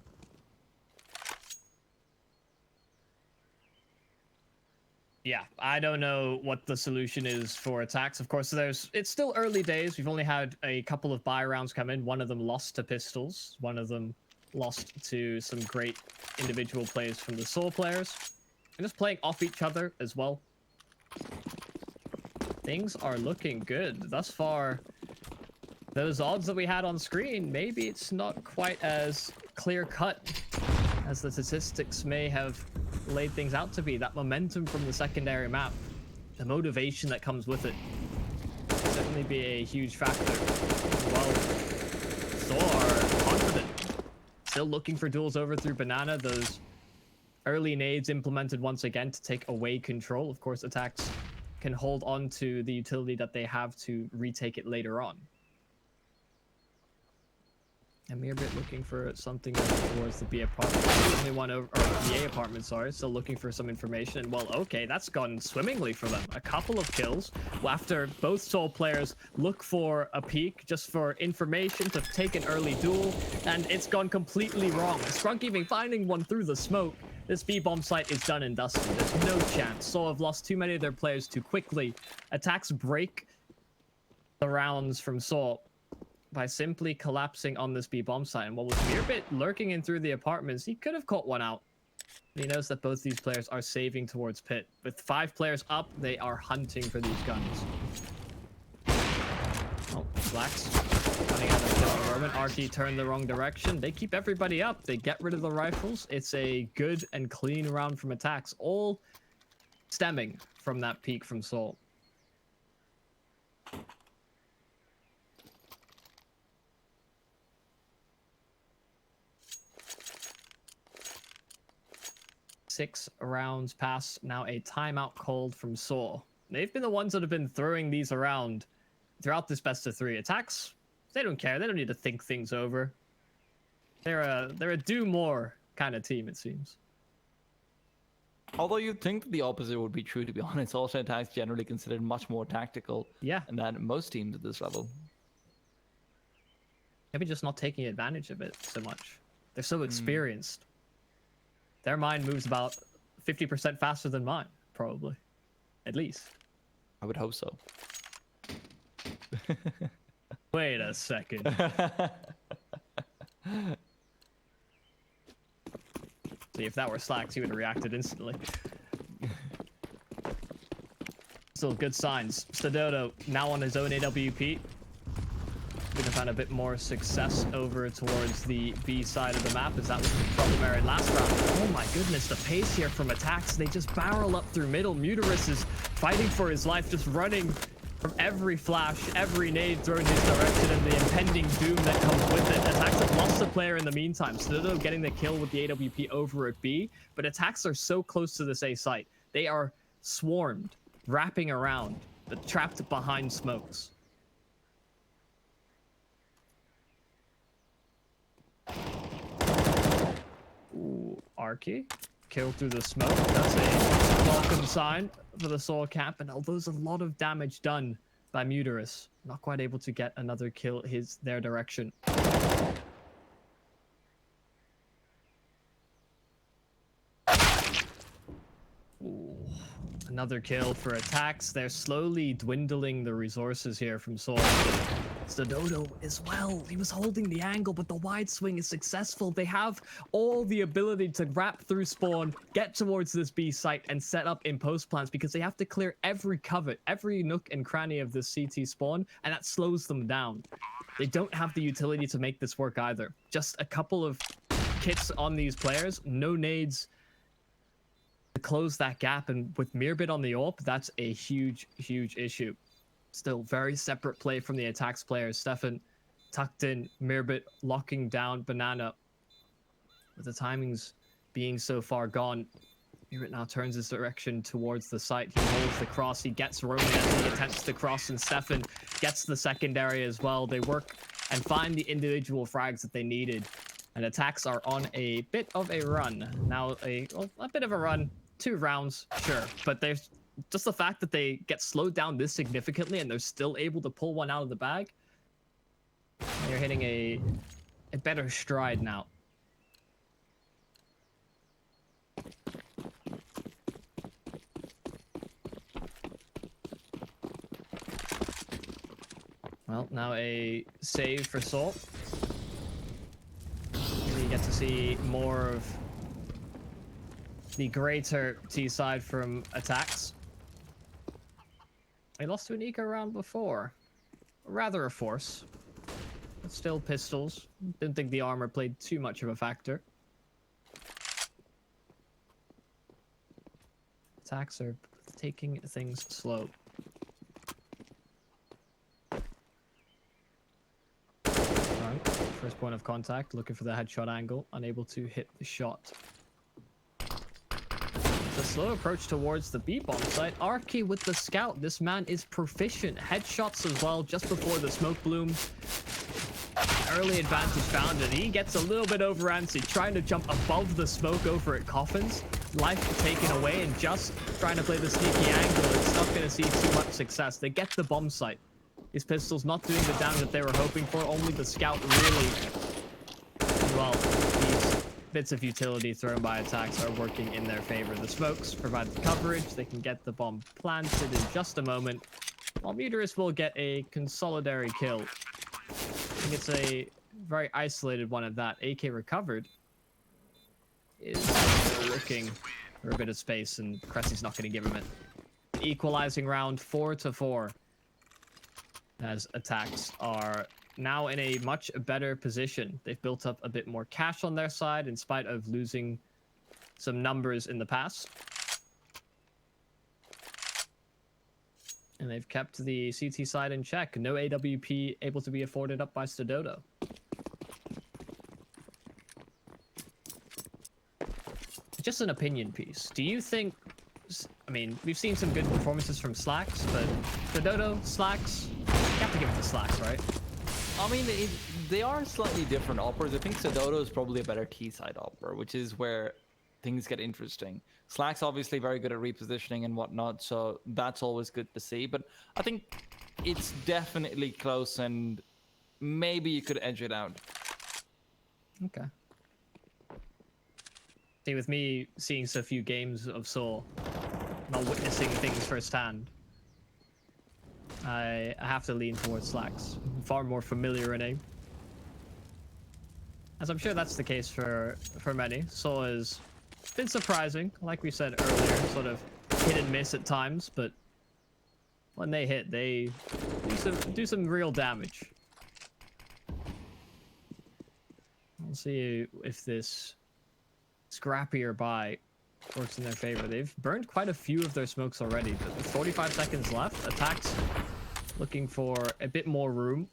Yeah, I don't know what the solution is for attacks. Of course, it's still early days. We've only had a couple of buy rounds come in. One of them lost to pistols. One of them lost to some great individual plays from the Soul players. And just playing off each other as well. Things are looking good. Thus far, those odds that we had on screen, maybe it's not quite as clear-cut as the statistics may have laid things out to be. That momentum from the secondary map, the motivation that comes with it, will certainly be a huge factor. Well, so are confident. Still looking for duels over through Banana. Those early nades implemented once again to take away control. Of course, attacks can hold on to the utility that they have to retake it later on. And we're a bit looking for something towards the B apartment. Only one over, or the A apartment, sorry. Still looking for some information. And well, okay, that's gone swimmingly for them. A couple of kills after both Soul players look for a peek just for information to take an early duel. And it's gone completely wrong. Sprunk even finding one through the smoke. This B-bomb site is done and dusted. There's no chance. Soul have lost too many of their players too quickly. Attacks break the rounds from Soul by simply collapsing on this B-bomb site. And what was Mearbit lurking in through the apartments, he could have caught one out. He knows that both these players are saving towards pit. With 5 players up, they are hunting for these guns. Oh, Blacks running out of kill at the moment. RT turned the wrong direction. They keep everybody up. They get rid of the rifles. It's a good and clean round from attacks, all stemming from that peak from Soul. Six rounds pass, now a timeout called from Soul. They've been the ones that have been throwing these around throughout this best of 3. Attacks, they don't care. They don't need to think things over. They're a do more kind of team, it seems. Although you'd think the opposite would be true, to be honest. Also, attacks generally considered much more tactical than most teams at this level. Maybe just not taking advantage of it so much. They're so experienced. Their mind moves about 50% faster than mine, probably. At least. I would hope so. Wait a second. See, if that were Slacks, he would have reacted instantly. Still good signs. Stododo now on his own AWP. Gonna find a bit more success over towards the B side of the map, as that was the problem area last round. Oh my goodness, the pace here from attacks. They just barrel up through middle. Muterus is fighting for his life, just running From every flash, every nade thrown in his direction, and the impending doom that comes with it. ATTAX have lost a player in the meantime. Stodo getting the kill with the AWP over at B, but ATTAX are so close to this A site. They are swarmed, wrapping around, but trapped behind smokes. Ooh, Arky. Kill through the smoke. That's a welcome sign for the Soul Camp. And although there's a lot of damage done by Muterus, not quite able to get another kill their direction. Ooh, another kill for ATTAX. They're slowly dwindling the resources here from Soul. Stodo as well. He was holding the angle, but the wide swing is successful. They have all the ability to wrap through spawn, get towards this B site, and set up in post plans because they have to clear every covert, every nook and cranny of this CT spawn, and that slows them down. They don't have the utility to make this work either. Just a couple of kits on these players, no nades to close that gap, and with Mirbit on the AWP, that's a huge, huge issue. Still very separate play from the ATTAX players. Stefan tucked in, Mirbit locking down Banana. With the timings being so far gone, Mirbit now turns his direction towards the site. He holds the cross, he gets Roman as he attempts to cross, and Stefan gets the secondary as well. They work and find the individual frags that they needed. And ATTAX are on a bit of a run. Now a bit of a run, 2 rounds, sure, but there's just the fact that they get slowed down this significantly and they're still able to pull one out of the bag. They're hitting a better stride now. Well, now a save for Salt. We get to see more of the greater T side from ATTAX. They lost to an eco round before. Rather a force. But still pistols. Didn't think the armor played too much of a factor. ATTAX are taking things slow. Right. First point of contact, looking for the headshot angle, unable to hit the shot. The slow approach towards the B-bomb site. Arky with the scout. This man is proficient. Headshots as well just before the smoke blooms. Early advantage found, and he gets a little bit over antsy, trying to jump above the smoke over at Coffins. Life taken away and just trying to play the sneaky angle. It's not going to see too much success. They get the bomb site. His pistol's not doing the damage that they were hoping for. Only the scout really... Well, these bits of utility thrown by ATTAX are working in their favor. The smokes provide the coverage. They can get the bomb planted in just a moment. While Muterus will get a consolidatory kill. I think it's a very isolated one at that. AK recovered. Is looking for a bit of space, and Cressy's not going to give him it. Equalizing round 4-4. As ATTAX are now in a much better position. They've built up a bit more cash on their side in spite of losing some numbers in the past. And they've kept the CT side in check. No AWP able to be afforded up by Stodo. Just an opinion piece. Do you think... I mean, we've seen some good performances from Slacks, but Stodo, Slacks, you have to give it to Slacks, right? I mean, they are slightly different operas. I think Stodo is probably a better T-side opera, which is where things get interesting. Slack's obviously very good at repositioning and whatnot, so that's always good to see. But I think it's definitely close, and maybe you could edge it out. Okay. See, with me seeing so few games of Soul, not witnessing things firsthand, I have to lean towards Slacks. Far more familiar in aim. As I'm sure that's the case for many. Soul has been surprising, like we said earlier, sort of hit and miss at times, but when they hit, they do some real damage. We'll see if this scrappier buy works in their favor. They've burned quite a few of their smokes already, but with 45 seconds left, ATTAX looking for a bit more room,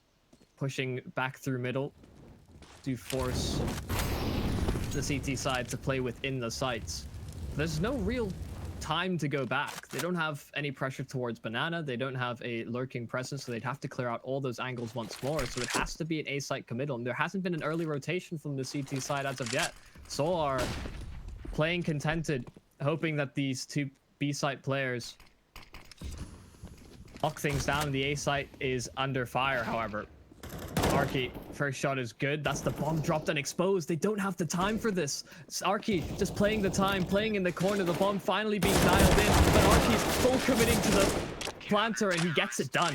pushing back through middle to force the CT side to play within the sites. There's no real time to go back. They don't have any pressure towards Banana. They don't have a lurking presence, so they'd have to clear out all those angles once more. So it has to be an A site committal. And there hasn't been an early rotation from the CT side as of yet. So are playing contented, hoping that these two B site players lock things down. And the A site is under fire, however. Arky, first shot is good. That's the bomb dropped and exposed. They don't have the time for this. It's Arky just playing the time, playing in the corner. The bomb finally being dialed in, but Arky's full committing to the planter, and he gets it done.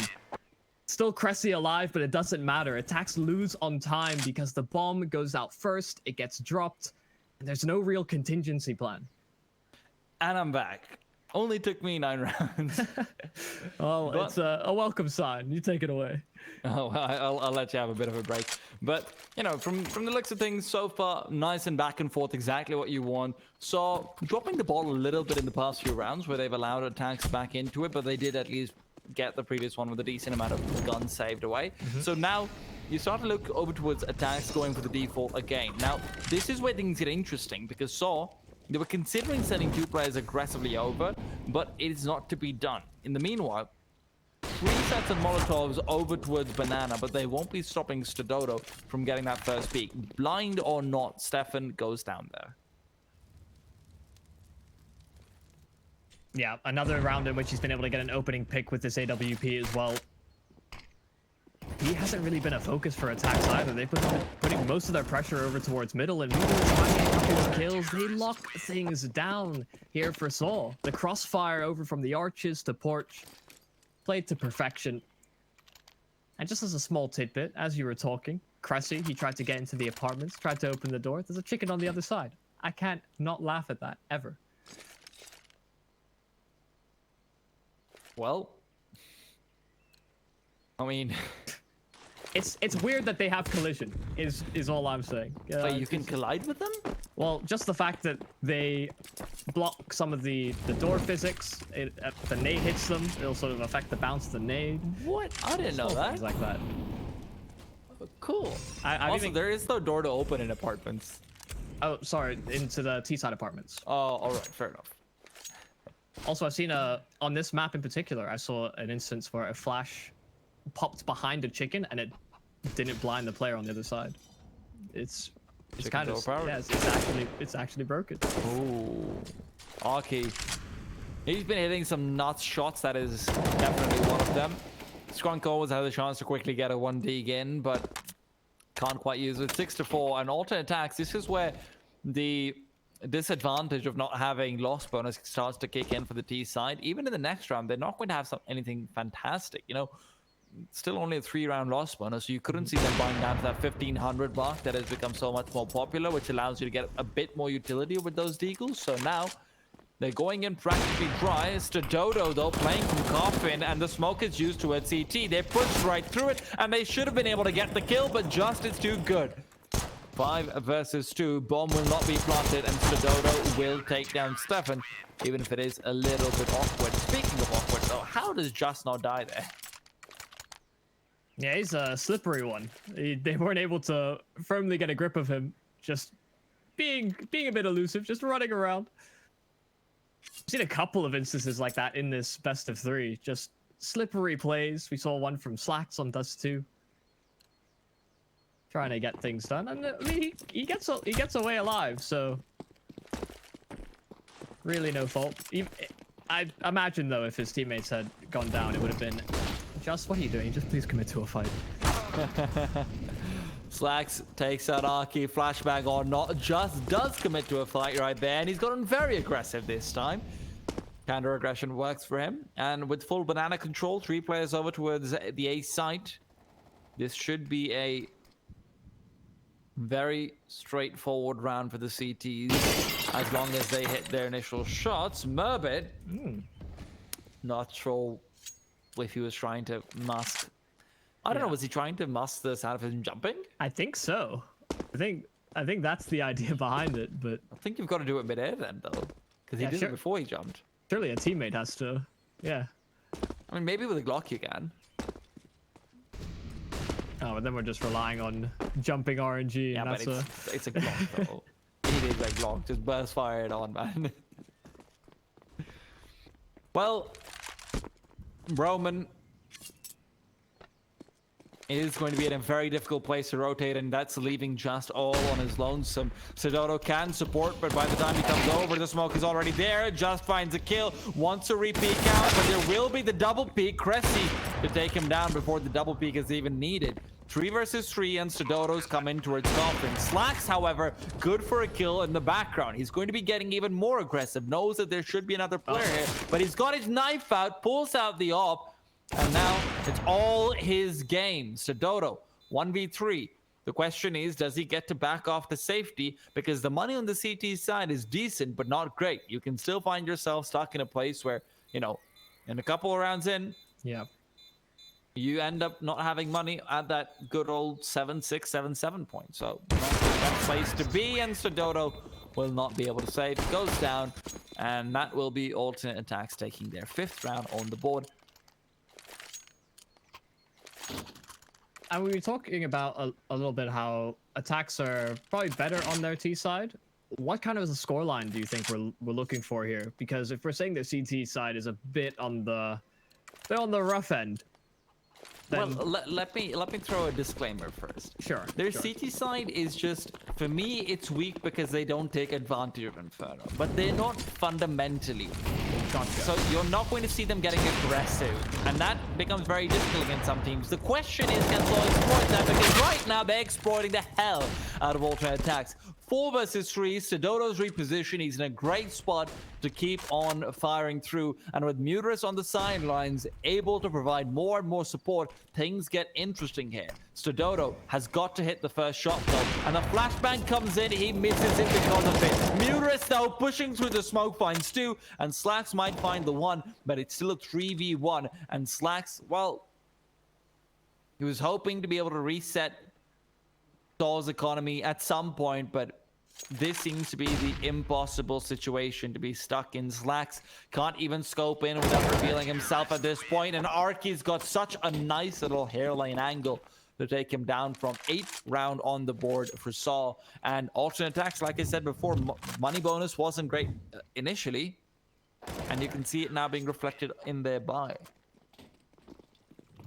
Still Cressy alive, but it doesn't matter. ATTAX lose on time because the bomb goes out first, it gets dropped, and there's no real contingency plan. And I'm back. Only took me 9 rounds. Well, but it's a welcome sign. You take it away. Oh, I'll let you have a bit of a break. But, you know, from the looks of things so far, nice and back and forth, exactly what you want. So, dropping the ball a little bit in the past few rounds where they've allowed ATTAX back into it, but they did at least get the previous one with a decent amount of guns saved away. So now, you start to look over towards ATTAX going for the default again. Now, this is where things get interesting, because they were considering sending 2 players aggressively over, but it is not to be done. In the meanwhile, 3 sets of Molotovs over towards Banana, but they won't be stopping Stododo from getting that first peek. Blind or not, Stefan goes down there. Yeah, another round in which he's been able to get an opening pick with this AWP as well. He hasn't really been a focus for ATTAX either. They've been putting most of their pressure over towards middle, and Middle is trying to get a couple of kills. They lock things down here for Saul. The crossfire over from the arches to porch, played to perfection. And just as a small tidbit, as you were talking, Cressy, he tried to get into the apartments, tried to open the door. There's a chicken on the other side. I can't not laugh at that, ever. Well, I mean... It's weird that they have collision, is all I'm saying. Wait, you can collide with them? Well, just the fact that they block some of the door physics, if the nade hits them, it'll sort of affect the bounce of the nade. What? I didn't know that. Things like that. Cool. Also, there is no door to open in apartments. Oh, sorry, into the T-side apartments. Oh, all right, fair enough. Also, I've seen on this map in particular, I saw an instance where a flash popped behind a chicken and it didn't blind the player on the other side. It's kind of, yeah, it's actually broken. Ooh. Arky. He's been hitting some nuts shots. That is definitely one of them. Skunk always has a chance to quickly get a 1D in, but can't quite use it. 6-4 and alternate attacks. This is where the disadvantage of not having loss bonus starts to kick in for the T side. Even in the next round, they're not going to have anything fantastic. You know, still only a 3-round loss bonus, so you couldn't see them buying down to that 1500 mark that has become so much more popular, which allows you to get a bit more utility with those deagles. So now they're going in practically dry. Stododo, though, playing from Coffin, and the smoke is used to it. CT, they pushed right through it, and they should have been able to get the kill, but just is too good. 5 versus 2. Bomb will not be planted, and Stododo will take down Stefan, even if it is a little bit awkward. Speaking of awkward, though, how does Just not die there? Yeah, he's a slippery one. They weren't able to firmly get a grip of him, just being a bit elusive, just running around. I've seen a couple of instances like that in this best of 3. Just slippery plays. We saw one from Slacks on Dust 2. Trying to get things done. And I mean, he gets away alive, so really no fault. I imagine, though, if his teammates had gone down, it would have been, Just, what are you doing? Just please commit to a fight. Slacks takes out Arky, flashbang or not, Just does commit to a fight right there, and he's gotten very aggressive this time. Counter aggression works for him, and with full banana control, 3 players over towards the A site. This should be a very straightforward round for the CTs, as long as they hit their initial shots. Merbit, not sure if he was trying to mask. I don't know, was he trying to mask this out of him jumping? I think so. I think that's the idea behind it, but I think you've got to do it mid-air then, though, because he did it before he jumped. Surely a teammate has to, yeah. I mean, maybe with a Glock you can. Oh, but then we're just relying on jumping RNG. Yeah, And but that's it's a Glock though. It is a Glock. Just burst fire it on, man. Well, Roman is going to be in a very difficult place to rotate, and that's leaving Just all on his lonesome. Sodoto can support, but by the time he comes over, the smoke is already there. Just finds a kill, wants a repeat count, but there will be the double peek. Cressy to take him down before the double peek is even needed. 3 versus 3, and Sodoto's come in towards Coffin. Slacks, however, good for a kill in the background. He's going to be getting even more aggressive, knows that there should be another player here, but he's got his knife out, pulls out the op, and now it's all his game. Sodoto, 1v3. The question is, does he get to back off the safety? Because the money on the CT side is decent, but not great. You can still find yourself stuck in a place where, you know, in a couple of rounds in, yeah. you end up not having money at that good old 7-6, 7-7 point. So not the best place to be, and Sodoto will not be able to save. It goes down, and that will be Alternate Attacks taking their 5th round on the board. And we were talking about a little bit how attacks are probably better on their T side. What kind of a scoreline do you think we're looking for here? Because if we're saying the CT side is a bit on the rough end, then... Well, let me throw a disclaimer first. Sure. Their sure. CT side is just, for me, it's weak because they don't take advantage of Inferno, but they're not fundamentally. Gotcha. So you're not going to see them getting aggressive, and that becomes very difficult against some teams. The question is, can Slow exploit that? Because right now they're exploiting the hell out of Alternate Attacks. 4 versus 3, Sodoto's reposition. He's in a great spot to keep on firing through, and with Muterus on the sidelines, able to provide more and more support, things get interesting here. Sodoto has got to hit the first shot though, and the flashbang comes in, he misses it because of it. Muterus though, pushing through the smoke, finds 2, and Slacks might find the 1, but it's still a 3v1, and Slacks, well, he was hoping to be able to reset Saul's economy at some point, but this seems to be the impossible situation to be stuck in. Slacks can't even scope in without revealing himself at this point, and Arky's got such a nice little hairline angle to take him down from 8th round on the board for Saul. And Alternate Attacks, like I said before, money bonus wasn't great initially, and you can see it now being reflected in their buy.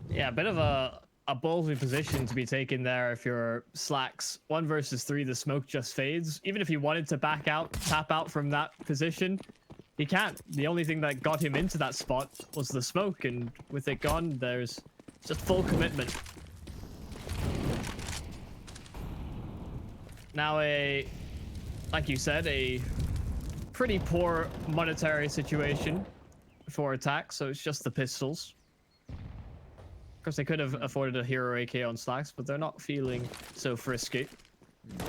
Yeah, a bit of a ballsy position to be taken there if you're Slacks. 1 versus 3, the smoke just fades. Even if he wanted to back out, tap out from that position, he can't. The only thing that got him into that spot was the smoke, and with it gone, there's just full commitment. Now like you said, a pretty poor monetary situation for Attack, so it's just the pistols. Of course, they could have afforded a hero AK on Slacks, but they're not feeling so frisky. So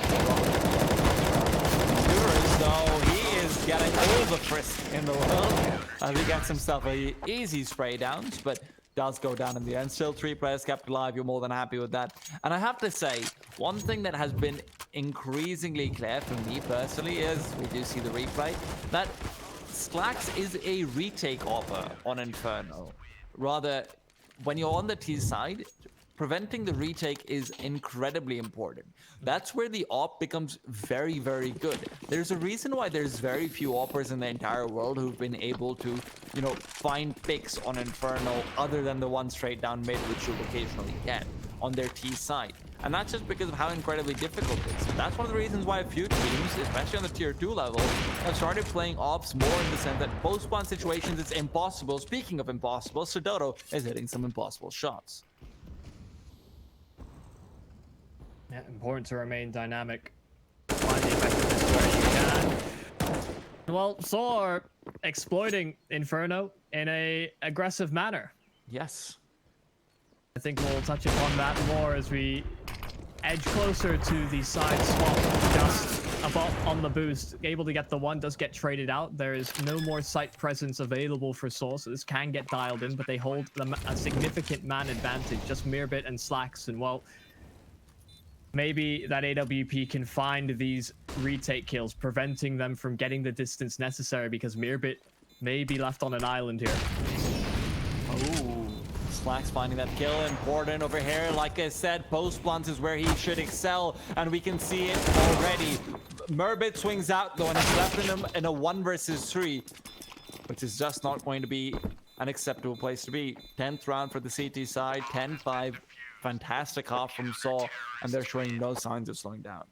he is getting all the frisk in the world as he gets himself a easy spray downs, but does go down in the end. Still 3 players kept alive. You're more than happy with that. And I have to say, one thing that has been increasingly clear for me personally is, we do see the replay, that Slacks is a retake offer on Inferno. Rather, when you're on the T side, preventing the retake is incredibly important. That's where the op becomes very, very good. There's a reason why there's very few oppers in the entire world who've been able to, you know, find picks on Inferno other than the one straight down mid, which you'll occasionally get on their T side. And that's just because of how incredibly difficult it is. That's one of the reasons why a few teams, especially on the tier 2 level, have started playing ops more in the sense that post-spawn situations, it's impossible. Speaking of impossible, Sodoto is hitting some impossible shots. Yeah, important to remain dynamic. Find the effectiveness where you can. Well, Saw are exploiting Inferno in a aggressive manner. Yes. I think we'll touch upon that more as we edge closer to the side swap. Just about on the boost, able to get the 1, does get traded out. There is no more site presence available for Saw, so this can get dialed in, but they hold a significant man advantage. Just Mirbit and Slacks, and well, maybe that AWP can find these retake kills, preventing them from getting the distance necessary, because Mirbit may be left on an island here. Oh, Slacks finding that kill. Important over here. Like I said, post blunts is where he should excel, and we can see it already. Merbit swings out though, and it's left in a 1 versus 3, which is just not going to be an acceptable place to be. 10th round for the CT side, 10-5. Fantastic half from Saw, and they're showing no signs of slowing down.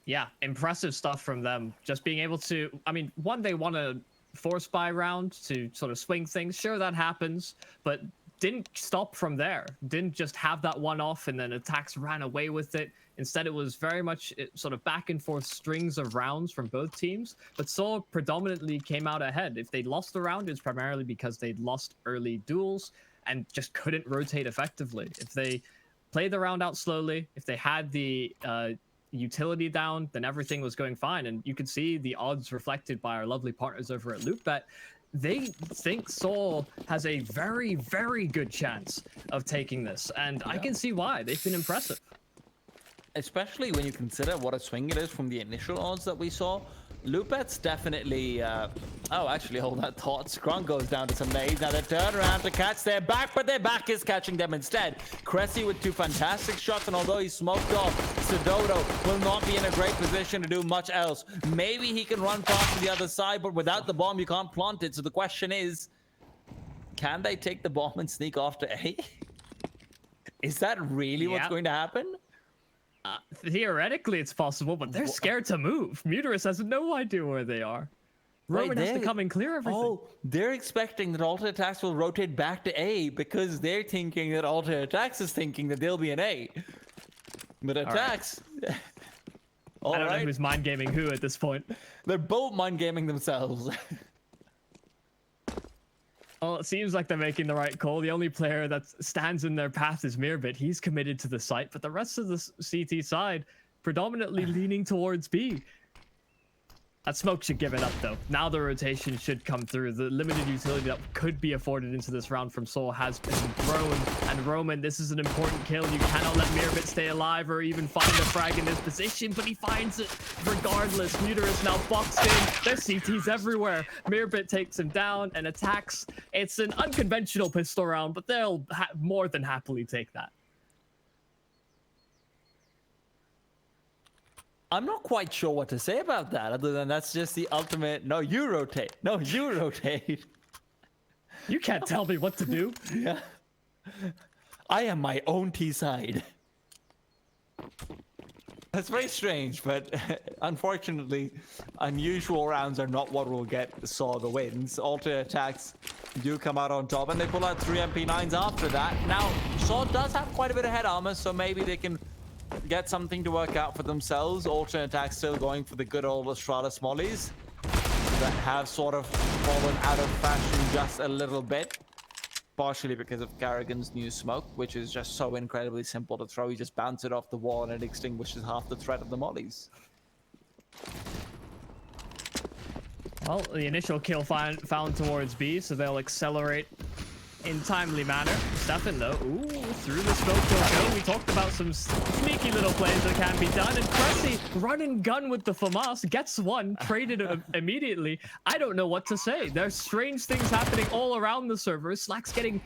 Yeah, impressive stuff from them. Just being able to, I mean, one, they won a force buy round to sort of swing things. Sure, that happens, but didn't stop from there. Didn't just have that one off and then ATTAX ran away with it. Instead, it was very much sort of back and forth strings of rounds from both teams. But Saw predominantly came out ahead. If they lost the round, it's primarily because they'd lost early duels and just couldn't rotate effectively. If they played the round out slowly, if they had the utility down, then everything was going fine. And you could see the odds reflected by our lovely partners over at LoopBet. They think Saw has a very, very good chance of taking this. And I can see why. They've been impressive. Especially when you consider what a swing it is from the initial odds that we saw. LoopBet's definitely... Oh, actually, hold that thought. Scrunk goes down to some nades. Now they turn around to catch their back, but their back is catching them instead. Cressy with 2 fantastic shots, and although he's smoked off, Sedoto will not be in a great position to do much else. Maybe he can run past to the other side, but without the bomb, you can't plant it. So the question is, can they take the bomb and sneak off to A? Is that really what's going to happen? Theoretically, it's possible, but they're scared to move. Muterus has no idea where they are. Roman has to come and clear everything. Oh, they're expecting that ATTAX will rotate back to A because they're thinking that ATTAX is thinking that they'll be in A. But ATTAX... I don't know who's mind gaming who at this point. They're both mind gaming themselves. Well, it seems like they're making the right call. The only player that stands in their path is Mirbit. He's committed to the site, but the rest of the CT side predominantly leaning towards B. That smoke should give it up, though. Now the rotation should come through. The limited utility that could be afforded into this round from Saw has been thrown. And Roman, this is an important kill. You cannot let Mirbit stay alive or even find a frag in this position, but he finds it regardless. Muterus now boxed in. There's CTs everywhere. Mirbit takes him down and ATTAX. It's an unconventional pistol round, but they'll more than happily take that. I'm not quite sure what to say about that, other than that's just the ultimate, no, you rotate. No, you rotate. You can't tell me what to do. Yeah. I am my own T side. That's very strange, but unfortunately, unusual rounds are not what will get Saw the wins. ATTAX do come out on top, and they pull out 3 MP9s after that. Now, Saw does have quite a bit of head armor, so maybe they can get something to work out for themselves. ATTAX still going for the good old Astralis mollies that have sort of fallen out of fashion just a little bit. Partially because of Garrigan's new smoke, which is just so incredibly simple to throw. You just bounce it off the wall and it extinguishes half the threat of the mollies. Well, the initial kill found towards B, so they'll accelerate in timely manner. Stefan, though, through the smoke he'll go. We talked about some sneaky little plays that can be done, and Cressy, run and gun with the FAMAS, gets one, traded immediately. I don't know what to say. There's strange things happening all around the server. Slack's getting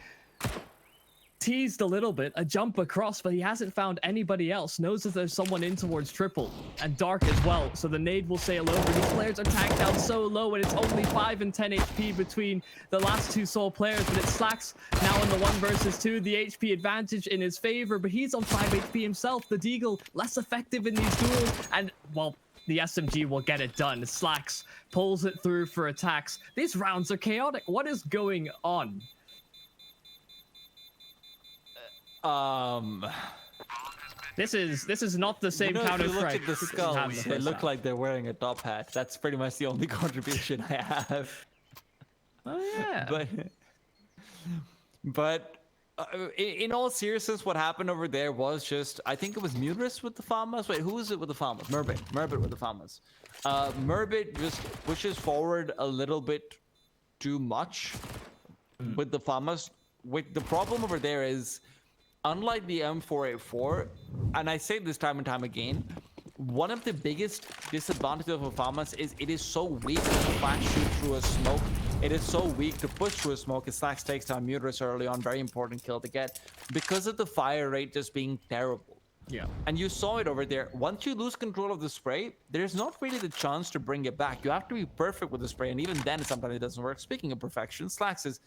teased a little bit, a jump across, but he hasn't found anybody else. Knows that there's someone in towards triple, and dark as well, so the nade will sail over. These players are tagged down so low, and it's only 5 and 10 HP between the last 2 Soul players, but it's Slacks now in the 1 versus 2. The HP advantage in his favor, but he's on 5 HP himself. The Deagle less effective in these duels, and well, the SMG will get it done. Slacks pulls it through for ATTAX. These rounds are chaotic. What is going on? This is not the same Counter-Strike. If you look at the skulls, they look like they're wearing a top hat. That's pretty much the only contribution I have. Oh yeah. But in all seriousness, what happened over there was just, I think it was Muterus with the farmers. Wait, who was it with the farmers? Merbit with the farmers. Merbit just pushes forward a little bit too much with the farmers. The problem over there is, unlike the M4A4, and I say this time and time again, one of the biggest disadvantages of a FAMAS is it is so weak to flash shoot through a smoke it is so weak to push through a smoke. It Slacks takes down Muterus early on, very important kill to get, because of the fire rate just being terrible. Yeah. And you saw it over there. Once you lose control of the spray, there's not really the chance to bring it back. You have to be perfect with the spray, and even then sometimes it doesn't work. Speaking of perfection, Slacks is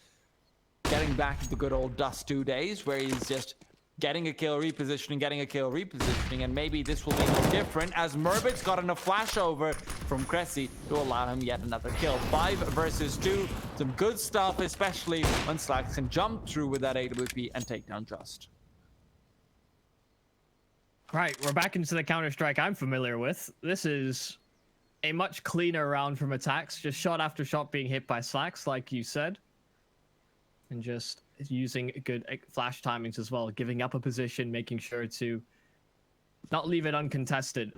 getting back to the good old Dust 2 days, where he's just getting a kill, repositioning, getting a kill, repositioning, and maybe this will be no different, as Murbit's gotten a flash over from Cressy to allow him yet another kill. 5 versus 2, some good stuff, especially when Slacks can jump through with that AWP and take down Just. Right, we're back into the Counter-Strike I'm familiar with. This is a much cleaner round from ATTAX, just shot after shot being hit by Slacks, like you said. And just using good flash timings as well, giving up a position, making sure to not leave it uncontested.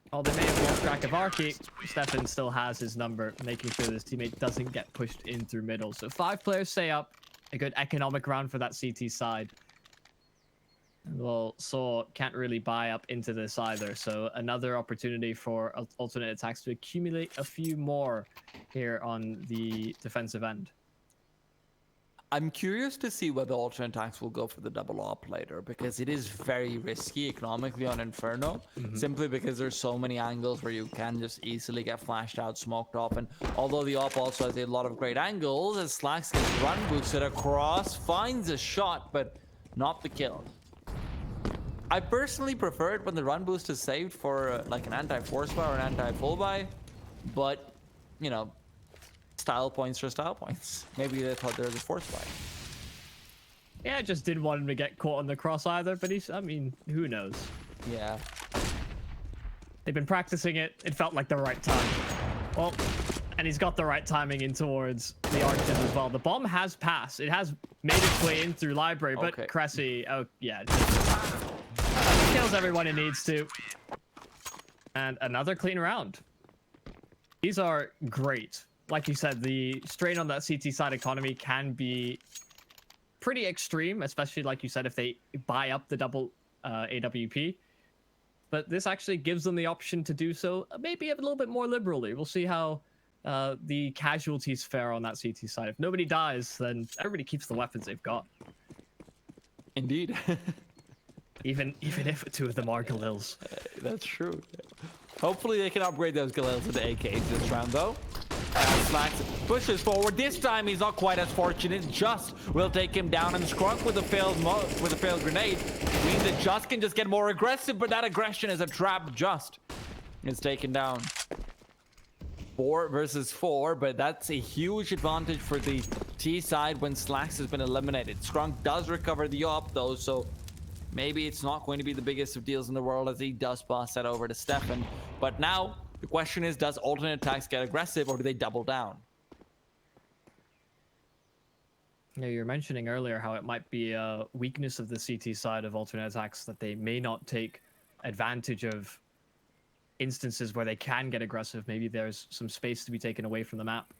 While they may have lost track of Arky, Stefan still has his number, making sure his teammate doesn't get pushed in through middle. So 5 players stay up, a good economic round for that CT side. Well, Saw can't really buy up into this either, so another opportunity for alternate attacks to accumulate a few more here on the defensive end. I'm curious to see whether alternate attacks will go for the double op later, because it is very risky economically on Inferno, simply because there's so many angles where you can just easily get flashed out, smoked off, and although the op also has a lot of great angles, as Slacks gets run boosted across, finds a shot, but not the kill. I personally prefer it when the run boost is saved for like an anti-force buy or an anti-full buy, but, you know, style points for style points. Maybe they thought there was a force buy. Yeah, I just didn't want him to get caught on the cross either, but I mean, who knows? Yeah. They've been practicing it. It felt like the right time. Well, and he's got the right timing in towards the arches as well. The bomb has passed. It has made its way in through library, but Okay. Cressy, oh yeah, kills everyone it needs to. And another clean round. These are great. Like you said, the strain on that CT side economy can be pretty extreme, especially like you said, if they buy up the double AWP. But this actually gives them the option to do so maybe a little bit more liberally. We'll see how the casualties fare on that CT side. If nobody dies, then everybody keeps the weapons they've got. Indeed. even if 2 of them are Galils. That's true. Hopefully they can upgrade those Galils into AKs this round, though. Slacks pushes forward. This time he's not quite as fortunate. Just will take him down, and Scrunk with a failed grenade means that Just can just get more aggressive, but that aggression is a trap. Just is taken down. 4 versus 4, but that's a huge advantage for the T side when Slacks has been eliminated. Scrunk does recover the op though, so maybe it's not going to be the biggest of deals in the world as he does pass that over to Stefan. But now the question is, does alternate attacks get aggressive or do they double down? Yeah, you were mentioning earlier how it might be a weakness of the CT side of alternate attacks that they may not take advantage of instances where they can get aggressive. Maybe there's some space to be taken away from the map.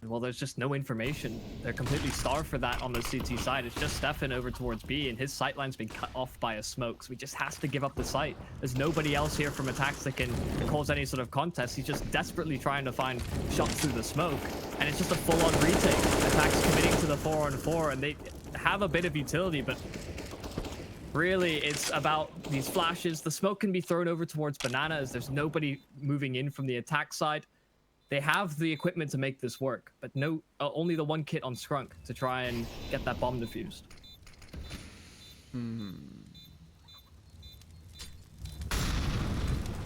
Well, there's just no information. They're completely starved for that on the CT side. It's just Stefan over towards B, and his sight line's been cut off by a smoke, so he just has to give up the sight. There's nobody else here from ATTAX that can cause any sort of contest. He's just desperately trying to find shots through the smoke, and it's just a full-on retake. ATTAX committing to the 4-on-4, and they have a bit of utility, but really it's about these flashes. The smoke can be thrown over towards Banana as there's nobody moving in from the attack side. They have the equipment to make this work, but no, only the 1 kit on Scrunk to try and get that bomb defused.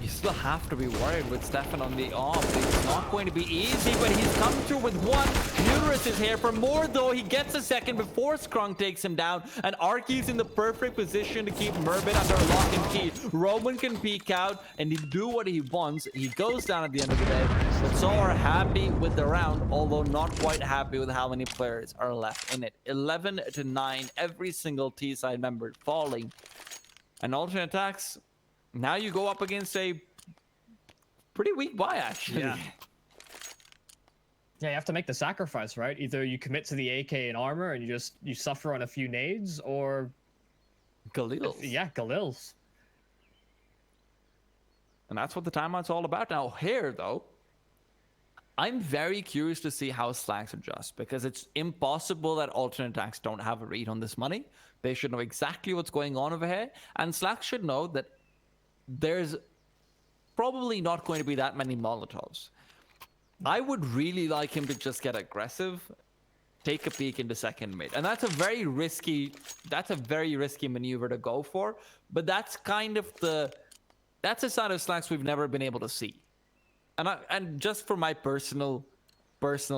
You still have to be worried with Stefan on the off. It's not going to be easy, but he's come through with 1. Muterus is here for more, though. He gets a second before Scrunk takes him down, and Arky's in the perfect position to keep Murbit under lock and key. Roman can peek out and he do what he wants. He goes down at the end of the day, but so are happy with the round, although not quite happy with how many players are left in it. 11-9, every single T-side member falling. And alternate attacks, now you go up against a pretty weak buy, actually. Yeah. Yeah, you have to make the sacrifice, right? Either you commit to the AK and armor and you suffer on a few nades, or Galils. Yeah, Galils. And that's what the timeout's all about. Now here, though, I'm very curious to see how Slacks adjust, because it's impossible that alternate attacks don't have a read on this money. They should know exactly what's going on over here, and Slacks should know that there's probably not going to be that many Molotovs. I would really like him to just get aggressive, take a peek into second mid, and that's a very risky maneuver to go for. But that's kind of that's a side of Slacks we've never been able to see. And just for my personal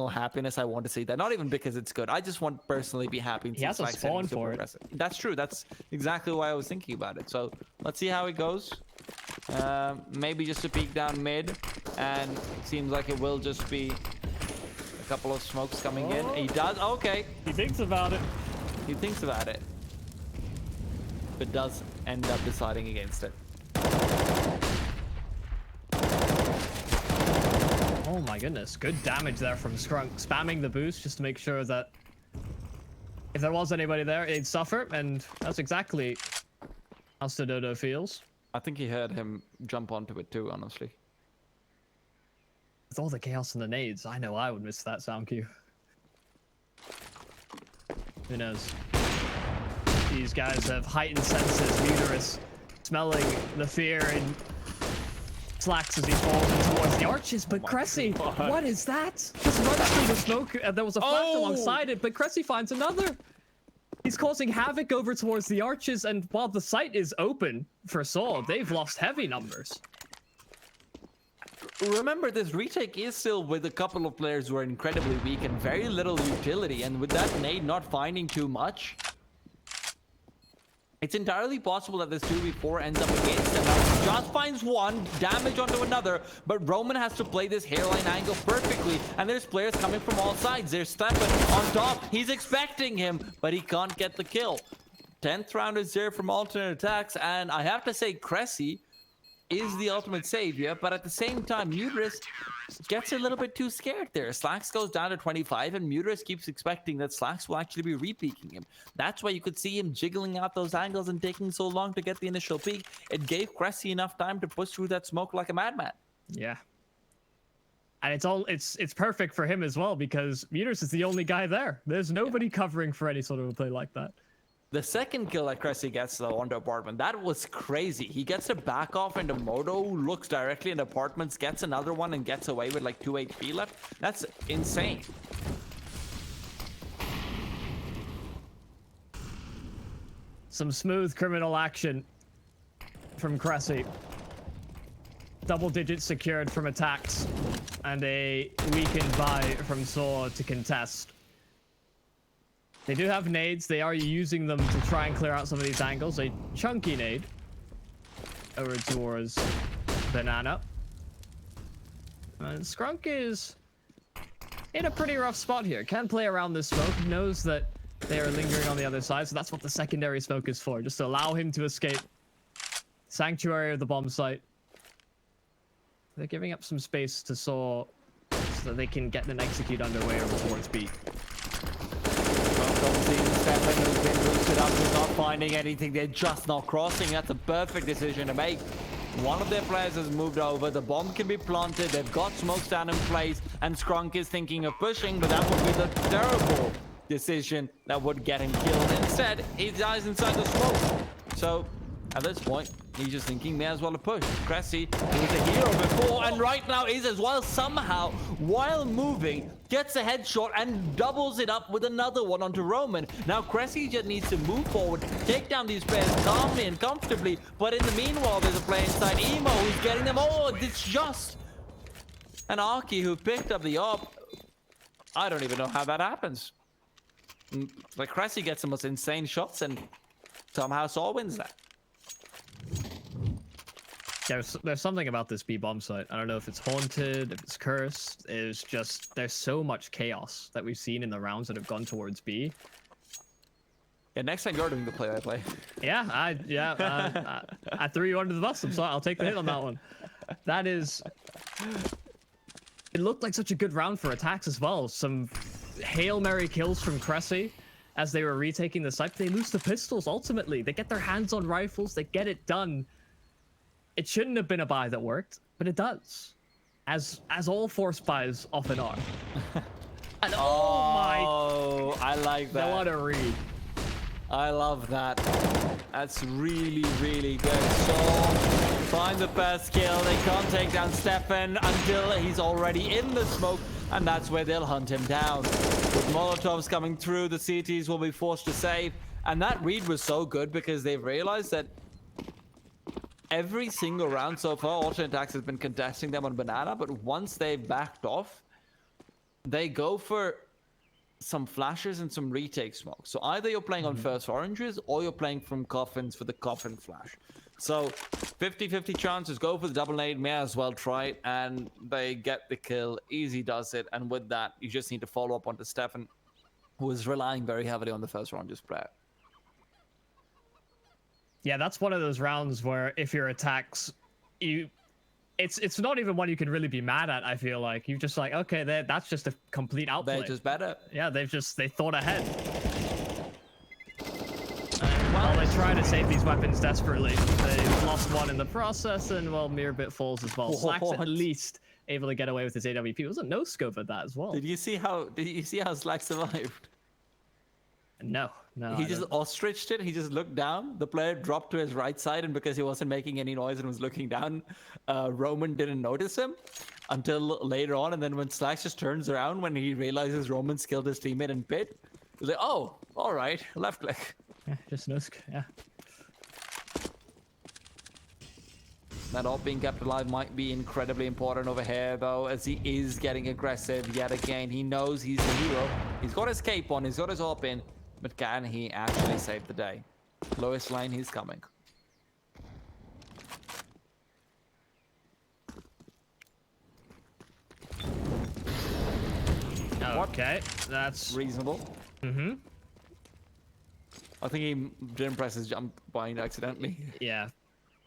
happiness, I want to see that. Not even because it's good. I just want personally be happy. He has a spawn for it. That's true. That's exactly why I was thinking about it. So let's see how it goes. Maybe just a peek down mid, and it seems like it will just be a couple of smokes coming in. He does. Okay. He thinks about it. He thinks about it, but does end up deciding against it. Oh my goodness, good damage there from Skrunk, spamming the boost just to make sure that if there was anybody there, it'd suffer, and that's exactly how Stododo feels. I think he heard him jump onto it too, honestly. With all the chaos and the nades, I know I would miss that sound cue. Who knows? These guys have heightened senses, Muterus smelling the fear in Slacks as he falls in towards the arches, but Cressy, what is that? Just runs through the smoke, and there was a flash alongside it, but Cressy finds another. He's causing havoc over towards the arches, and while the site is open for Saw, they've lost heavy numbers. Remember, this retake is still with a couple of players who are incredibly weak and very little utility, and with that nade not finding too much, it's entirely possible that this 2v4 ends up against him. Now, just finds one, damage onto another, but Roman has to play this hairline angle perfectly, and there's players coming from all sides. There's Stepan on top. He's expecting him, but he can't get the kill. 10th round is there from alternate attacks, and I have to say Cressy is the ultimate savior, but at the same time, Muterus gets a little bit too scared there. Slacks goes down to 25, and Muterus keeps expecting that Slacks will actually be re-peeking him. That's why you could see him jiggling out those angles and taking so long to get the initial peek. It gave Cressy enough time to push through that smoke like a madman. Yeah. And it's perfect for him as well, because Muterus is the only guy there. There's nobody covering for any sort of a play like that. The second kill that Cressy gets, though, onto Apartment, that was crazy. He gets a back off into Moto, looks directly into Apartments, gets another one, and gets away with like 2 HP left. That's insane. Some smooth criminal action from Cressy. Double digits secured from ATTAX, and a weakened buy from Saw to contest. They do have nades. They are using them to try and clear out some of these angles. A chunky nade over towards Banana. And Skrunk is in a pretty rough spot here. Can play around this smoke. Knows that they are lingering on the other side. So that's what the secondary smoke is for. Just to allow him to escape. Sanctuary of the bomb site. They're giving up some space to Saw so that they can get an execute underway over towards B. Stepan has been boosted up, he's not finding anything, they're just not crossing. That's a perfect decision to make. One of their players has moved over, the bomb can be planted, they've got smokes down in place, and Skrunk is thinking of pushing, but that would be the terrible decision that would get him killed. Instead, he dies inside the smoke. So, at this point, he's just thinking may as well to push. Cressy, he was a hero before, and right now is as well. Somehow, while moving, gets a headshot and doubles it up with another one onto Roman. Now Cressy just needs to move forward, take down these players calmly and comfortably, but in the meanwhile, there's a player inside Emo who's getting them. Oh, it's just an Arky who picked up the op. I don't even know how that happens. Like, Cressy gets the most insane shots, and somehow Saw wins that. There's something about this B bomb site. I don't know if it's haunted, if it's cursed. It's just, there's so much chaos that we've seen in the rounds that have gone towards B. Yeah, next time you're doing the play-by-play. Yeah, I threw you under the bus. I'm sorry, I'll take the hit on that one. That is, it looked like such a good round for ATTAX as well. Some Hail Mary kills from Cressy as they were retaking the site. They lose the pistols ultimately. They get their hands on rifles, they get it done. It shouldn't have been a buy that worked, but it does. as all Force buys often are. And oh my! Oh, I like that. What a read. I love that. That's really, really good. So, find the first kill. They can't take down Stefan until he's already in the smoke, and that's where they'll hunt him down. With Molotovs coming through, the CTs will be forced to save. And that read was so good because they've realized that every single round so far, ATTAX has been contesting them on Banana, but once they've backed off, they go for some flashes and some retake smoke. So either you're playing on first oranges or you're playing from coffins for the coffin flash. So 50-50 chances, go for the double nade, may as well try it, and they get the kill. Easy does it, and with that, you just need to follow up onto Stefan, who is relying very heavily on the first oranges player. Yeah, that's one of those rounds where if you're ATTAX, it's not even one you can really be mad at. I feel like you're just like, okay, that's just a complete outplay. They're just better. Yeah, they thought ahead. Well, they try to save these weapons desperately. They've lost one in the process, and well, Mirabit falls as well. Slack's at least able to get away with his AWP. It was a no scope at that as well. Did you see how Slack survived? No. He just ostriched it. He just looked down. The player dropped to his right side, and because he wasn't making any noise and was looking down, Roman didn't notice him until later on. And then when Slack just turns around, when he realizes Roman's killed his teammate in pit, he's like, "Oh, all right, left click." Yeah, just no. Yeah. That all being kept alive might be incredibly important over here, though, as he is getting aggressive yet again. He knows he's the hero. He's got his cape on. He's got his AWP in. But can he actually save the day? Lowest lane, he's coming. Okay, that's reasonable. Mm-hmm. I think he didn't press his jump bind accidentally. Yeah,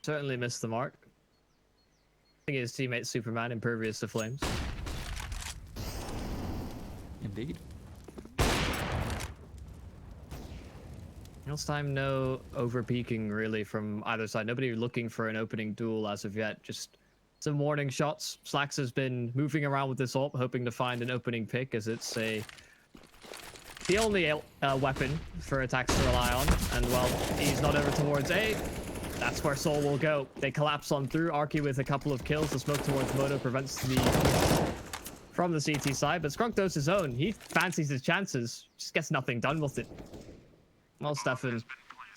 certainly missed the mark. I think his teammate Superman impervious to flames. Indeed. This time, no over-peeking really from either side. Nobody looking for an opening duel as of yet. Just some warning shots. Slacks has been moving around with this AWP, hoping to find an opening pick, as it's the only weapon for ATTAX to rely on. And well, he's not over towards A. That's where Soul will go. They collapse on through. Arky with a couple of kills. The smoke towards Moto prevents the from the CT side, but Skrunk knows his own. He fancies his chances. Just gets nothing done with it. Well, Stefan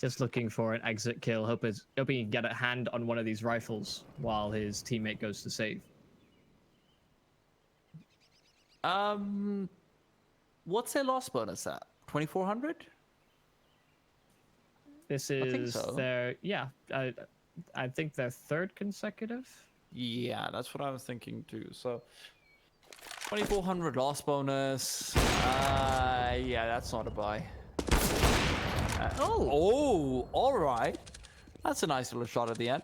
just looking for an exit kill, hoping he can get a hand on one of these rifles while his teammate goes to save. What's their loss bonus at? 2,400? This is so. their, yeah, I think their third consecutive. Yeah, that's what I was thinking too. So 2,400 loss bonus. Yeah, that's not a buy. Oh, all right. That's a nice little shot at the end.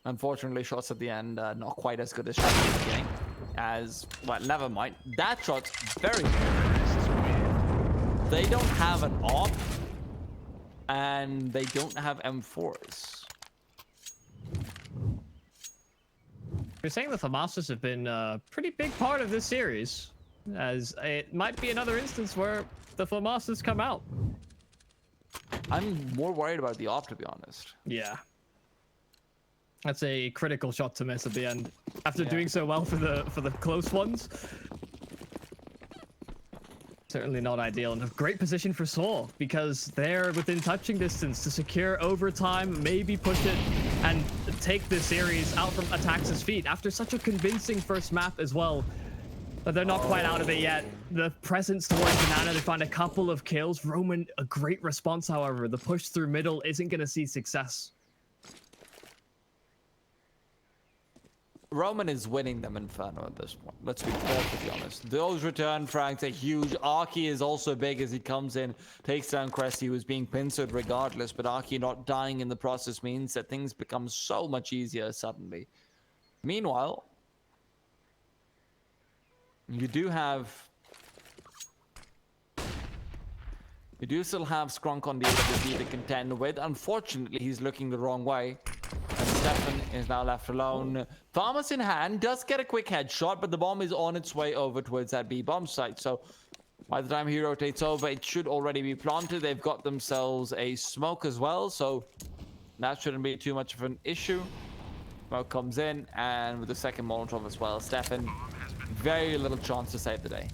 Unfortunately, shots at the end not quite as good as shots at the beginning. As well, never mind. That shot's very good. They don't have an AWP, and they don't have M4s. You're saying the FAMASas have been a pretty big part of this series, as it might be another instance where the FAMASas come out. I'm more worried about the AWP, to be honest. Yeah. That's a critical shot to miss at the end. After doing so well for the close ones. Certainly not ideal, and a great position for Soul, because they're within touching distance to secure overtime, maybe push it, and take this series out from ATTAX's feet after such a convincing first map as well. But they're not quite out of it yet. The presence towards Banana, they find a couple of kills. Roman, a great response, however. The push through middle isn't going to see success. Roman is winning them Inferno at this point. Let's be perfectly honest. Those return frags are huge. Arky is also big as he comes in, takes down Cressy, who's being pincered regardless, but Arky not dying in the process means that things become so much easier suddenly. Meanwhile, you do still have Skrunk on the AWP to contend with. Unfortunately, he's looking the wrong way. And Stefan is now left alone. Thomas in hand does get a quick headshot, but the bomb is on its way over towards that B bomb site. So by the time he rotates over, it should already be planted. They've got themselves a smoke as well, so that shouldn't be too much of an issue. Smoke comes in, and with the second Molotov as well, Stefan, very little chance to save the day.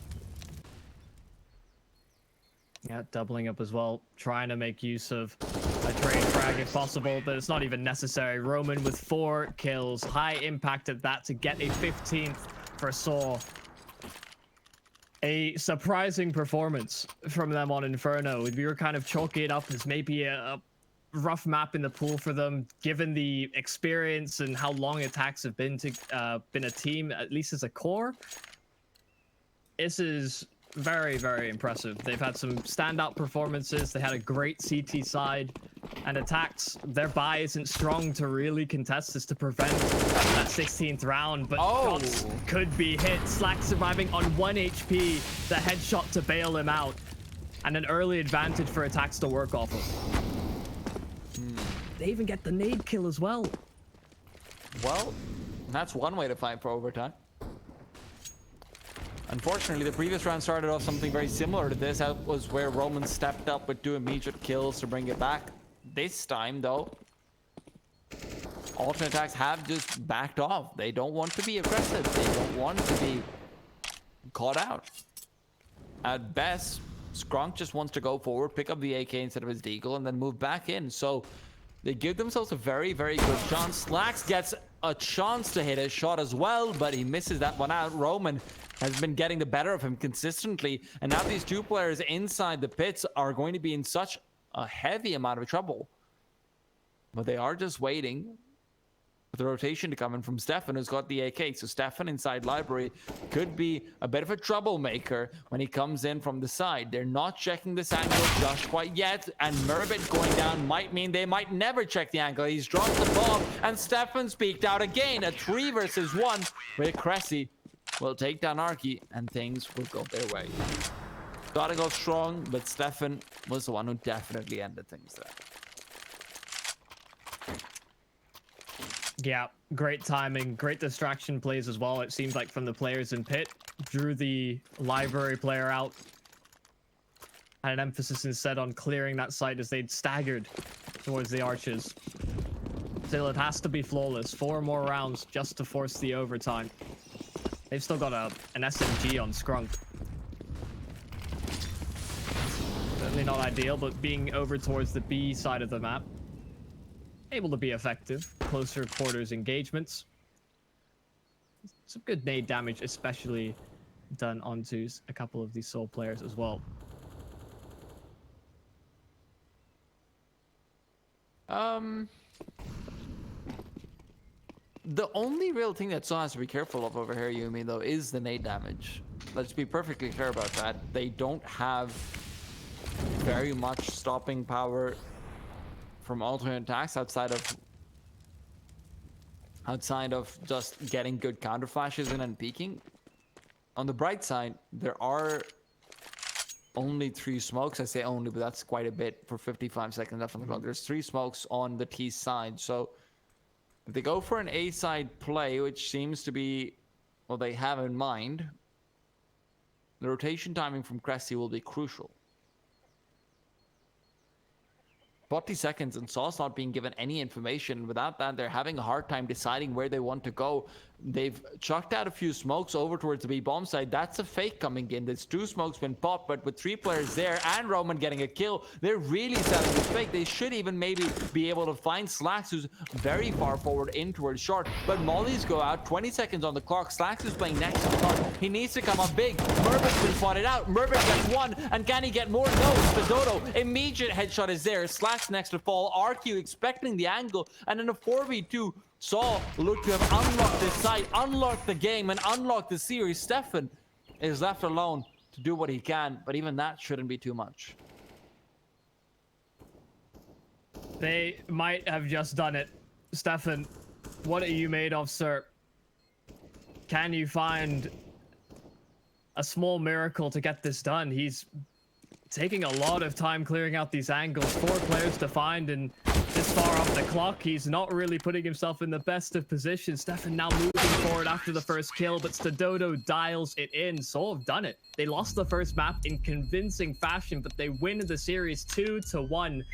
Yeah, doubling up as well, trying to make use of a trade frag if possible, but it's not even necessary. Roman with 4 kills, high impact at that to get a 15th for Saw. A surprising performance from them on Inferno. We were kind of chalking it up as maybe a rough map in the pool for them, given the experience and how long ATTAX have been a team, at least as a core. This is very, very impressive. They've had some standout performances. They had a great CT side, and ATTAX, their buy isn't strong to really contest this to prevent that 16th round, but shots could be hit. Slack surviving on 1 HP, the headshot to bail him out, and an early advantage for ATTAX to work off of. They even get the nade kill as well. Well, that's one way to fight for overtime. Unfortunately, the previous round started off something very similar to this. That was where Roman stepped up with 2 immediate kills to bring it back. This time, though, alternate attacks have just backed off. They don't want to be aggressive. They don't want to be caught out. At best, Skrunk just wants to go forward, pick up the AK instead of his deagle, and then move back in. So they give themselves a very, very good chance. Slacks gets a chance to hit a shot as well, but he misses that one out. Roman has been getting the better of him consistently, and now these 2 players inside the pits are going to be in such a heavy amount of trouble. But they are just waiting for the rotation to come in from Stefan, who's got the AK. So Stefan inside library could be a bit of a troublemaker when he comes in from the side. They're not checking this angle just quite yet, and Merbit going down might mean they might never check the angle. He's dropped the bomb, and Stefan's peeked out again. A 3 versus 1 with Cressy will take down Arky, and things will go their way. Gotta go strong, but Stefan was the one who definitely ended things there. Yeah, great timing, great distraction plays as well, it seems like, from the players in pit. Drew the library player out. Had an emphasis instead on clearing that site as they'd staggered towards the arches. Still, it has to be flawless. 4 more rounds just to force the overtime. They've still got an SMG on Skrunk. Certainly not ideal, but being over towards the B side of the map, able to be effective. Closer quarters engagements. Some good nade damage, especially done onto a couple of these Soul players as well. The only real thing that Saw has to be careful of over here, Yumi, though, is the nade damage. Let's be perfectly clear about that. They don't have very much stopping power from alternate attacks outside of just getting good counter flashes in and peeking. On the bright side, there are only 3 smokes. I say only, but that's quite a bit for 55 seconds left on the clock. There's 3 smokes on the T side, so if they go for an A side play, which seems to be what they have in mind, the rotation timing from Cressy will be crucial. 40 seconds and Saw's not being given any information. Without that, they're having a hard time deciding where they want to go. They've chucked out a few smokes over towards the B bomb side. That's a fake coming in. There's 2 smokes been popped, but with 3 players there and Roman getting a kill, they're really selling this fake. They should even maybe be able to find Slacks, who's very far forward in towards short. But Mollies go out, 20 seconds on the clock. Slacks is playing next to the clock. He needs to come up big. Merbit's been spotted out. Merbit gets 1, and can he get more? No, Spadodo. Immediate headshot is there. Slacks next to fall. RQ expecting the angle, and in a 4v2, Saw look to have unlocked this site, unlocked the game, and unlocked the series. Stefan is left alone to do what he can, but even that shouldn't be too much. They might have just done it. Stefan, what are you made of, sir? Can you find a small miracle to get this done? He's taking a lot of time clearing out these angles. 4 players to find, and this far off the clock, he's not really putting himself in the best of positions. Stefan now moving forward after the first kill, but Stadodo dials it in. Seoul have done it. They lost the first map in convincing fashion, but they win the series 2-1.